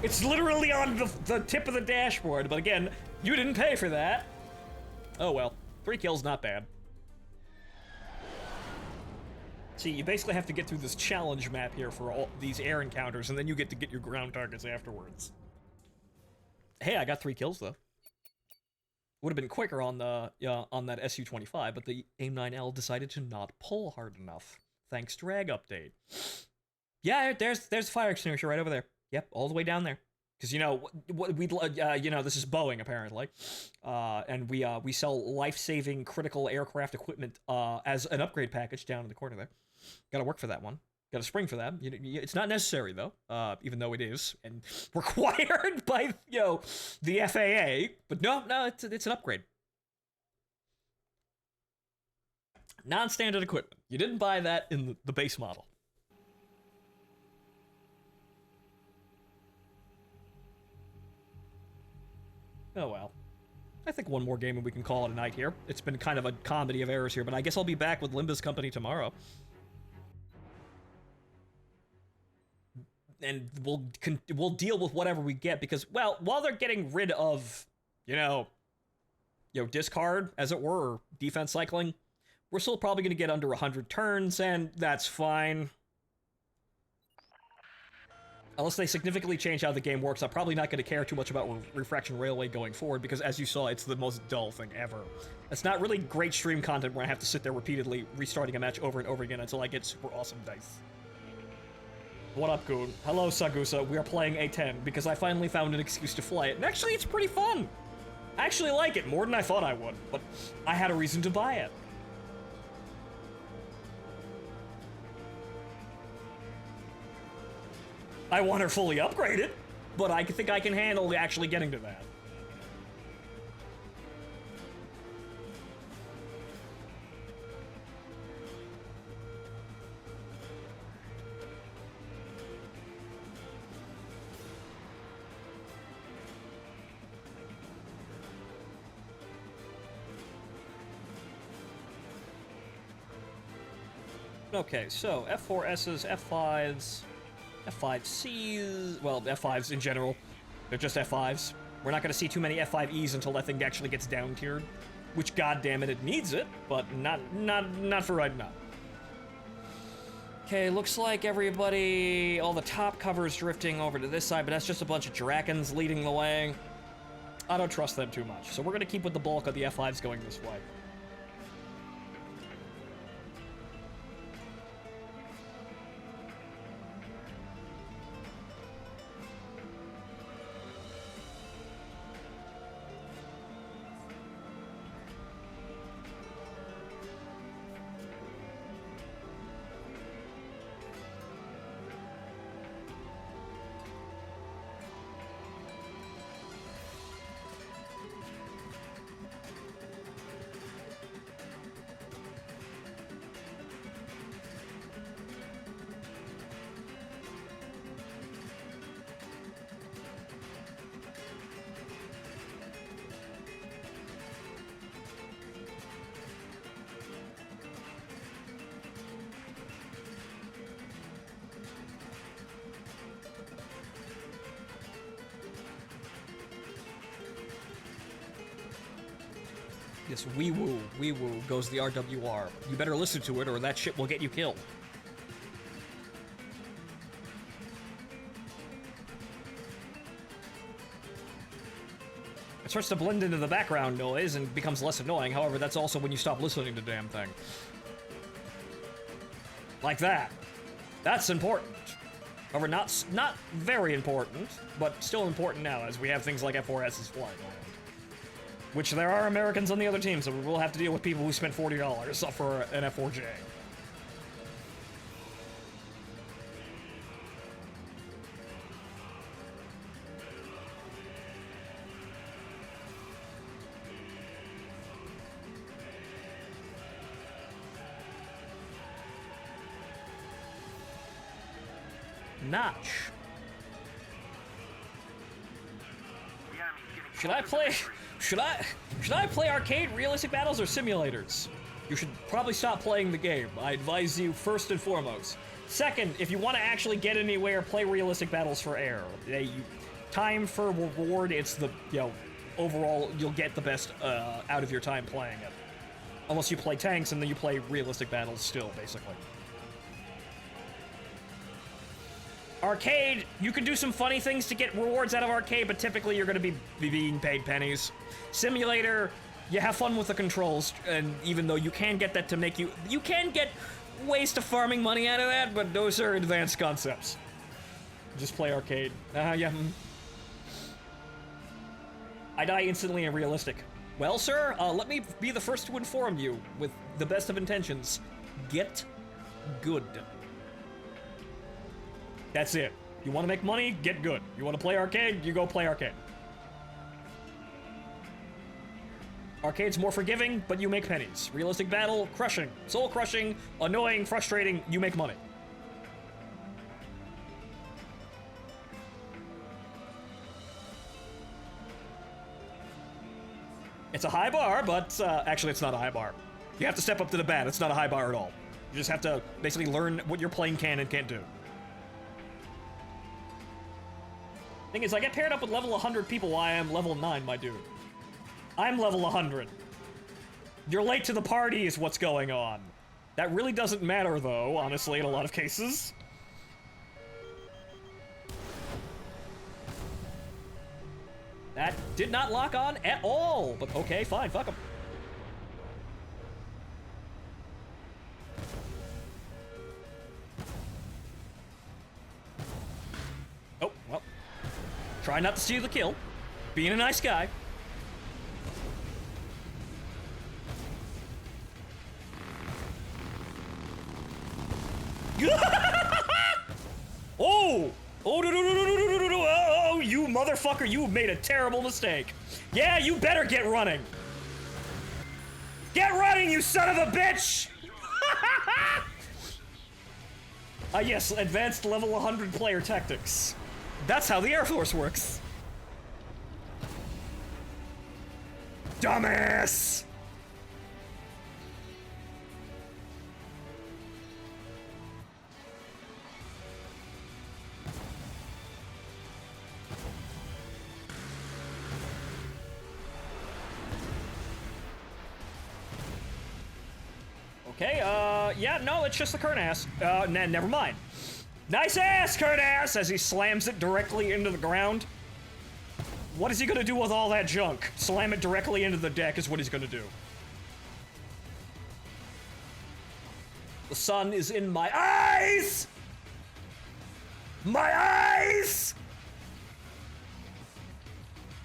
It's literally on the tip of the dashboard, but again, you didn't pay for that. Oh well, 3 kills, not bad. See, you basically have to get through this challenge map here for all these air encounters, and then you get to get your ground targets afterwards. Hey, I got 3 kills though. Would have been quicker on the on that SU-25, but the AIM-9L decided to not pull hard enough. Thanks drag update. Yeah, there's the fire extinguisher right over there. Yep, all the way down there. Because you know this is Boeing apparently, and we sell life-saving critical aircraft equipment as an upgrade package down in the corner there. Got to work for that one. Got to spring for that. It's not necessary though, even though it is and required by the FAA. But no, it's an upgrade. Non-standard equipment. You didn't buy that in the base model. Oh well. I think one more game and we can call it a night here. It's been kind of a comedy of errors here, but I guess I'll be back with Limbus Company tomorrow. And we'll deal with whatever we get because, well, while they're getting rid of, discard, as it were, or defense cycling, we're still probably going to get under 100 turns, and that's fine. Unless they significantly change how the game works, I'm probably not going to care too much about Refraction Railway going forward, because as you saw, it's the most dull thing ever. It's not really great stream content where I have to sit there repeatedly restarting a match over and over again until I get super awesome dice. What up, Goon? Hello, Sagusa. We are playing A10 because I finally found an excuse to fly it, and actually it's pretty fun. I actually like it more than I thought I would, but I had a reason to buy it. I want her fully upgraded, but I think I can handle actually getting to that. Okay, so F4Ss, F5s, F5Cs, well, F5s in general. They're just F5s. We're not going to see too many F5Es until that thing actually gets down-tiered. Which, goddammit, it needs it, but not for right now. Okay, looks like everybody, all the top cover's drifting over to this side, but that's just a bunch of Drakens leading the way. I don't trust them too much, so we're going to keep with the bulk of the F5s going this way. This wee-woo goes the RWR. You better listen to it or that shit will get you killed. It starts to blend into the background noise and becomes less annoying, however, that's also when you stop listening to the damn thing. Like that. That's important. However, not very important, but still important now, as we have things like F4S's flying around. Which there are Americans on the other team, so we will have to deal with people who spent $40 for an F4J. Notch. Should I play arcade realistic battles or simulators? you should probably stop playing the game. I advise you first and foremost. Second, if you want to actually get anywhere, play realistic battles for air. Time for reward, it's the, overall, you'll get the best out of your time playing it. Unless you play tanks and then you play realistic battles still, basically. Arcade, you can do some funny things to get rewards out of arcade, but typically you're going to be being paid pennies. Simulator, you have fun with the controls, and even though you can get that to make you can get ways to farming money out of that, but those are advanced concepts. Just play arcade. Yeah. I die instantly in realistic. Well, sir, let me be the first to inform you, with the best of intentions. Get good. That's it. You want to make money? Get good. You want to play arcade? You go play arcade. Arcade's more forgiving, but you make pennies. Realistic battle, crushing. Soul crushing, annoying, frustrating, you make money. It's a high bar, but actually it's not a high bar. You have to step up to the bat. It's not a high bar at all. You just have to basically learn what your plane can and can't do. Thing is, I get paired up with level 100 people while I am level 9, my dude. I'm level 100. You're late to the party is what's going on. That really doesn't matter, though, honestly, in a lot of cases. That did not lock on at all, but okay, fine, fuck him. Oh, well. Try not to steal the kill. Being a nice guy. Oh! Oh, no, no, no, no, no, no, no, no, oh, you motherfucker, you made a terrible mistake. Yeah, you better get running. Get running, you son of a bitch! Yes, advanced level 100 player tactics. That's how the Air Force works. Dumbass! Okay, yeah, no, it's just the current ass. Never mind. Nice ass, current ass, as he slams it directly into the ground. What is he gonna do with all that junk? Slam it directly into the deck is what he's gonna do. The sun is in my eyes! My eyes!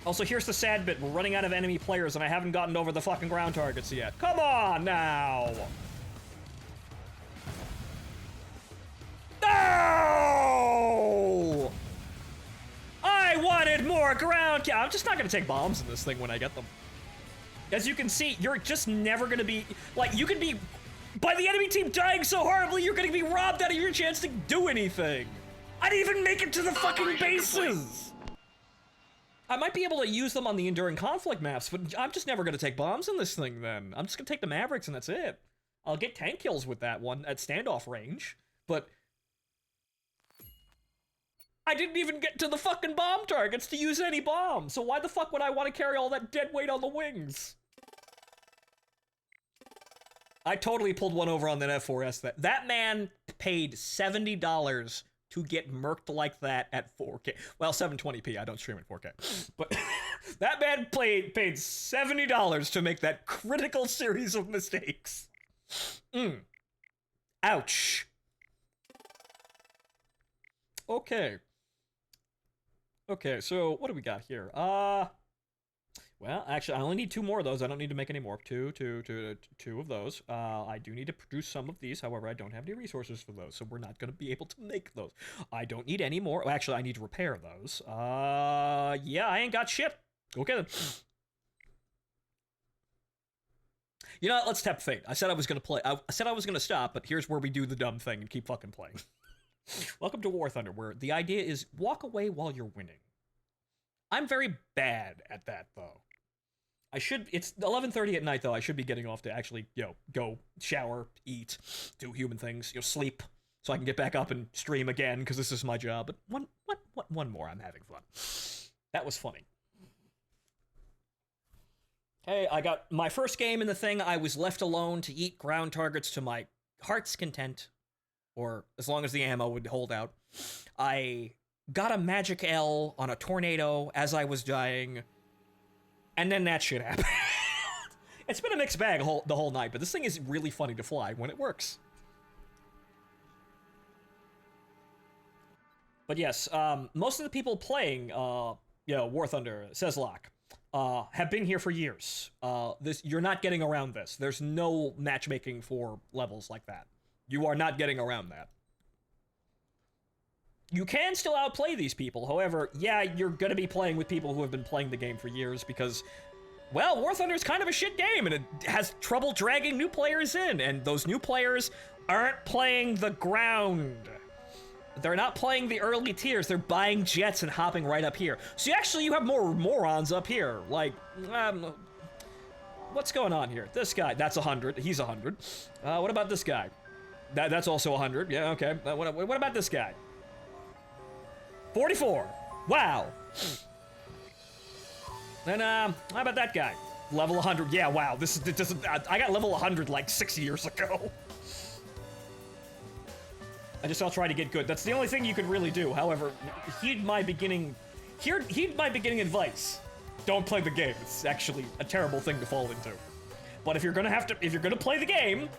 Also, here's the sad bit. We're running out of enemy players, and I haven't gotten over the fucking ground targets yet. Come on, now! No! I wanted more ground. I'm just not gonna take bombs in this thing when I get them. As you can see, you're just never gonna be, like, you can be, by the enemy team dying so horribly, you're gonna be robbed out of your chance to do anything. I didn't even make it to the fucking bases. I might be able to use them on the Enduring Conflict maps, but I'm just never gonna take bombs in this thing then. I'm just gonna take the Mavericks and that's it. I'll get tank kills with that one at standoff range, but I didn't even get to the fucking bomb targets to use any bombs, so why the fuck would I want to carry all that dead weight on the wings? I totally pulled one over on that F4S. That man paid $70 to get murked like that at 4K. Well, 720p, I don't stream at 4K. But that man paid $70 to make that critical series of mistakes. Ouch. Okay. Okay, so what do we got here? Well, actually, I only need 2 more of those. I don't need to make any more. Two of those. I do need to produce some of these. However, I don't have any resources for those, so we're not going to be able to make those. I don't need any more. Well, actually, I need to repair those. Yeah, I ain't got shit. Okay, then. You know what? Let's tap fate. I said I was going to play. I said I was going to stop, but here's where we do the dumb thing and keep fucking playing. Welcome to War Thunder, where the idea is walk away while you're winning. I'm very bad at that, though. It's 11:30 at night though. I should be getting off to actually, go shower, eat, do human things, sleep, so I can get back up and stream again because this is my job. But one more, I'm having fun. That was funny. Hey, I got my first game in the thing. I was left alone to eat ground targets to my heart's content, or as long as the ammo would hold out. I got a magic L on a tornado as I was dying, and then that shit happened. It's been a mixed bag the whole night, but this thing is really funny to fly when it works. But yes, most of the people playing, War Thunder, says Locke, have been here for years. You're not getting around this. There's no matchmaking for levels like that. You are not getting around that. You can still outplay these people. However, yeah, you're going to be playing with people who have been playing the game for years because, well, War Thunder is kind of a shit game and it has trouble dragging new players in, and those new players aren't playing the ground. They're not playing the early tiers. They're buying jets and hopping right up here. So you have more morons up here. Like, what's going on here? This guy, that's 100. He's 100. What about this guy? That's also 100. Yeah, okay. What about this guy? 44. Wow. Then, how about that guy? Level 100. Yeah, wow. I got level 100 like 6 years ago. I'll try to get good. That's the only thing you could really do. However, heed my beginning advice. Don't play the game. It's actually a terrible thing to fall into. But if you're gonna play the game,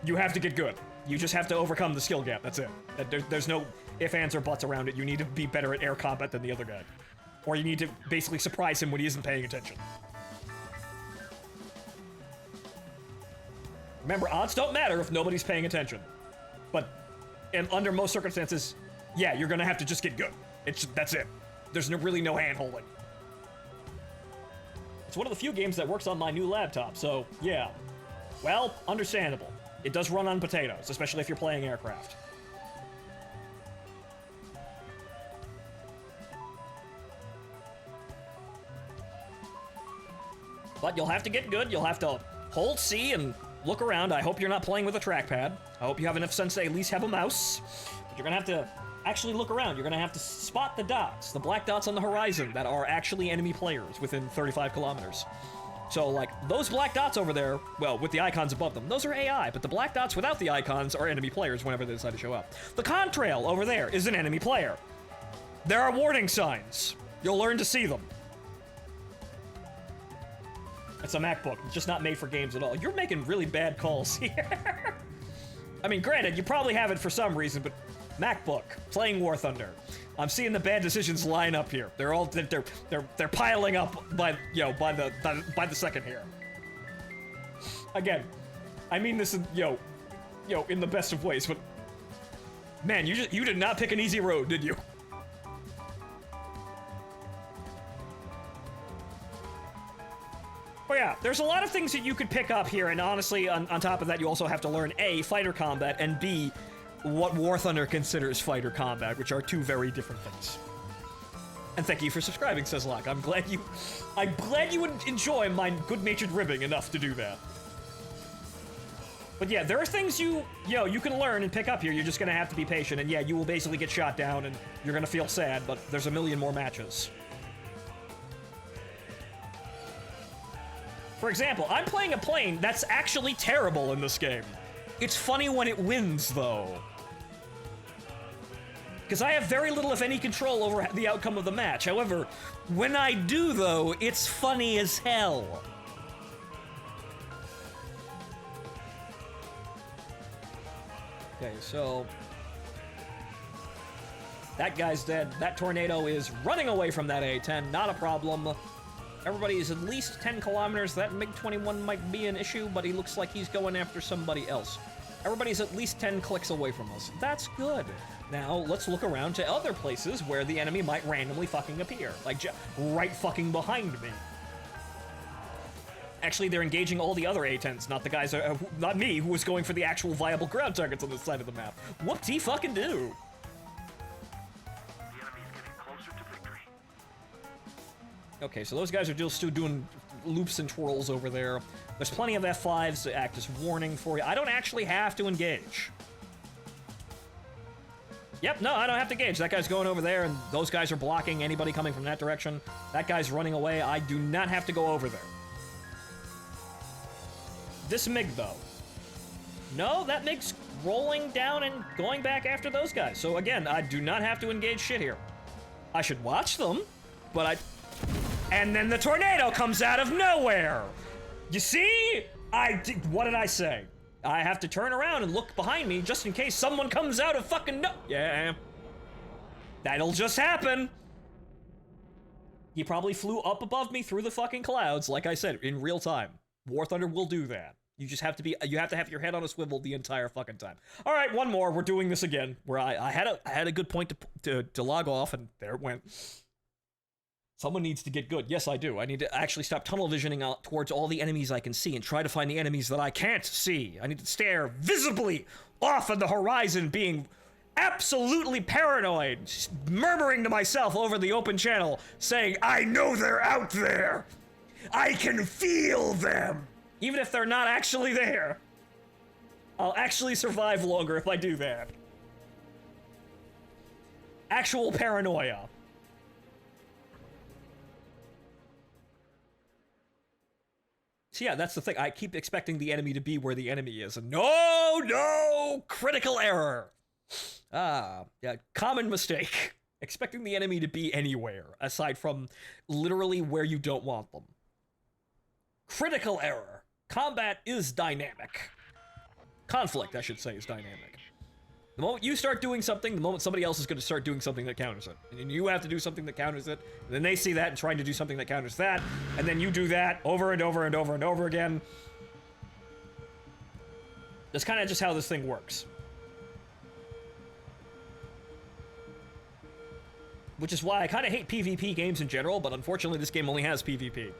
you have to get good. You just have to overcome the skill gap. That's it. There's no ifs, ands, or buts around it. You need to be better at air combat than the other guy. Or you need to basically surprise him when he isn't paying attention. Remember, odds don't matter if nobody's paying attention. But under most circumstances, yeah, you're gonna have to just get good. That's it. There's really no hand-holding. It's one of the few games that works on my new laptop, so yeah. Well, understandable. It does run on potatoes, especially if you're playing aircraft. But you'll have to get good. You'll have to hold C and look around. I hope you're not playing with a trackpad. I hope you have enough sense to at least have a mouse. But you're gonna have to actually look around. You're gonna have to spot the dots, the black dots on the horizon that are actually enemy players within 35 kilometers. So, like, those black dots over there, well, with the icons above them, those are AI, but the black dots without the icons are enemy players whenever they decide to show up. The contrail over there is an enemy player. There are warning signs. You'll learn to see them. It's a MacBook. It's just not made for games at all. You're making really bad calls here. I mean, granted, you probably have it for some reason, but MacBook, playing War Thunder. I'm seeing the bad decisions line up here. They're piling up by the second here. Again, I mean this in in the best of ways, but man, you did not pick an easy road, did you? But yeah, there's a lot of things that you could pick up here, and honestly, on top of that, you also have to learn A, fighter combat, and B, what War Thunder considers fighter combat, which are two very different things. And thank you for subscribing, says Locke. I'm glad you would enjoy my good-natured ribbing enough to do that. But yeah, there are things you can learn and pick up here. You're just gonna have to be patient, and yeah, you will basically get shot down, and you're gonna feel sad, but there's a million more matches. For example, I'm playing a plane that's actually terrible in this game. It's funny when it wins, though. Because I have very little, if any, control over the outcome of the match. However, when I do, though, it's funny as hell. Okay, so... that guy's dead. That tornado is running away from that A-10. Not a problem. Everybody is at least 10 kilometers. That MiG-21 might be an issue, but he looks like he's going after somebody else. Everybody's at least 10 clicks away from us. That's good. Now, let's look around to other places where the enemy might randomly fucking appear. Like, right fucking behind me. Actually, they're engaging all the other A-10s, not the guys, not me, who was going for the actual viable ground targets on this side of the map. Whoop-de-fucking-do. The enemy's getting closer to victory. Okay, so those guys are still doing loops and twirls over there. There's plenty of F5s to act as warning for you. I don't actually have to engage. Yep, no, I don't have to engage. That guy's going over there, and those guys are blocking anybody coming from that direction. That guy's running away. I do not have to go over there. This MiG, though. No, that MiG's rolling down and going back after those guys. So again, I do not have to engage shit here. I should watch them, but I... And then the tornado comes out of nowhere! You see? What did I say? I have to turn around and look behind me just in case someone comes out of fucking no... Yeah. That'll just happen. He probably flew up above me through the fucking clouds, like I said, in real time. War Thunder will do that. You just have to be, you have to have your head on a swivel the entire fucking time. All right, one more. We're doing this again. Where I had a good point to log off, and there it went. Someone needs to get good. Yes, I do. I need to actually stop tunnel visioning out towards all the enemies I can see and try to find the enemies that I can't see. I need to stare visibly off on the horizon, being absolutely paranoid, murmuring to myself over the open channel, saying, I know they're out there. I can feel them. Even if they're not actually there. I'll actually survive longer if I do that. Actual paranoia. So yeah, that's the thing. I keep expecting the enemy to be where the enemy is. And no! Critical error! Yeah, common mistake. Expecting the enemy to be anywhere, aside from literally where you don't want them. Critical error. Combat is dynamic. Conflict, I should say, is dynamic. The moment you start doing something, the moment somebody else is going to start doing something that counters it. And then you have to do something that counters it, and then they see that and trying to do something that counters that, and then you do that over and over and over and over again. That's kind of just how this thing works. Which is why I kind of hate PvP games in general, but unfortunately this game only has PvP.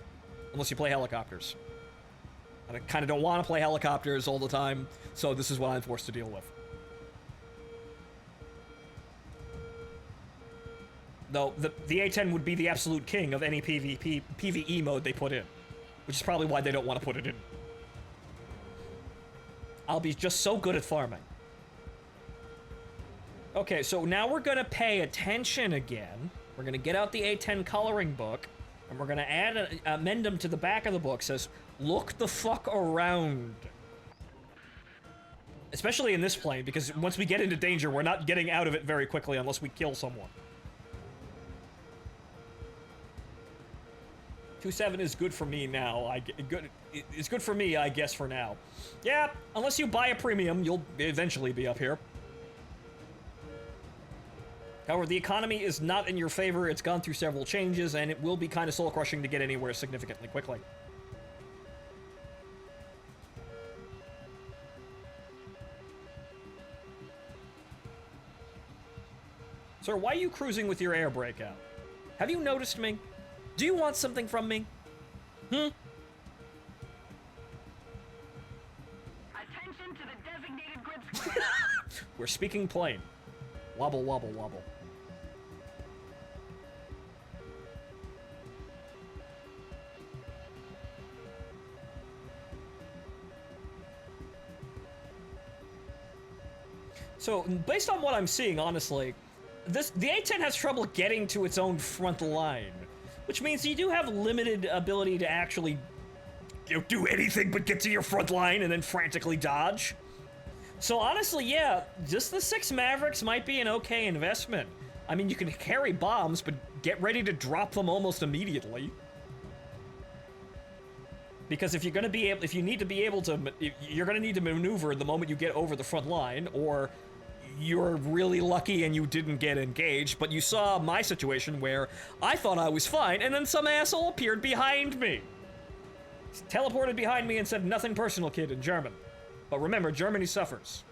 Unless you play helicopters. And I kind of don't want to play helicopters all the time, so this is what I'm forced to deal with. Though, the A-10 would be the absolute king of any PvE mode they put in. Which is probably why they don't want to put it in. I'll be just so good at farming. Okay, so now we're gonna pay attention again. We're gonna get out the A-10 coloring book, and we're gonna add an addendum to the back of the book. Says, look the fuck around. Especially in this plane, because once we get into danger, we're not getting out of it very quickly unless we kill someone. 2.7 is good for me now. It's good for me, I guess, for now. Yeah, unless you buy a premium, you'll eventually be up here. However, the economy is not in your favor. It's gone through several changes, and it will be kind of soul-crushing to get anywhere significantly quickly. Sir, why are you cruising with your air brake out? Have you noticed me? Do you want something from me? Attention to the designated grid square. We're speaking plain. Wobble, wobble, wobble. So, based on what I'm seeing, honestly, the A-10 has trouble getting to its own front line, which means you do have limited ability to actually do anything but get to your front line and then frantically dodge. So honestly, yeah, just the 6 Mavericks might be an okay investment. I mean, you can carry bombs, but get ready to drop them almost immediately. Because if you're gonna be able, if you need to be able to, you're gonna need to maneuver the moment you get over the front line, or you're really lucky and you didn't get engaged, but you saw my situation where I thought I was fine, and then some asshole appeared behind me. Teleported behind me and said, "Nothing personal, kid," in German. But remember, Germany suffers.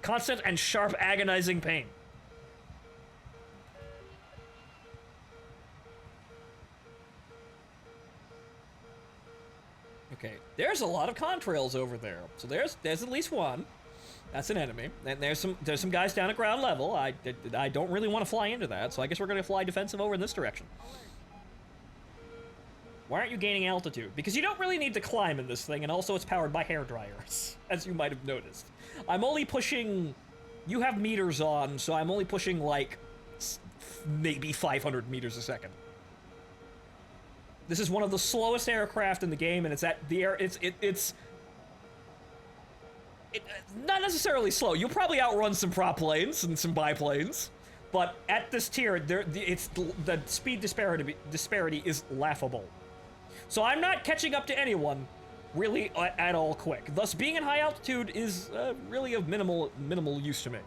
Constant and sharp, agonizing pain. Okay, there's a lot of contrails over there. So there's at least one. That's an enemy. And there's some guys down at ground level. I don't really want to fly into that, so I guess we're going to fly defensive over in this direction. Why aren't you gaining altitude? Because you don't really need to climb in this thing, and also it's powered by hair dryers, as you might have noticed. I'm only pushing... You have meters on, so I'm only pushing, like, maybe 500 meters a second. This is one of the slowest aircraft in the game, and it's at the air... It's not necessarily slow. You'll probably outrun some prop planes and some biplanes, but at this tier, the speed disparity is laughable. So I'm not catching up to anyone really at all quick. Thus, being in high altitude is really of minimal use to me.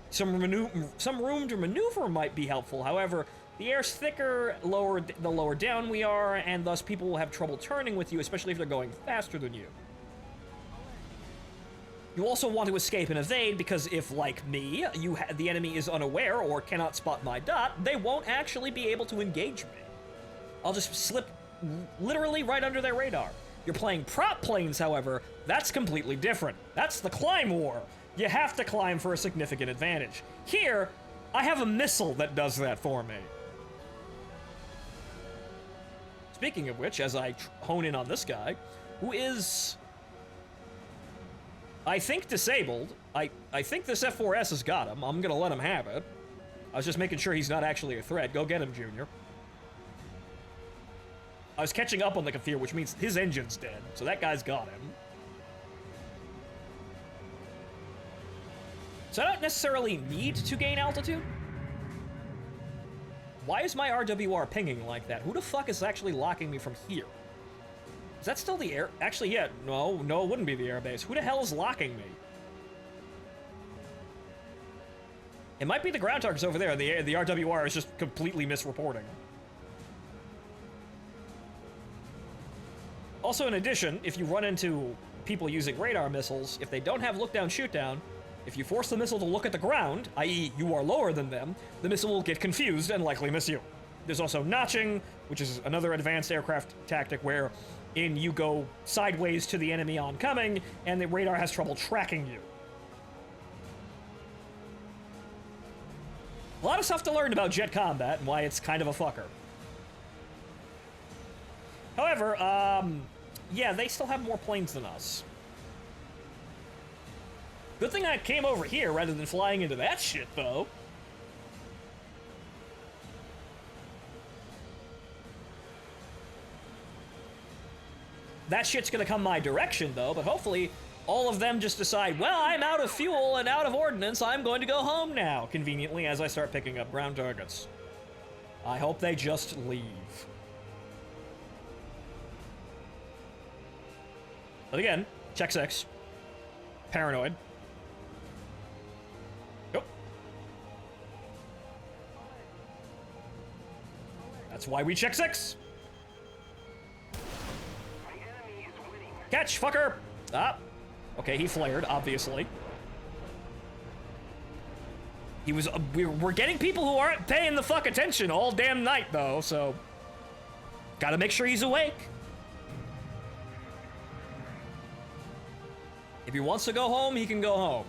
Some room to maneuver might be helpful. However, the air's thicker, the lower down we are, and thus people will have trouble turning with you, especially if they're going faster than you. You also want to escape and evade, because if, like me, the enemy is unaware or cannot spot my dot, they won't actually be able to engage me. I'll just slip literally right under their radar. You're playing prop planes, however, that's completely different. That's the climb war. You have to climb for a significant advantage. Here, I have a missile that does that for me. Speaking of which, as I hone in on this guy, who is... I think disabled. I think this F4S has got him. I'm gonna let him have it. I was just making sure he's not actually a threat. Go get him, Junior. I was catching up on the Kafir, which means his engine's dead, so that guy's got him. So I don't necessarily need to gain altitude. Why is my RWR pinging like that? Who the fuck is actually locking me from here? Is that still the air? Actually, yeah, no, it wouldn't be the airbase. Who the hell is locking me? It might be the ground targets over there. The RWR is just completely misreporting. Also, in addition, if you run into people using radar missiles, if they don't have look-down, shoot-down, if you force the missile to look at the ground, i.e. you are lower than them, the missile will get confused and likely miss you. There's also notching, which is another advanced aircraft tactic where you go sideways to the enemy oncoming, and the radar has trouble tracking you. A lot of stuff to learn about jet combat and why it's kind of a fucker. However, yeah, they still have more planes than us. Good thing I came over here rather than flying into that shit, though. That shit's gonna come my direction, though, but hopefully all of them just decide, well, I'm out of fuel and out of ordnance, I'm going to go home now, conveniently, as I start picking up ground targets. I hope they just leave. But again, check 6. Paranoid. Nope. That's why we check 6. Catch, fucker! Ah. Okay, he flared, obviously. He was... we're getting people who aren't paying the fuck attention all damn night, though, so... Gotta make sure he's awake. If he wants to go home, he can go home.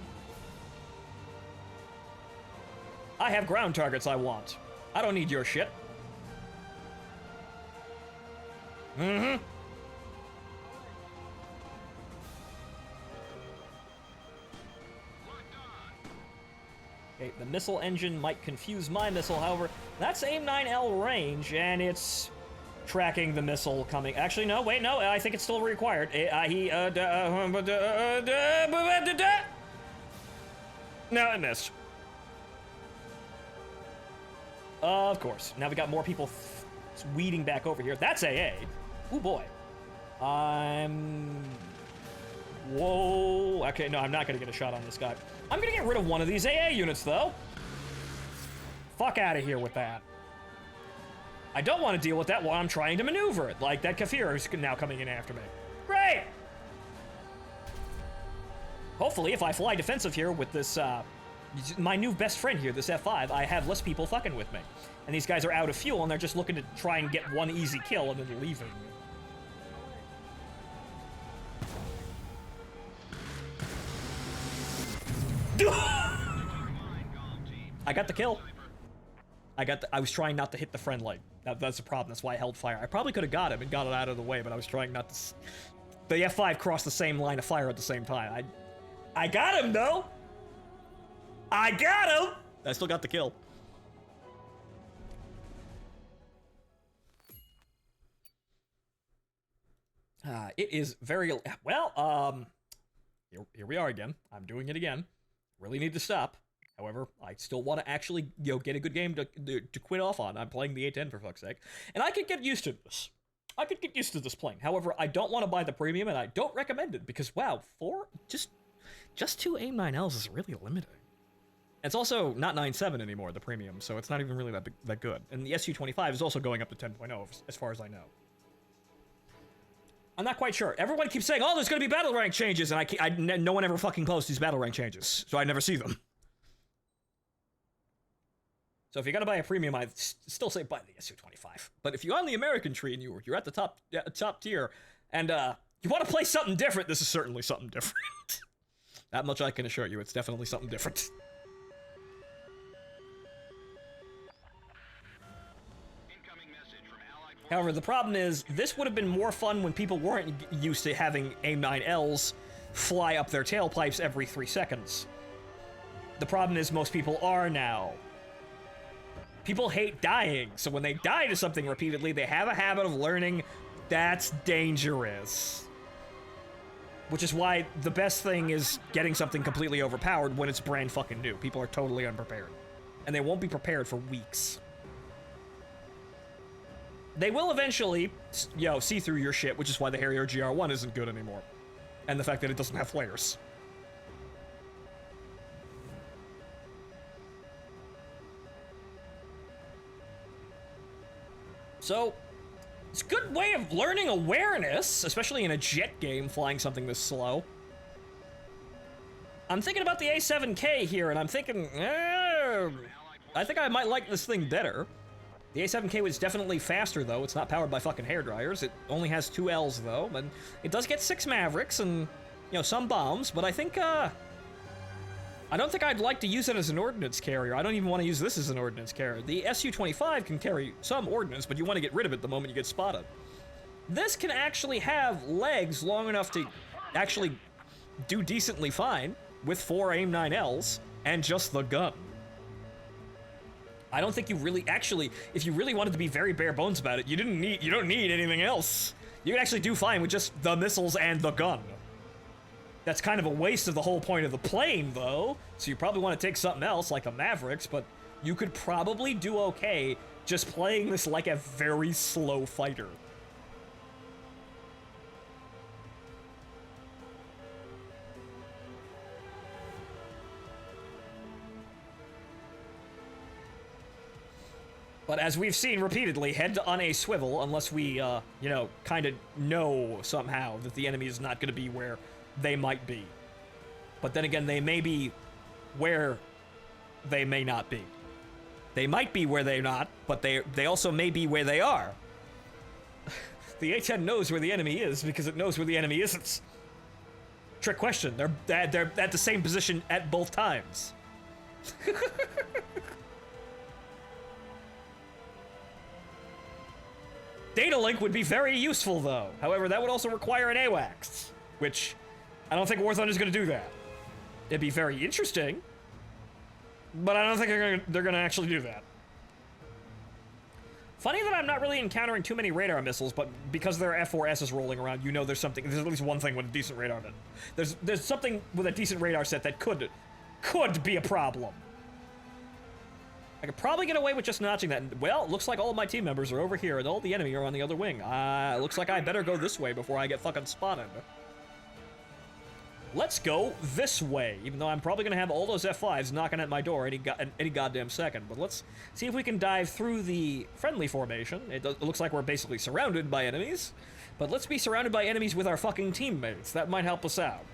I have ground targets I want. I don't need your shit. Mm-hmm. Okay, the missile engine might confuse my missile, however, that's AIM-9L range, and it's tracking the missile coming. Actually, no, wait, no, I think it's still required. No, it missed. Of course. Now we got more people weeding back over here. That's AA. Ooh, boy. Whoa. Okay, no, I'm not gonna get a shot on this guy. I'm gonna get rid of one of these AA units, though. Fuck out of here with that. I don't want to deal with that while I'm trying to maneuver it, like that Kafir is now coming in after me. Great! Hopefully, if I fly defensive here with this, my new best friend here, this F5, I have less people fucking with me. And these guys are out of fuel, and they're just looking to try and get one easy kill and then leaving. I got the kill. I was trying not to hit the friendly. That's the problem. That's why I held fire. I probably could have got him and got it out of the way, but I was trying not to. The F5 crossed the same line of fire at the same time. I got him though. I got him. I still got the kill. It is very well. Here we are again. I'm doing it again. Really need to stop. However, I still want to actually, get a good game to quit off on. I'm playing the A10 for fuck's sake, and I could get used to this. I could get used to this plane. However, I don't want to buy the premium, and I don't recommend it because wow, just 2 AIM-9Ls is really limiting. It's also not 9.7 anymore, the premium, so it's not even really that good. And the SU-25 is also going up to 10.0, as far as I know. I'm not quite sure. Everyone keeps saying, "Oh, there's going to be battle rank changes," and no one ever fucking posts these battle rank changes, so I never see them. So if you're gonna buy a premium, I'd still say buy the SU-25. But if you're on the American tree and you're at the top tier, and you want to play something different, this is certainly something different. That much I can assure you. It's definitely something different. Incoming message from Allied forces. However, the problem is, this would have been more fun when people weren't used to having AIM-9Ls fly up their tailpipes every 3 seconds. The problem is most people are now. People hate dying, so when they die to something repeatedly, they have a habit of learning that's dangerous. Which is why the best thing is getting something completely overpowered when it's brand fucking new. People are totally unprepared. And they won't be prepared for weeks. They will eventually, see through your shit, which is why the Harrier GR1 isn't good anymore. And the fact that it doesn't have flares. So, it's a good way of learning awareness, especially in a jet game, flying something this slow. I'm thinking about the A7K here, and I'm thinking, I think I might like this thing better. The A7K was definitely faster, though. It's not powered by fucking hairdryers. It only has 2 Ls, though, and it does get 6 Mavericks and, some bombs, but I think, I don't think I'd like to use it as an ordnance carrier. I don't even want to use this as an ordnance carrier. The SU-25 can carry some ordnance, but you want to get rid of it the moment you get spotted. This can actually have legs long enough to actually do decently fine with 4 AIM-9Ls and just the gun. I don't think you really, if you really wanted to be very bare bones about it, you don't need anything else. You can actually do fine with just the missiles and the gun. That's kind of a waste of the whole point of the plane, though, so you probably want to take something else, like a Mavericks, but you could probably do okay just playing this like a very slow fighter. But as we've seen repeatedly, head on a swivel, unless we, kind of know somehow that the enemy is not going to be where they might be. But then again, they may be where they may not be. They might be where they're not, but they also may be where they are. The A-10 knows where the enemy is because it knows where the enemy isn't. Trick question. They're at the same position at both times. Data link would be very useful, though. However, that would also require an AWACS, which I don't think War Thunder is going to do that. It'd be very interesting, but I don't think they're going to actually do that. Funny that I'm not really encountering too many radar missiles, but because there are F4Ss rolling around, there's at least one thing with a decent radar set. There's something with a decent radar set that could be a problem. I could probably get away with just notching that. Well, it looks like all of my team members are over here, and all the enemy are on the other wing. Looks like I better go this way before I get fucking spotted. Let's go this way, even though I'm probably going to have all those F5s knocking at my door any goddamn second. But let's see if we can dive through the friendly formation. It looks like we're basically surrounded by enemies. But let's be surrounded by enemies with our fucking teammates. That might help us out.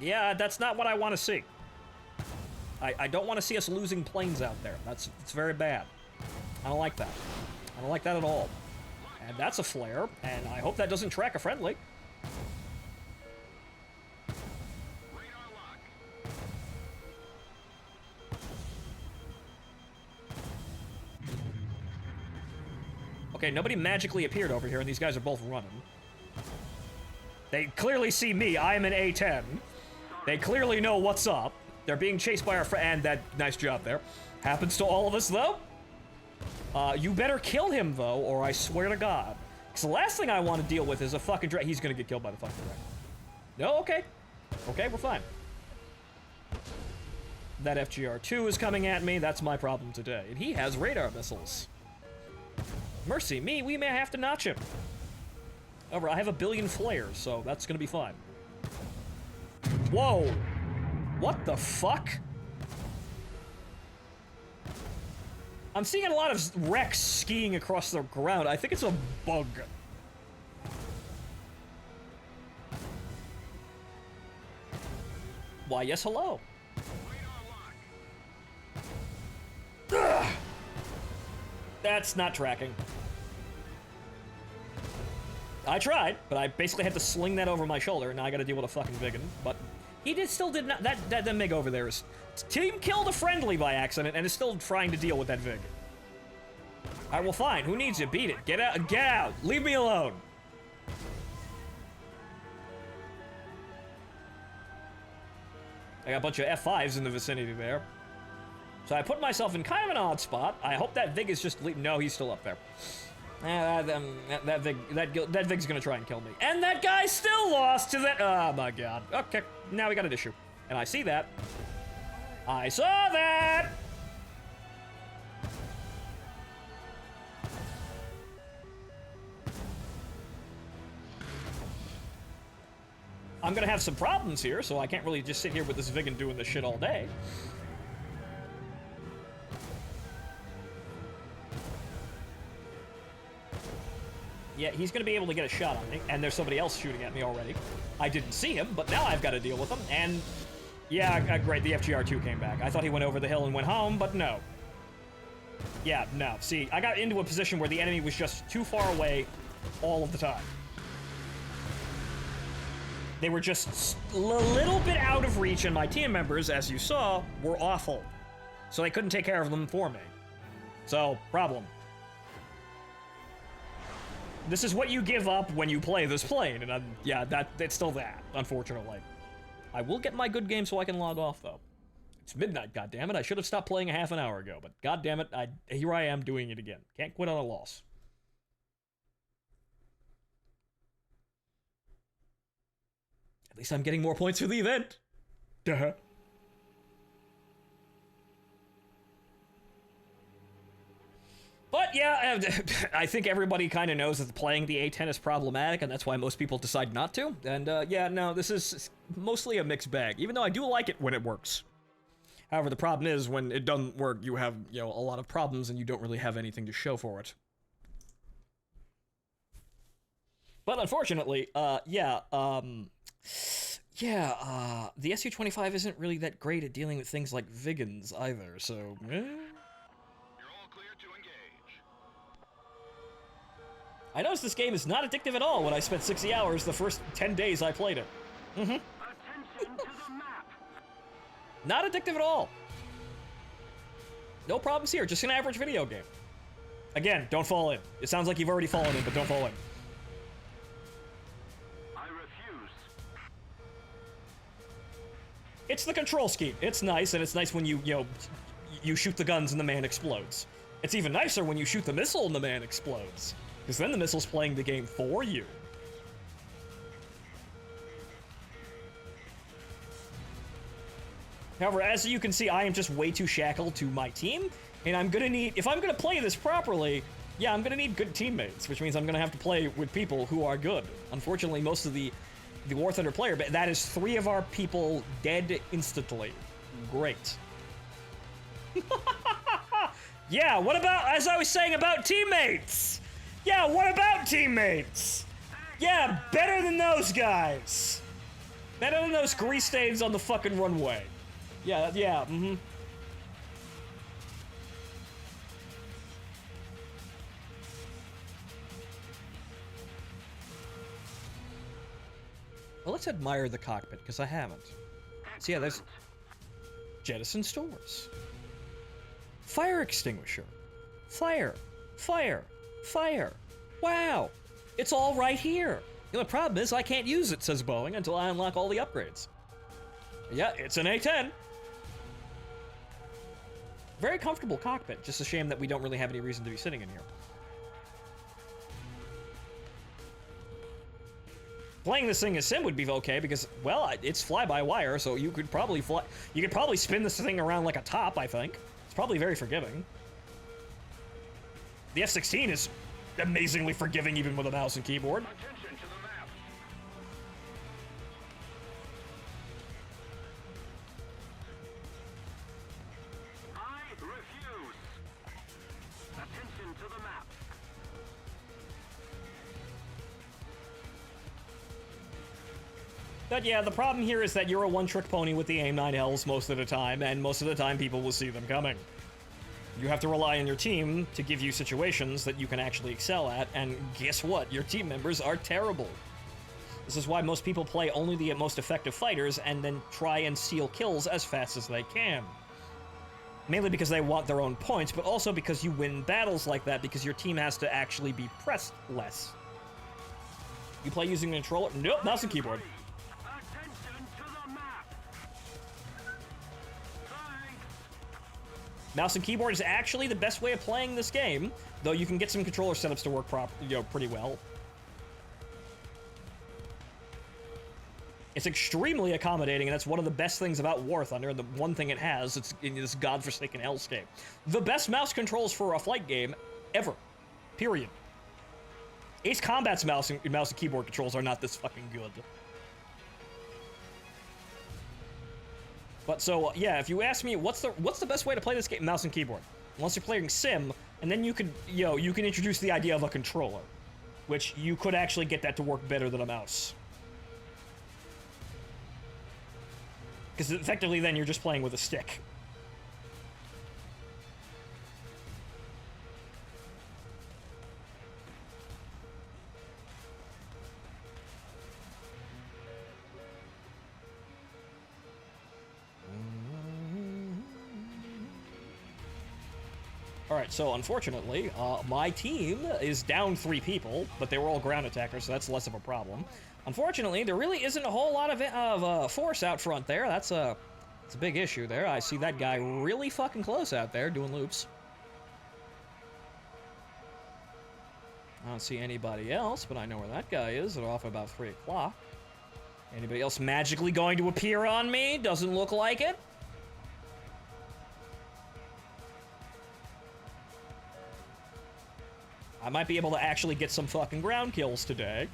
Yeah, that's not what I want to see. I don't want to see us losing planes out there. It's very bad. I don't like that. I don't like that at all. And that's a flare, and I hope that doesn't track a friendly. Radar lock. Okay, nobody magically appeared over here, and these guys are both running. They clearly see me. I'm an A10. They clearly know what's up. They're being chased by our friend, and that nice job there. Happens to all of us, though. You better kill him, though, or I swear to God. Because the last thing I want to deal with is a fucking He's gonna get killed by the fucking dragon. No, okay. Okay, we're fine. That FGR-2 is coming at me. That's my problem today. And he has radar missiles. Mercy me, we may have to notch him. However, I have a billion flares, so that's gonna be fine. Whoa! What the fuck? I'm seeing a lot of wrecks skiing across the ground. I think it's a bug. Why, yes, hello. Ugh. That's not tracking. I tried, but I basically had to sling that over my shoulder, and now I gotta deal with a fucking Vigan. But he still did not. That MiG over there is. Team killed a friendly by accident and is still trying to deal with that Vig. Alright, well, fine. Who needs you? Beat it. Get out. Get out. Leave me alone. I got a bunch of F5s in the vicinity there. So I put myself in kind of an odd spot. I hope that Vig is just no, he's still up there. That Vig's gonna try and kill me. And that guy still lost to that. Oh my god. Okay, now we got an issue. And I see that. I saw that! I'm gonna have some problems here, so I can't really just sit here with this Vigan doing this shit all day. Yeah, he's gonna be able to get a shot on me, and there's somebody else shooting at me already. I didn't see him, but now I've got to deal with him, and... Yeah, great, the FGR-2 came back. I thought he went over the hill and went home, but no. Yeah, no. See, I got into a position where the enemy was just too far away all of the time. They were just a little bit out of reach, and my team members, as you saw, were awful. So they couldn't take care of them for me. So, problem. This is what you give up when you play this plane, and yeah, it's still that, unfortunately. I will get my good game so I can log off, though. It's midnight, goddammit. I should have stopped playing a half an hour ago, but goddammit, here I am doing it again. Can't quit on a loss. At least I'm getting more points for the event. Duh. But yeah, I think everybody kind of knows that playing the A10 is problematic, and that's why most people decide not to. And yeah, no, this is mostly a mixed bag, even though I do like it when it works. However, the problem is when it doesn't work, you have, a lot of problems and you don't really have anything to show for it. But unfortunately, the SU-25 isn't really that great at dealing with things like Vigans either, so... I noticed this game is not addictive at all when I spent 60 hours the first 10 days I played it. Attention to the map. Not addictive at all. No problems here, just an average video game. Again, don't fall in. It sounds like you've already fallen in, but don't fall in. I refuse. It's the control scheme. It's nice, and it's nice when you shoot the guns and the man explodes. It's even nicer when you shoot the missile and the man explodes. Because then the missile's playing the game for you. However, as you can see, I am just way too shackled to my team, and I'm gonna need, if I'm gonna play this properly, yeah, I'm gonna need good teammates, which means I'm gonna have to play with people who are good. Unfortunately, most of the War Thunder player, but that is 3 of our people dead instantly. Great. Yeah, what about, as I was saying about teammates? Yeah, what about teammates? Yeah, better than those guys. Better than those grease stains on the fucking runway. Yeah, mm-hmm. Well, let's admire the cockpit, because I haven't. So yeah, there's jettison stores. Fire extinguisher. Fire. Fire. Fire. Wow. It's all right here. The only problem is I can't use it, says Boeing, until I unlock all the upgrades. Yeah, it's an A10. Very comfortable cockpit. Just a shame that we don't really have any reason to be sitting in here. Playing this thing as sim would be okay because, well, it's fly-by-wire, so you could probably spin this thing around like a top, I think. It's probably very forgiving. The F-16 is amazingly forgiving even with a mouse and keyboard. Attention to the map. I refuse. Attention to the map. But yeah, the problem here is that you're a one-trick pony with the AIM-9Ls most of the time, and most of the time people will see them coming. You have to rely on your team to give you situations that you can actually excel at, and guess what? Your team members are terrible. This is why most people play only the most effective fighters and then try and steal kills as fast as they can. Mainly because they want their own points, but also because you win battles like that because your team has to actually be pressed less. You play using a controller? Nope, mouse and keyboard. Attention to the map. Thanks. Mouse and keyboard is actually the best way of playing this game, though you can get some controller setups to work pretty well. It's extremely accommodating, and that's one of the best things about War Thunder, and the one thing it has, it's in this godforsaken hellscape. The best mouse controls for a flight game ever. Period. Ace Combat's mouse and keyboard controls are not this fucking good. But so, yeah, if you ask me, what's the best way to play this game? Mouse and keyboard. Unless you're playing Sim, and then you could, you can introduce the idea of a controller, which you could actually get that to work better than a mouse. Because effectively then you're just playing with a stick. Alright, so unfortunately, my team is down 3 people, but they were all ground attackers, so that's less of a problem. Unfortunately, there really isn't a whole lot of force out front there. It's a big issue there. I see that guy really fucking close out there doing loops. I don't see anybody else, but I know where that guy is. They're off about 3 o'clock. Anybody else magically going to appear on me? Doesn't look like it. I might be able to actually get some fucking ground kills today.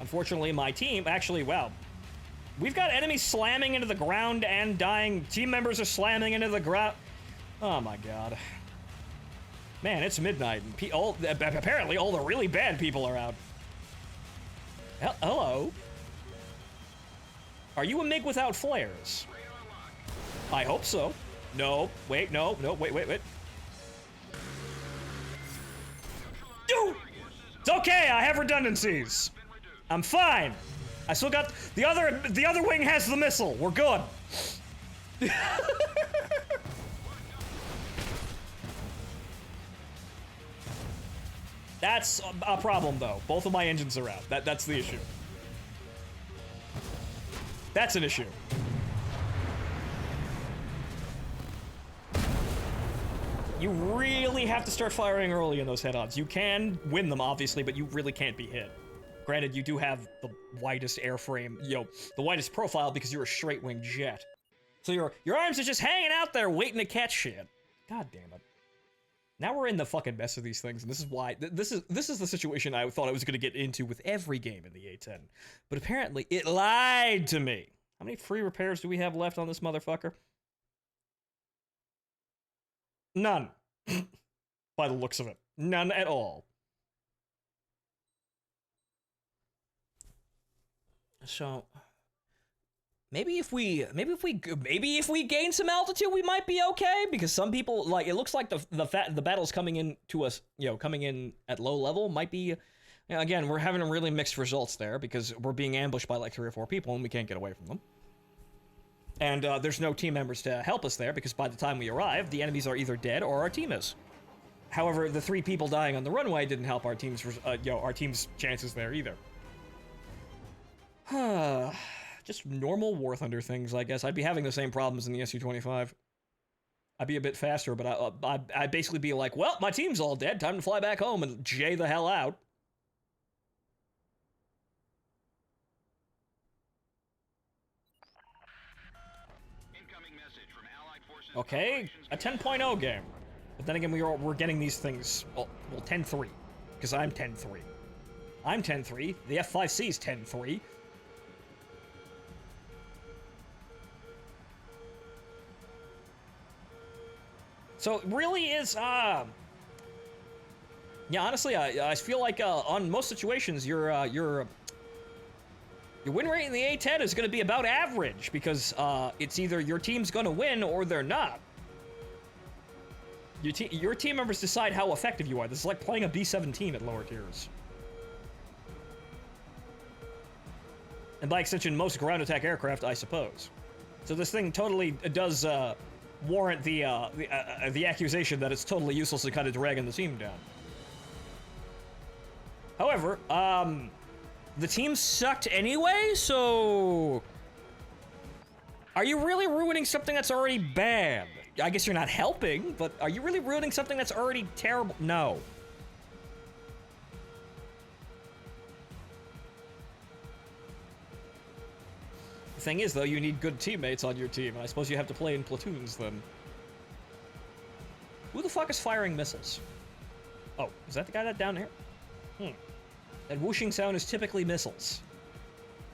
Unfortunately, my team, actually, wow. We've got enemies slamming into the ground and dying. Team members are slamming into the ground. Oh my god. Man, it's midnight, and apparently all the really bad people are out. Hello? Are you a MiG without flares? I hope so. No, wait, no, wait. Dude! It's okay, I have redundancies. I'm fine. I still got the other wing has the missile. We're good. That's a problem though. Both of my engines are out. That's the issue. That's an issue. You really have to start firing early in those head-ons. You can win them, obviously, but you really can't be hit. Granted, you do have the widest airframe, the widest profile because you're a straight-wing jet. So your arms are just hanging out there waiting to catch shit. God damn it. Now we're in the fucking mess of these things, and this is why this is the situation I thought I was going to get into with every game in the A10. But apparently it lied to me. How many free repairs do we have left on this motherfucker? None. By the looks of it. None at all. So maybe if we gain some altitude, we might be okay, because some people, like, it looks like the battles coming in to us, coming in at low level might be, again, we're having really mixed results there because we're being ambushed by like 3 or 4 people and we can't get away from them. And there's no team members to help us there because by the time we arrive, the enemies are either dead or our team is. However, the 3 people dying on the runway didn't help our team's, our team's chances there either. Just normal War Thunder things, I guess. I'd be having the same problems in the Su-25. I'd be a bit faster, but I'd basically be like, well, my team's all dead, time to fly back home and J the hell out. Incoming message from Allied forces. Okay, a 10.0 game. But then again, we're getting these things, well 10-3, because I'm 10-3. I'm 10-3, the F-5C's 10-3. So it really is, yeah, honestly, I feel like on most situations, your win rate in the A10 is going to be about average because it's either your team's going to win or they're not. Your team members decide how effective you are. This is like playing a B-17 at lower tiers. And by extension, most ground attack aircraft, I suppose. So this thing totally does warrant the accusation that it's totally useless to kind of dragging the team down. However, the team sucked anyway, so are you really ruining something that's already bad? I guess you're not helping, but are you really ruining something that's already terrible? No. The thing is, though, you need good teammates on your team, and I suppose you have to play in platoons, then. Who the fuck is firing missiles? Oh, is that the guy that down here? That whooshing sound is typically missiles.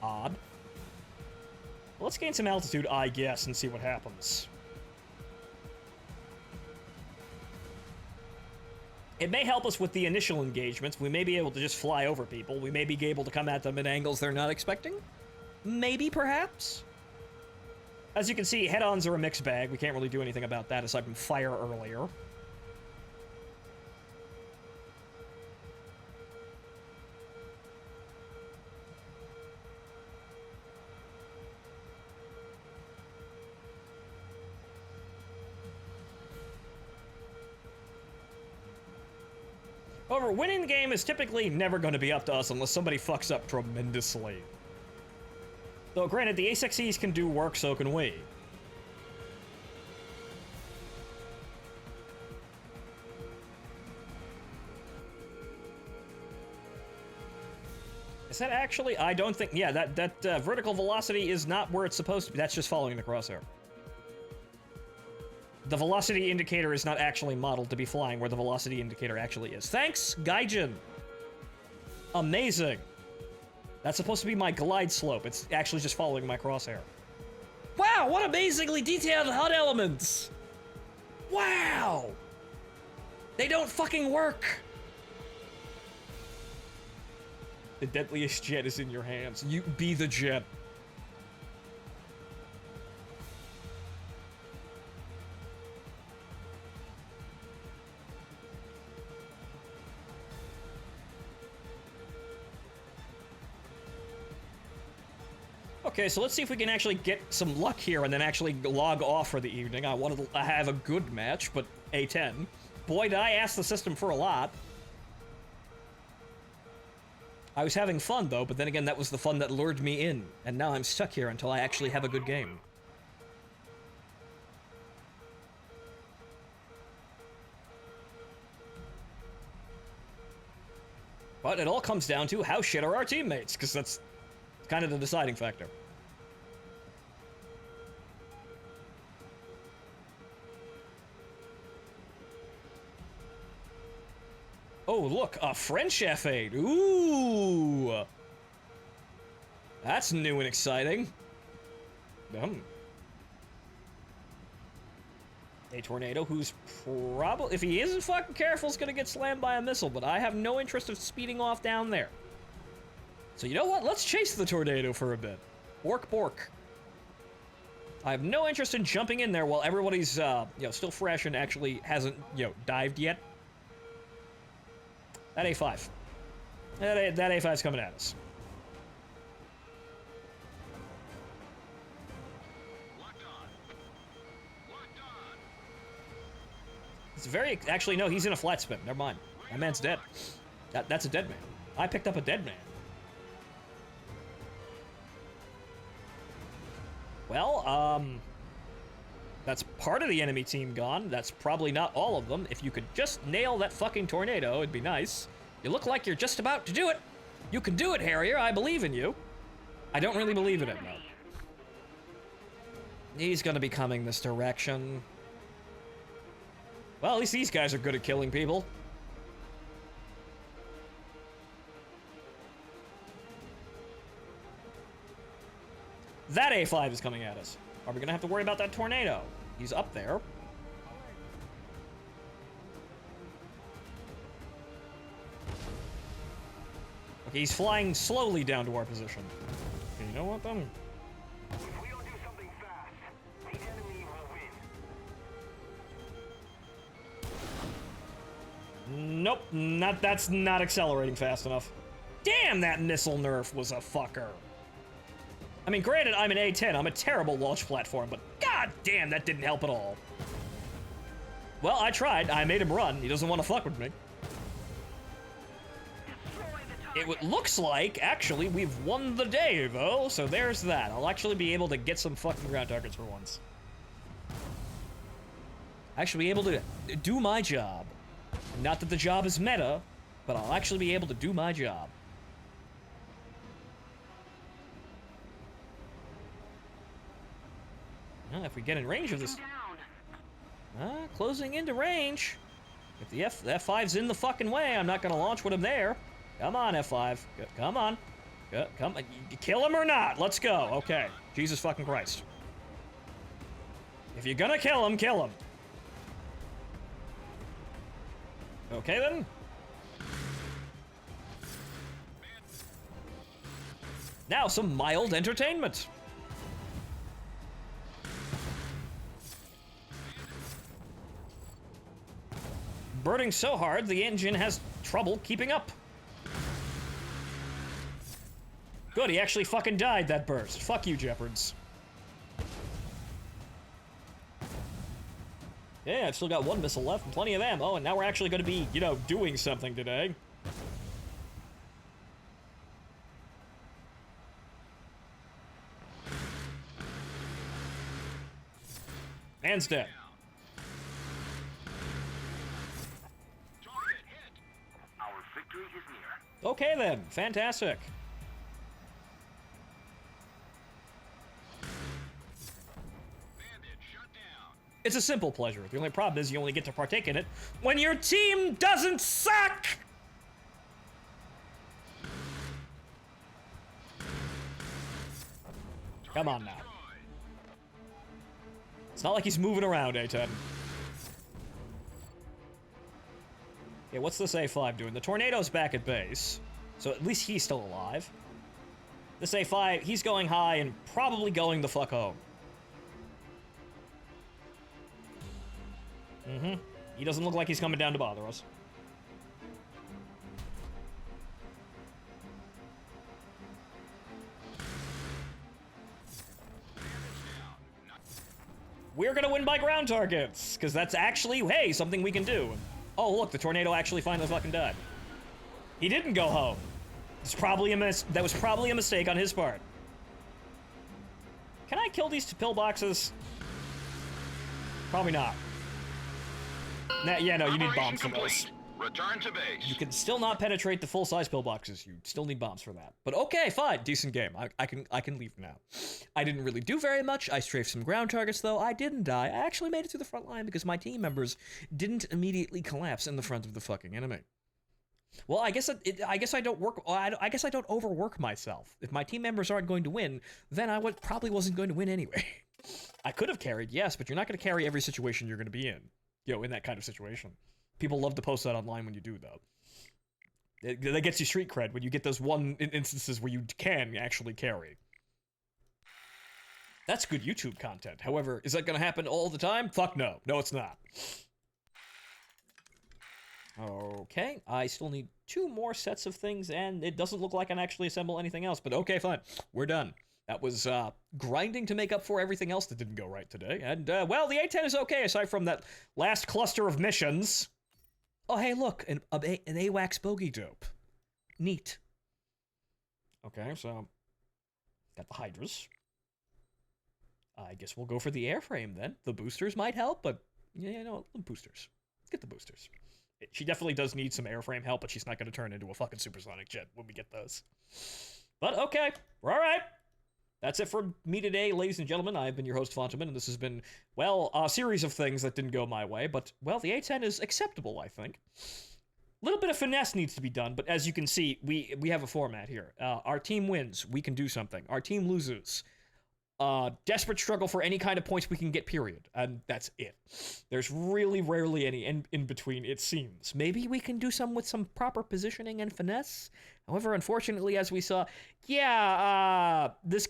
Odd. Well, let's gain some altitude, I guess, and see what happens. It may help us with the initial engagements. We may be able to just fly over people. We may be able to come at them at angles they're not expecting. Maybe, perhaps? As you can see, head-ons are a mixed bag. We can't really do anything about that aside from fire earlier. However, winning the game is typically never going to be up to us unless somebody fucks up tremendously. Though, granted, the A6Es can do work, so can we. Is that actually? I don't think... Yeah, that vertical velocity is not where it's supposed to be. That's just following the crosshair. The velocity indicator is not actually modeled to be flying where the velocity indicator actually is. Thanks, Gaijin! Amazing. That's supposed to be my glide slope. It's actually just following my crosshair. Wow, what amazingly detailed HUD elements! Wow! They don't fucking work! The deadliest jet is in your hands. You be the jet. Okay, so let's see if we can actually get some luck here and then actually log off for the evening. I wanted to have a good match, but A10. Boy, did I ask the system for a lot. I was having fun, though, but then again, that was the fun that lured me in. And now I'm stuck here until I actually have a good game. But it all comes down to how shit are our teammates, because that's kind of the deciding factor. Oh, look, a French F8. Ooh. That's new and exciting. A tornado who's probably, if he isn't fucking careful, is gonna get slammed by a missile, but I have no interest of speeding off down there. So you know what? Let's chase the tornado for a bit. Bork, bork. I have no interest in jumping in there while everybody's, still fresh and actually hasn't, dived yet. That A5. That A5's coming at us. Locked on. Locked on. very... Actually, no, he's in a flat spin. Never mind. That man's dead. That's a dead man. I picked up a dead man. Well, that's part of the enemy team gone. That's probably not all of them. If you could just nail that fucking tornado, it'd be nice. You look like you're just about to do it. You can do it, Harrier. I believe in you. I don't really believe in it, though. He's gonna be coming this direction. Well, at least these guys are good at killing people. That A5 is coming at us. Are we gonna have to worry about that tornado? He's up there. Okay, he's flying slowly down to our position. Okay, you know what then? If we don't do something fast, the enemy will win. Nope, that's not accelerating fast enough. Damn, that missile nerf was a fucker. I mean, granted, I'm an A10, I'm a terrible launch platform, but god damn, that didn't help at all. Well, I tried, I made him run, he doesn't want to fuck with me. It looks like, actually, we've won the day, though, so there's that. I'll actually be able to get some fucking ground targets for once. Actually be able to do my job. Not that the job is meta, but I'll actually be able to do my job. Well, if we get in range of this... closing into range. If the F5's in the fucking way, I'm not gonna launch with him there. Come on, F5. Come on. Come on. Kill him or not? Let's go. Okay. Jesus fucking Christ. If you're gonna kill him, kill him. Okay, then. Now, some mild entertainment. Burning so hard, the engine has trouble keeping up. Good, he actually fucking died that burst. Fuck you, Jeopards. Yeah, I've still got one missile left and plenty of ammo, and now we're actually going to be, you know, doing something today. Man's dead. Target hit. Our victory is near. Okay then, fantastic. Bandit shut down. It's a simple pleasure. The only problem is you only get to partake in it when your team doesn't suck! Come on now. It's not like he's moving around, A10. Yeah, what's this A5 doing? The tornado's back at base, so at least he's still alive. This A5, he's going high and probably going the fuck home. He doesn't look like he's coming down to bother us. We're gonna win by ground targets, because that's actually, hey, something we can do. Oh, look, the tornado actually finally fucking died. He didn't go home. It's probably that was probably a mistake on his part. Can I kill these pillboxes? Probably not. Nah, yeah, no, you need bombs for those. Return to base. You can still not penetrate the full-size pillboxes. You still need bombs for that. But okay, fine, decent game. I can leave now. I didn't really do very much. I strafed some ground targets, though. I didn't die. I actually made it through the front line because my team members didn't immediately collapse in the front of the fucking enemy. Well, I guess I guess I don't work. I guess I don't overwork myself. If my team members aren't going to win, then I probably wasn't going to win anyway. I could have carried, yes, but you're not going to carry every situation you're going to be in. You know, in that kind of situation. People love to post that online when you do, though. That gets you street cred when you get those instances where you can actually carry. That's good YouTube content. However, is that going to happen all the time? Fuck no. No, it's not. Okay, I still need 2 more sets of things, and it doesn't look like I can actually assemble anything else, but okay, fine. We're done. That was grinding to make up for everything else that didn't go right today. And, well, the A10 is okay aside from that last cluster of missions. Oh, hey, look, an AWACS bogey dope. Neat. Okay, so got the Hydras. I guess we'll go for the airframe then. The boosters might help, but yeah, you know, the boosters. Let's get the boosters. She definitely does need some airframe help, but she's not going to turn into a fucking supersonic jet when we get those. But okay, we're all right. That's it for me today, ladies and gentlemen. I've been your host, Phontomen, and this has been, well, a series of things that didn't go my way, but, well, the A10 is acceptable, I think. A little bit of finesse needs to be done, but as you can see, we have a format here. Our team wins, we can do something. Our team loses. Desperate struggle for any kind of points we can get, period. And that's it. There's really rarely any in between, it seems. Maybe we can do some with some proper positioning and finesse. However, unfortunately, as we saw, this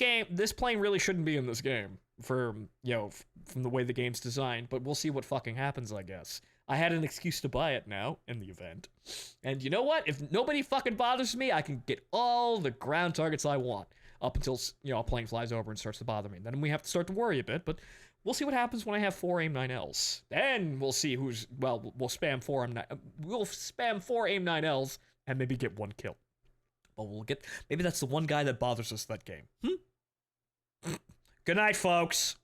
plane really shouldn't be in this game from the way the game's designed, but we'll see what fucking happens, I guess. I had an excuse to buy it now in the event. And you know what? If nobody fucking bothers me, I can get all the ground targets I want. Up until, a plane flies over and starts to bother me. Then we have to start to worry a bit, but we'll see what happens when I have 4 AIM-9Ls. Then we'll see we'll spam 4 AIM-9Ls and maybe get 1 kill. But maybe that's the one guy that bothers us that game. Good night, folks.